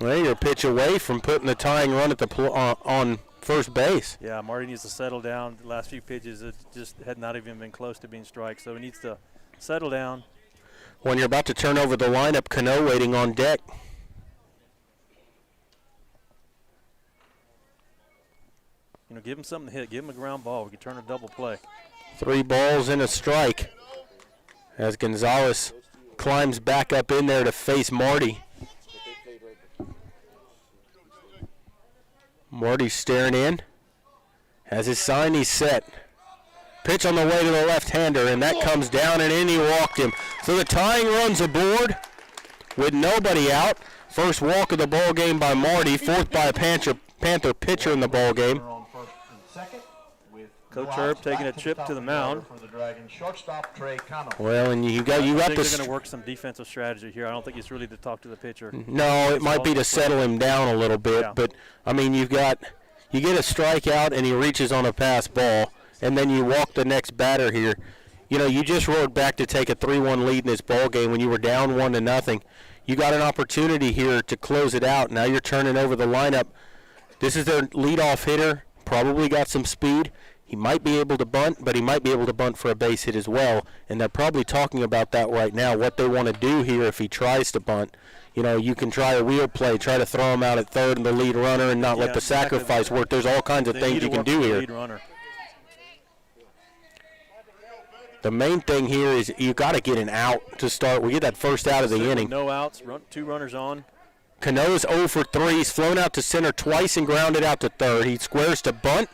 Well, you're a pitch away from putting the tying run at the on first base. Yeah, Marty needs to settle down. The last few pitches, it just had not even been close to being strike, so he needs to settle down. When you're about to turn over the lineup, Cano waiting on deck. You know, give him something to hit. Give him a ground ball. We can turn a double play. 3 balls and a strike as Gonzalez climbs back up in there to face Marty. Marty's staring in. Has his sign, he's set. Pitch on the way to the left-hander, and that comes down and in. He walked him. So the tying run's aboard with nobody out. First walk of the ball game by Marty, fourth by a Panther pitcher in the ball game. Coach Herb taking a trip to the mound. Well, and you got I think this. they're going to work some defensive strategy here. I don't think it's really to talk to the pitcher. No, it might be to settle him down a little bit, but I mean you get a strikeout and he reaches on a pass ball, and then you walk the next batter here. You know, you just rode back to take a 3-1 lead in this ball game when you were down 1-0. You got an opportunity here to close it out. Now you're turning over the lineup. This is their leadoff hitter. Probably got some speed. He might be able to bunt, but he might be able to bunt for a base hit as well. And they're probably talking about that right now, what they want to do here if he tries to bunt. You know, you can try a wheel play, try to throw him out at third and the lead runner and not let the sacrifice work. There's all kinds of things you can do here. The main thing here is you got to get an out to start. We get that first out of the inning. No outs, 2 runners on. Cano's 0 for 3. He's flown out to center twice and grounded out to third. He squares to bunt,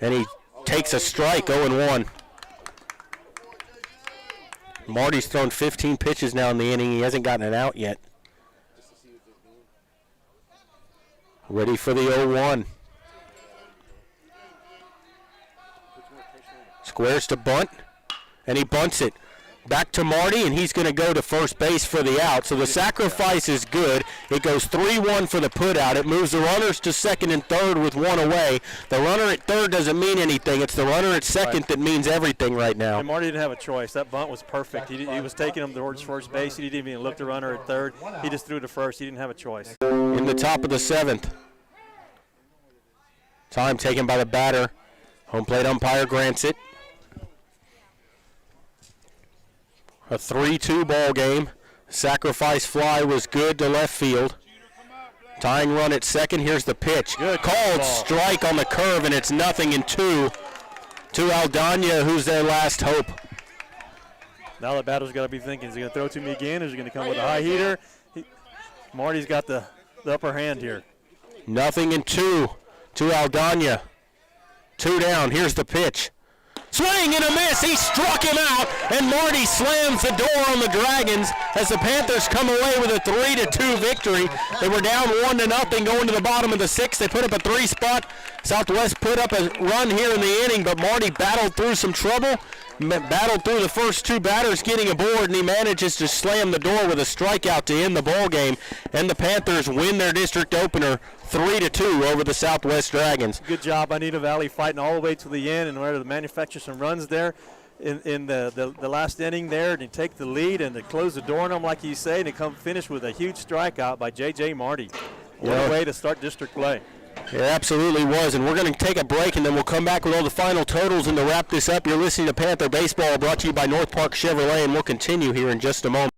and he takes a strike, 0-1. Marty's thrown 15 pitches now in the inning. He hasn't gotten it out yet. Ready for the 0-1. Squares to bunt, and he bunts it. Back to Marty, and he's going to go to first base for the out. So the sacrifice is good. It goes 3-1 for the putout. It moves the runners to second and third with 1 away. The runner at third doesn't mean anything. It's the runner at second that means everything right now. And Marty didn't have a choice. That bunt was perfect. He was taking him towards first base. He didn't even look the runner at third. He just threw to first. He didn't have a choice. In the top of the 7th. Time taken by the batter. Home plate umpire grants it. A 3-2 ball game. Sacrifice fly was good to left field. Tying run at second. Here's the pitch. Good called ball. Strike on the curve, and it's 0-2 to Aldana, who's their last hope. Now the batter's got to be thinking, is he going to throw to me again? Is he going to come with a high heater? Marty's got the upper hand here. 0-2 to Aldana. 2 down. Here's the pitch. Swing and a miss. He struck him out, and Marty slams the door on the Dragons as the Panthers come away with a 3-2 victory. They were down 1-0 going to the bottom of the 6th. They put up a 3-spot. Southwest put up a run here in the inning, but Marty battled through some trouble, battled through the first 2 batters getting aboard, and he manages to slam the door with a strikeout to end the ball game. And the Panthers win their district opener 3-2 over the Southwest Dragons. Good job, Medina Valley, fighting all the way to the end in order to manufacture some runs there in the last inning there, and to take the lead and to close the door on them, like you say, and to come finish with a huge strikeout by J.J. Marty. What a way to start district play. It absolutely was, and we're going to take a break, and then we'll come back with all the final totals. And to wrap this up, you're listening to Panther Baseball, brought to you by North Park Chevrolet, and we'll continue here in just a moment.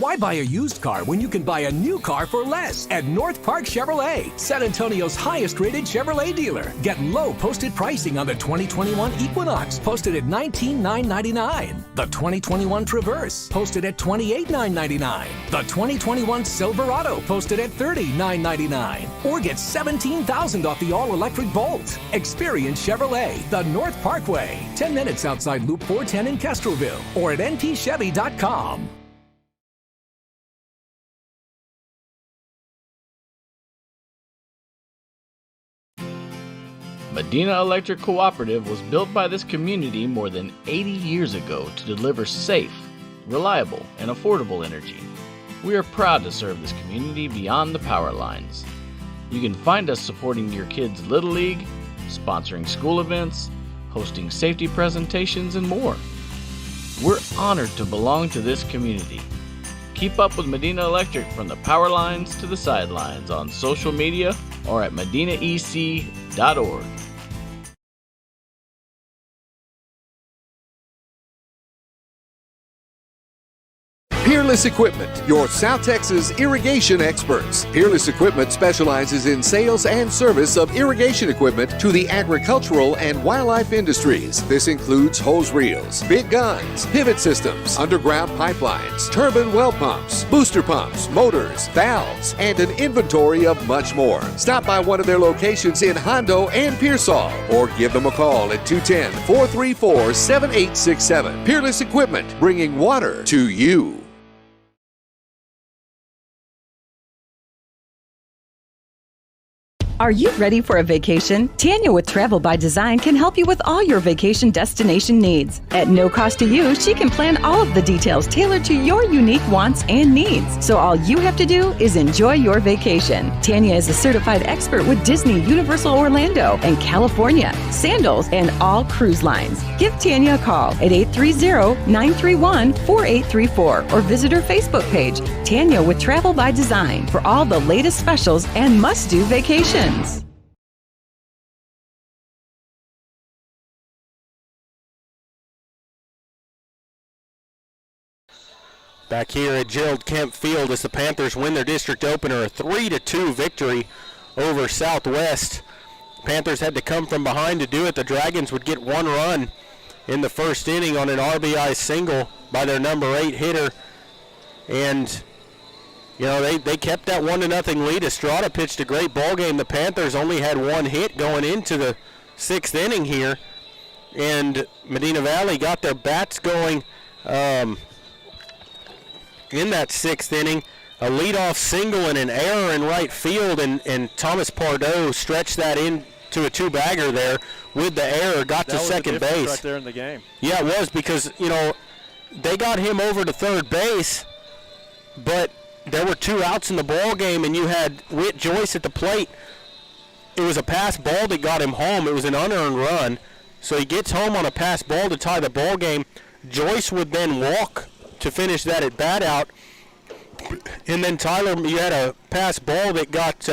Why buy a used car when you can buy a new car for less at North Park Chevrolet, San Antonio's highest-rated Chevrolet dealer? Get low posted pricing on the 2021 Equinox, posted at $19,999. The 2021 Traverse, posted at $28,999. The 2021 Silverado, posted at $30,999. Or get $17,000 off the all-electric Bolt. Experience Chevrolet, the North Parkway, 10 minutes outside Loop 410 in Castroville, or at npchevy.com. Medina Electric Cooperative was built by this community more than 80 years ago to deliver safe, reliable, and affordable energy. We are proud to serve this community beyond the power lines. You can find us supporting your kids' Little League, sponsoring school events, hosting safety presentations, and more. We're honored to belong to this community. Keep up with Medina Electric from the power lines to the sidelines on social media or at medinaec.org. Peerless Equipment, your South Texas irrigation experts. Peerless Equipment specializes in sales and service of irrigation equipment to the agricultural and wildlife industries. This includes hose reels, big guns, pivot systems, underground pipelines, turbine well pumps, booster pumps, motors, valves, and an inventory of much more. Stop by one of their locations in Hondo and Pearsall, or give them a call at 210-434-7867. Peerless Equipment, bringing water to you. Are you ready for a vacation? Tanya with Travel by Design can help you with all your vacation destination needs. At no cost to you, she can plan all of the details tailored to your unique wants and needs. So all you have to do is enjoy your vacation. Tanya is a certified expert with Disney, Universal Orlando, and California, Sandals, and all cruise lines. Give Tanya a call at 830-931-4834 or visit her Facebook page, Tanya with Travel by Design, for all the latest specials and must-do vacations. Back here at Gerald Kemp Field as the Panthers win their district opener, a 3-2 victory over Southwest. Panthers had to come from behind to do it. The Dragons would get 1 run in the first inning on an RBI single by their number 8 hitter. And you know, they kept that 1-0 lead. Estrada pitched a great ball game. The Panthers only had 1 hit going into the 6th inning here. And Medina Valley got their bats going in that 6th inning. A leadoff single and an error in right field, and Thomas Pardo stretched that into a 2-bagger there with the error, got to second base. Right there in the game. Yeah, it was, because, you know, they got him over to third base, but there were 2 outs in the ball game, and you had Whit Joyce at the plate. It was a pass ball that got him home. It was an unearned run. So he gets home on a pass ball to tie the ball game. Joyce would then walk to finish that at bat out. And then Tyler, you had a pass ball that got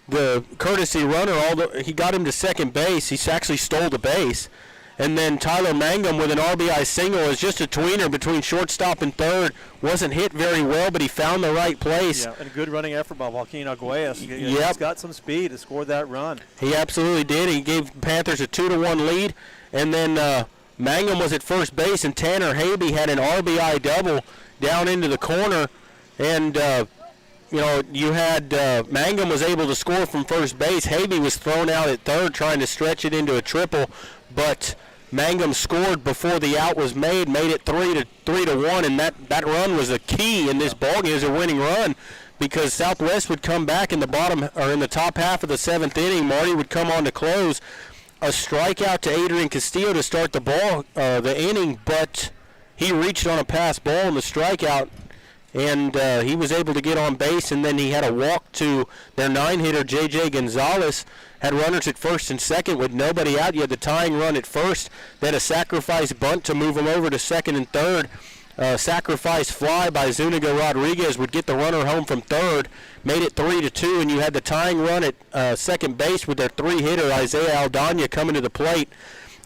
the courtesy runner. He got him to second base. He actually stole the base. And then Tyler Mangum with an RBI single is just a tweener between shortstop and third. Wasn't hit very well, but he found the right place. Yeah, and a good running effort by Joaquin Arguelles. He's got some speed to score that run. He absolutely did. He gave Panthers a 2-1 lead. And then Mangum was at first base, and Tanner Habe had an RBI double down into the corner. And, you had Mangum was able to score from first base. Habe was thrown out at third trying to stretch it into a triple, but Mangum scored before the out was made it 3-1, and that run was a key in this ballgame. It was a winning run because Southwest would come back in the top half of the seventh inning. Marty would come on to close. A strikeout to Adrian Castillo to start the inning, but he reached on a pass ball in the strikeout, and he was able to get on base, and then he had a walk to their 9-hitter, J.J. Gonzalez. Had runners at first and second with nobody out. You had the tying run at first. They had a sacrifice bunt to move him over to second and third. Sacrifice fly by Zuniga Rodriguez would get the runner home from third. Made it 3-2, and you had the tying run at second base with their 3-hitter, Isaiah Aldana, coming to the plate.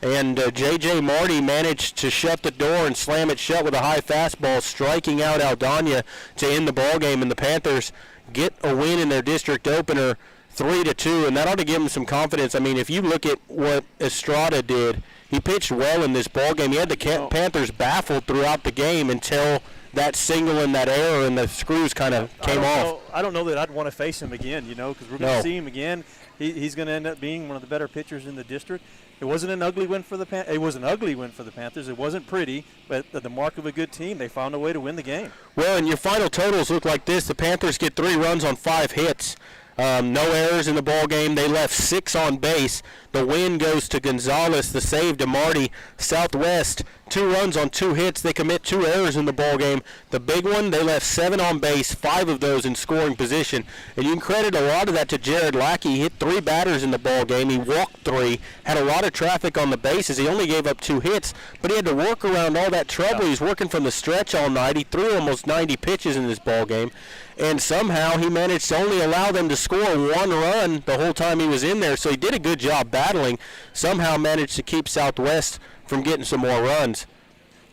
And J.J. Marty managed to shut the door and slam it shut with a high fastball, striking out Aldana to end the ballgame. And the Panthers get a win in their district opener, 3-2, and that ought to give them some confidence. I mean, if you look at what Estrada did, he pitched well in this ballgame. He had the Panthers baffled throughout the game until that single and that error and the screws kind of came off. I don't know that I'd want to face him again, because we're going to see him again. He's going to end up being one of the better pitchers in the district. It wasn't an ugly win for the Panthers. It was an ugly win for the Panthers. It wasn't pretty, but the mark of a good team. They found a way to win the game. Well, and your final totals look like this. The Panthers get 3 runs on 5 hits. No errors in the ball game. They left 6 on base. The win goes to Gonzalez. The save to Marty. Southwest, 2 runs on 2 hits. They commit 2 errors in the ball game. The big one, they left 7 on base, 5 of those in scoring position. And you can credit a lot of that to Jared Lackey. He hit 3 batters in the ball game. He walked 3, had a lot of traffic on the bases. He only gave up 2 hits, but he had to work around all that trouble. He was working from the stretch all night. He threw almost 90 pitches in this ball game. And somehow he managed to only allow them to score 1 run the whole time he was in there. So he did a good job battling. Somehow managed to keep Southwest from getting some more runs.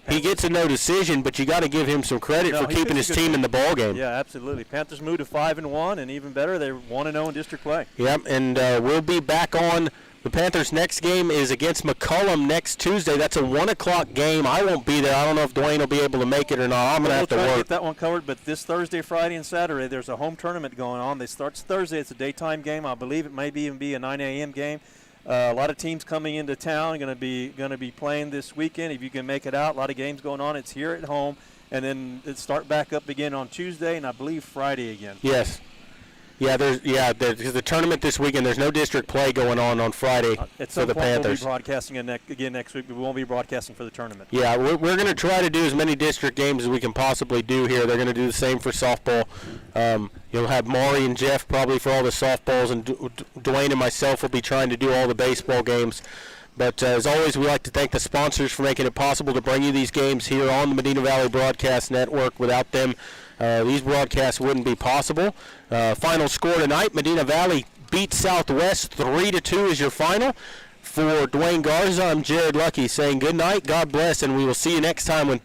He gets a no decision, but you got to give him some credit for keeping his team in the ball game. Yeah, absolutely. Panthers moved to 5-1, and even better, they're 1-0 in district play. Yep, and we'll be back on. The Panthers' next game is against McCullum next Tuesday. That's a 1 o'clock game. I won't be there. I don't know if Dwayne will be able to make it or not. I'm going to have to work. We'll get that one covered, but this Thursday, Friday, and Saturday, there's a home tournament going on. It starts Thursday. It's a daytime game. I believe it may even be a 9 a.m. game. A lot of teams coming into town going to be playing this weekend. If you can make it out, a lot of games going on. It's here at home, and then it start back up again on Tuesday, and I believe Friday again. Yes. Yeah, there's the tournament this weekend. There's no district play going on Friday for the Panthers. We'll be broadcasting again next week, but we won't be broadcasting for the tournament. Yeah, we're going to try to do as many district games as we can possibly do here. They're going to do the same for softball. You'll have Maury and Jeff probably for all the softballs, and Dwayne and myself will be trying to do all the baseball games. But as always, we like to thank the sponsors for making it possible to bring you these games here on the Medina Valley Broadcast Network. Without them, these broadcasts wouldn't be possible. Final score tonight, Medina Valley beat Southwest 3-2 is your final. For Dwayne Garza, I'm Jared Lucky saying good night, God bless, and we will see you next time when